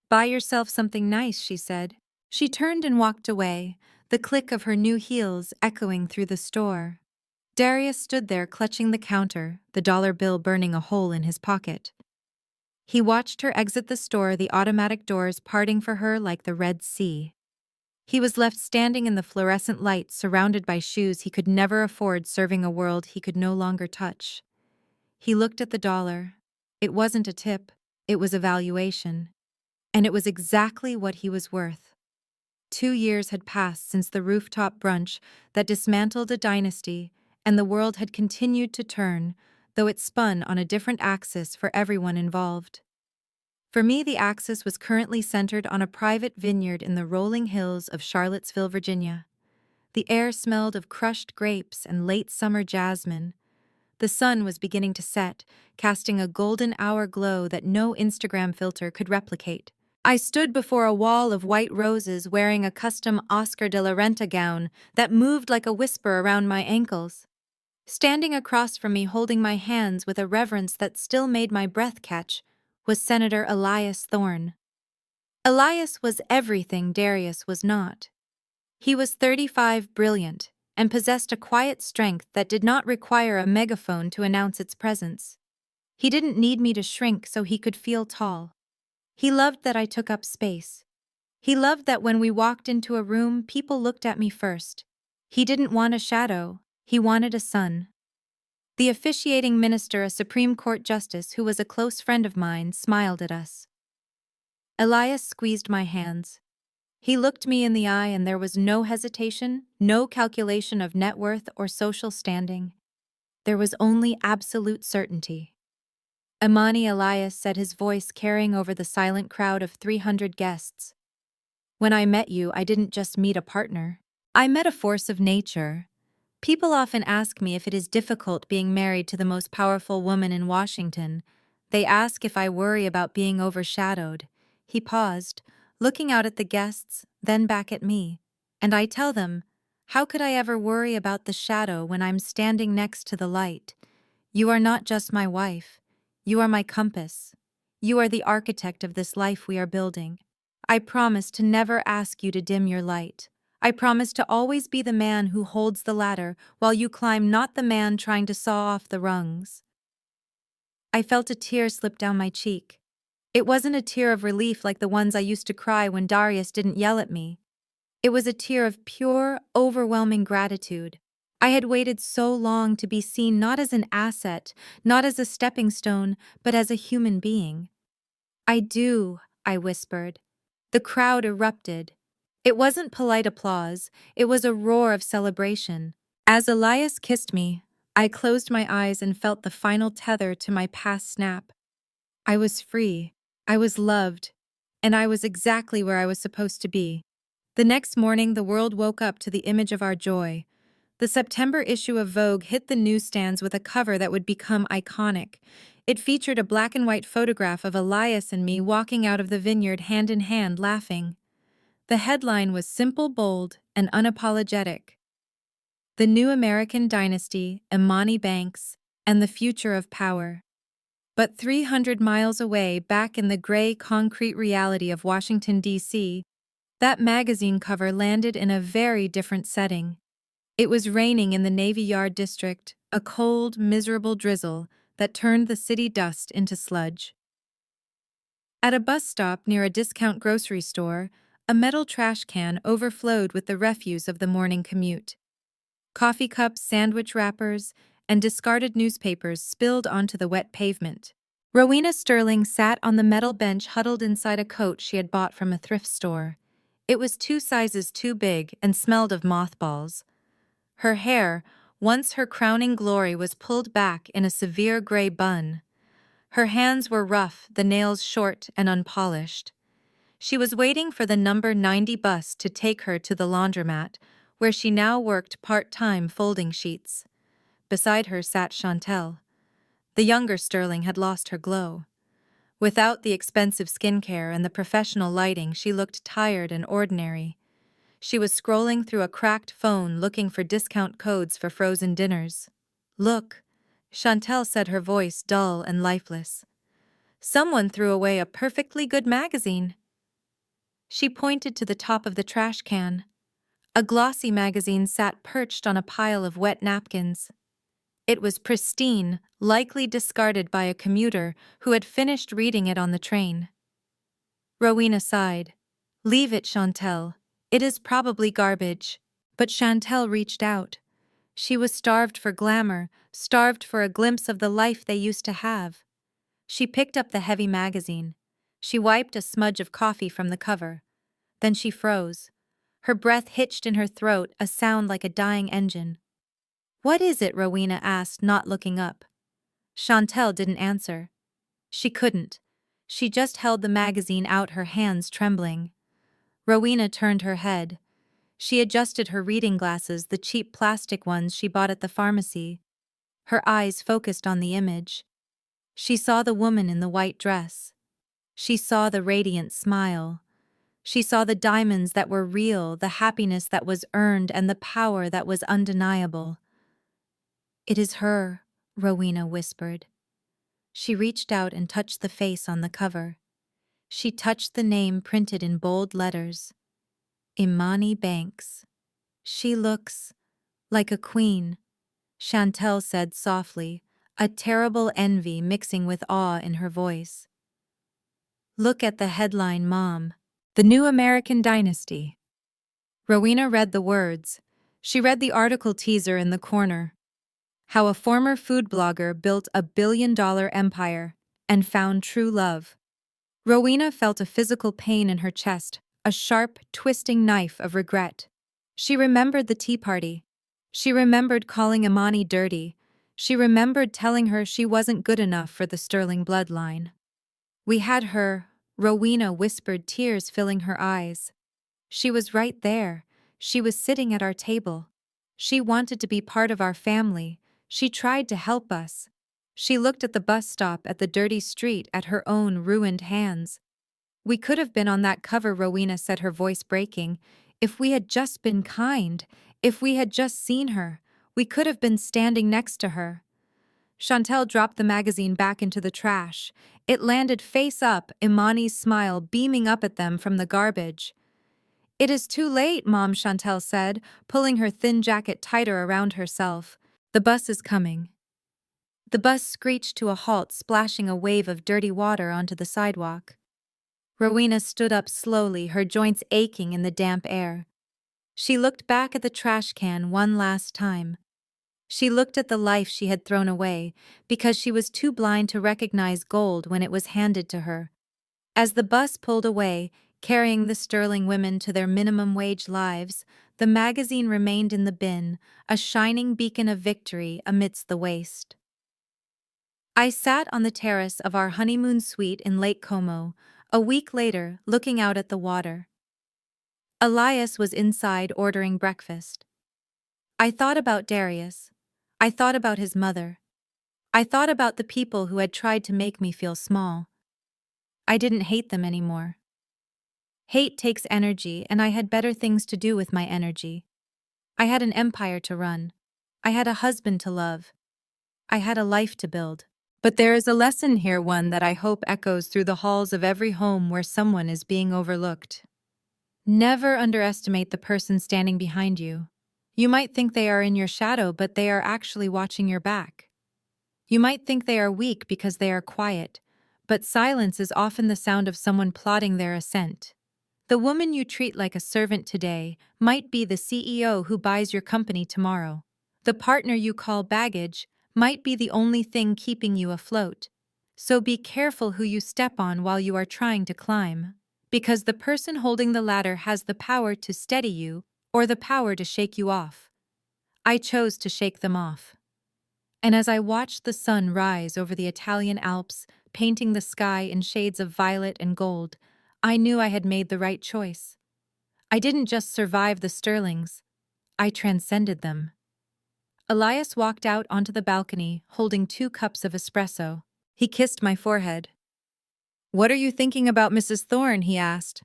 "Buy yourself something nice," she said. She turned and walked away, the click of her new heels echoing through the store. Darius stood there clutching the counter, the dollar bill burning a hole in his pocket. He watched her exit the store, the automatic doors parting for her like the Red Sea. He was left standing in the fluorescent light, surrounded by shoes he could never afford, serving a world he could no longer touch. He looked at the dollar. It wasn't a tip. It was a valuation. And it was exactly what he was worth. 2 years had passed since the rooftop brunch that dismantled a dynasty, and the world had continued to turn, though it spun on a different axis for everyone involved. For me, the axis was currently centered on a private vineyard in the rolling hills of Charlottesville, Virginia. The air smelled of crushed grapes and late summer jasmine. The sun was beginning to set, casting a golden hour glow that no Instagram filter could replicate. I stood before a wall of white roses wearing a custom Oscar de la Renta gown that moved like a whisper around my ankles. Standing across from me holding my hands with a reverence that still made my breath catch was Senator Elias Thorne. Elias was everything Darius was not. He was 35, brilliant, and possessed a quiet strength that did not require a megaphone to announce its presence. He didn't need me to shrink so he could feel tall. He loved that I took up space. He loved that when we walked into a room, people looked at me first. He didn't want a shadow, he wanted a sun. The officiating minister, a Supreme Court justice who was a close friend of mine, smiled at us. Elias squeezed my hands. He looked me in the eye and there was no hesitation, no calculation of net worth or social standing. There was only absolute certainty. Imani, Elias said, his voice carrying over the silent crowd of 300 guests. When I met you, I didn't just meet a partner. I met a force of nature. People often ask me if it is difficult being married to the most powerful woman in Washington. They ask if I worry about being overshadowed. He paused, looking out at the guests, then back at me. And I tell them, how could I ever worry about the shadow when I'm standing next to the light? You are not just my wife. You are my compass. You are the architect of this life we are building. I promise to never ask you to dim your light. I promise to always be the man who holds the ladder while you climb, not the man trying to saw off the rungs. I felt a tear slip down my cheek. It wasn't a tear of relief like the ones I used to cry when Darius didn't yell at me. It was a tear of pure, overwhelming gratitude. I had waited so long to be seen not as an asset, not as a stepping stone, but as a human being. I do, I whispered. The crowd erupted. It wasn't polite applause, it was a roar of celebration. As Elias kissed me, I closed my eyes and felt the final tether to my past snap. I was free, I was loved, and I was exactly where I was supposed to be. The next morning, the world woke up to the image of our joy. The September issue of Vogue hit the newsstands with a cover that would become iconic. It featured a black and white photograph of Elias and me walking out of the vineyard hand in hand, laughing. The headline was simple, bold, and unapologetic. The New American Dynasty, Imani Banks, and the Future of Power. But 300 miles away, back in the gray concrete reality of Washington, D.C., that magazine cover landed in a very different setting. It was raining in the Navy Yard district, a cold, miserable drizzle that turned the city dust into sludge. At a bus stop near a discount grocery store, a metal trash can overflowed with the refuse of the morning commute. Coffee cups, sandwich wrappers, and discarded newspapers spilled onto the wet pavement. Rowena Sterling sat on the metal bench huddled inside a coat she had bought from a thrift store. It was 2 sizes too big and smelled of mothballs. Her hair, once her crowning glory, was pulled back in a severe gray bun. Her hands were rough, the nails short and unpolished. She was waiting for the number 90 bus to take her to the laundromat, where she now worked part-time folding sheets. Beside her sat Chantel. The younger Sterling had lost her glow. Without the expensive skincare and the professional lighting, she looked tired and ordinary. She was scrolling through a cracked phone looking for discount codes for frozen dinners. "Look," Chantel said, her voice dull and lifeless. "Someone threw away a perfectly good magazine." She pointed to the top of the trash can. A glossy magazine sat perched on a pile of wet napkins. It was pristine, likely discarded by a commuter who had finished reading it on the train. Rowena sighed. "Leave it, Chantel. It is probably garbage." But Chantel reached out. She was starved for glamour, starved for a glimpse of the life they used to have. She picked up the heavy magazine. She wiped a smudge of coffee from the cover. Then she froze. Her breath hitched in her throat, a sound like a dying engine. "What is it?" Rowena asked, not looking up. Chantel didn't answer. She couldn't. She just held the magazine out, her hands trembling. Rowena turned her head. She adjusted her reading glasses, the cheap plastic ones she bought at the pharmacy. Her eyes focused on the image. She saw the woman in the white dress. She saw the radiant smile. She saw the diamonds that were real, the happiness that was earned, and the power that was undeniable. "It is her," Rowena whispered. She reached out and touched the face on the cover. She touched the name printed in bold letters. Imani Banks. "She looks like a queen," Chantel said softly, a terrible envy mixing with awe in her voice. "Look at the headline, Mom. The New American Dynasty." Rowena read the words. She read the article teaser in the corner. How a former food blogger built a billion-dollar empire and found true love. Rowena felt a physical pain in her chest, a sharp, twisting knife of regret. She remembered the tea party. She remembered calling Imani dirty. She remembered telling her she wasn't good enough for the Sterling bloodline. "We had her," Rowena whispered, tears filling her eyes. "She was right there. She was sitting at our table. She wanted to be part of our family. She tried to help us." She looked at the bus stop, at the dirty street, at her own ruined hands. "We could have been on that cover," Rowena said, her voice breaking. "If we had just been kind, if we had just seen her, we could have been standing next to her." Chantel dropped the magazine back into the trash. It landed face up, Imani's smile beaming up at them from the garbage. "It is too late, Mom," Chantel said, pulling her thin jacket tighter around herself. "The bus is coming." The bus screeched to a halt, splashing a wave of dirty water onto the sidewalk. Rowena stood up slowly, her joints aching in the damp air. She looked back at the trash can one last time. She looked at the life she had thrown away, because she was too blind to recognize gold when it was handed to her. As the bus pulled away, carrying the Sterling women to their minimum wage lives, the magazine remained in the bin, a shining beacon of victory amidst the waste. I sat on the terrace of our honeymoon suite in Lake Como, a week later, looking out at the water. Elias was inside ordering breakfast. I thought about Darius. I thought about his mother. I thought about the people who had tried to make me feel small. I didn't hate them anymore. Hate takes energy, and I had better things to do with my energy. I had an empire to run. I had a husband to love. I had a life to build. But there is a lesson here, one that I hope echoes through the halls of every home where someone is being overlooked. Never underestimate the person standing behind you. You might think they are in your shadow, but they are actually watching your back. You might think they are weak because they are quiet, but silence is often the sound of someone plotting their ascent. The woman you treat like a servant today might be the CEO who buys your company tomorrow. The partner you call baggage might be the only thing keeping you afloat. So be careful who you step on while you are trying to climb, because the person holding the ladder has the power to steady you or the power to shake you off. I chose to shake them off. And as I watched the sun rise over the Italian Alps, painting the sky in shades of violet and gold, I knew I had made the right choice. I didn't just survive the Sterlings, I transcended them. Elias walked out onto the balcony, holding 2 cups of espresso. He kissed my forehead. "What are you thinking about Mrs. Thorne?" he asked.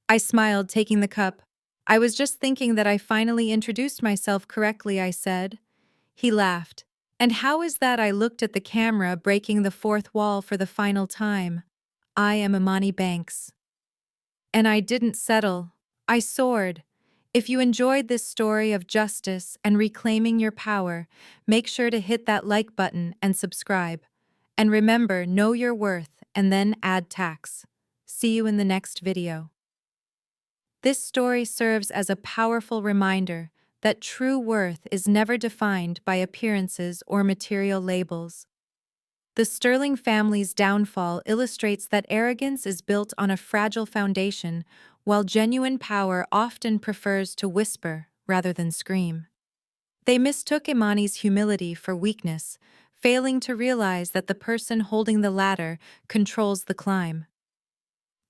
I smiled, taking the cup. "I was just thinking that I finally introduced myself correctly," I said. He laughed. "And how is that?" I looked at the camera, breaking the fourth wall for the final time. "I am Imani Banks." And I didn't settle. I soared. If you enjoyed this story of justice and reclaiming your power, make sure to hit that like button and subscribe. And remember, know your worth and then add tax. See you in the next video. This story serves as a powerful reminder that true worth is never defined by appearances or material labels. The Sterling family's downfall illustrates that arrogance is built on a fragile foundation, while genuine power often prefers to whisper rather than scream. They mistook Imani's humility for weakness, failing to realize that the person holding the ladder controls the climb.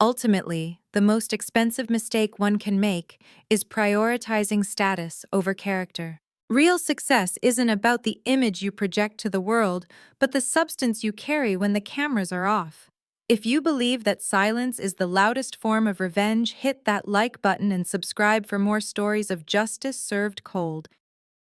Ultimately, the most expensive mistake one can make is prioritizing status over character. Real success isn't about the image you project to the world, but the substance you carry when the cameras are off. If you believe that silence is the loudest form of revenge, hit that like button and subscribe for more stories of justice served cold.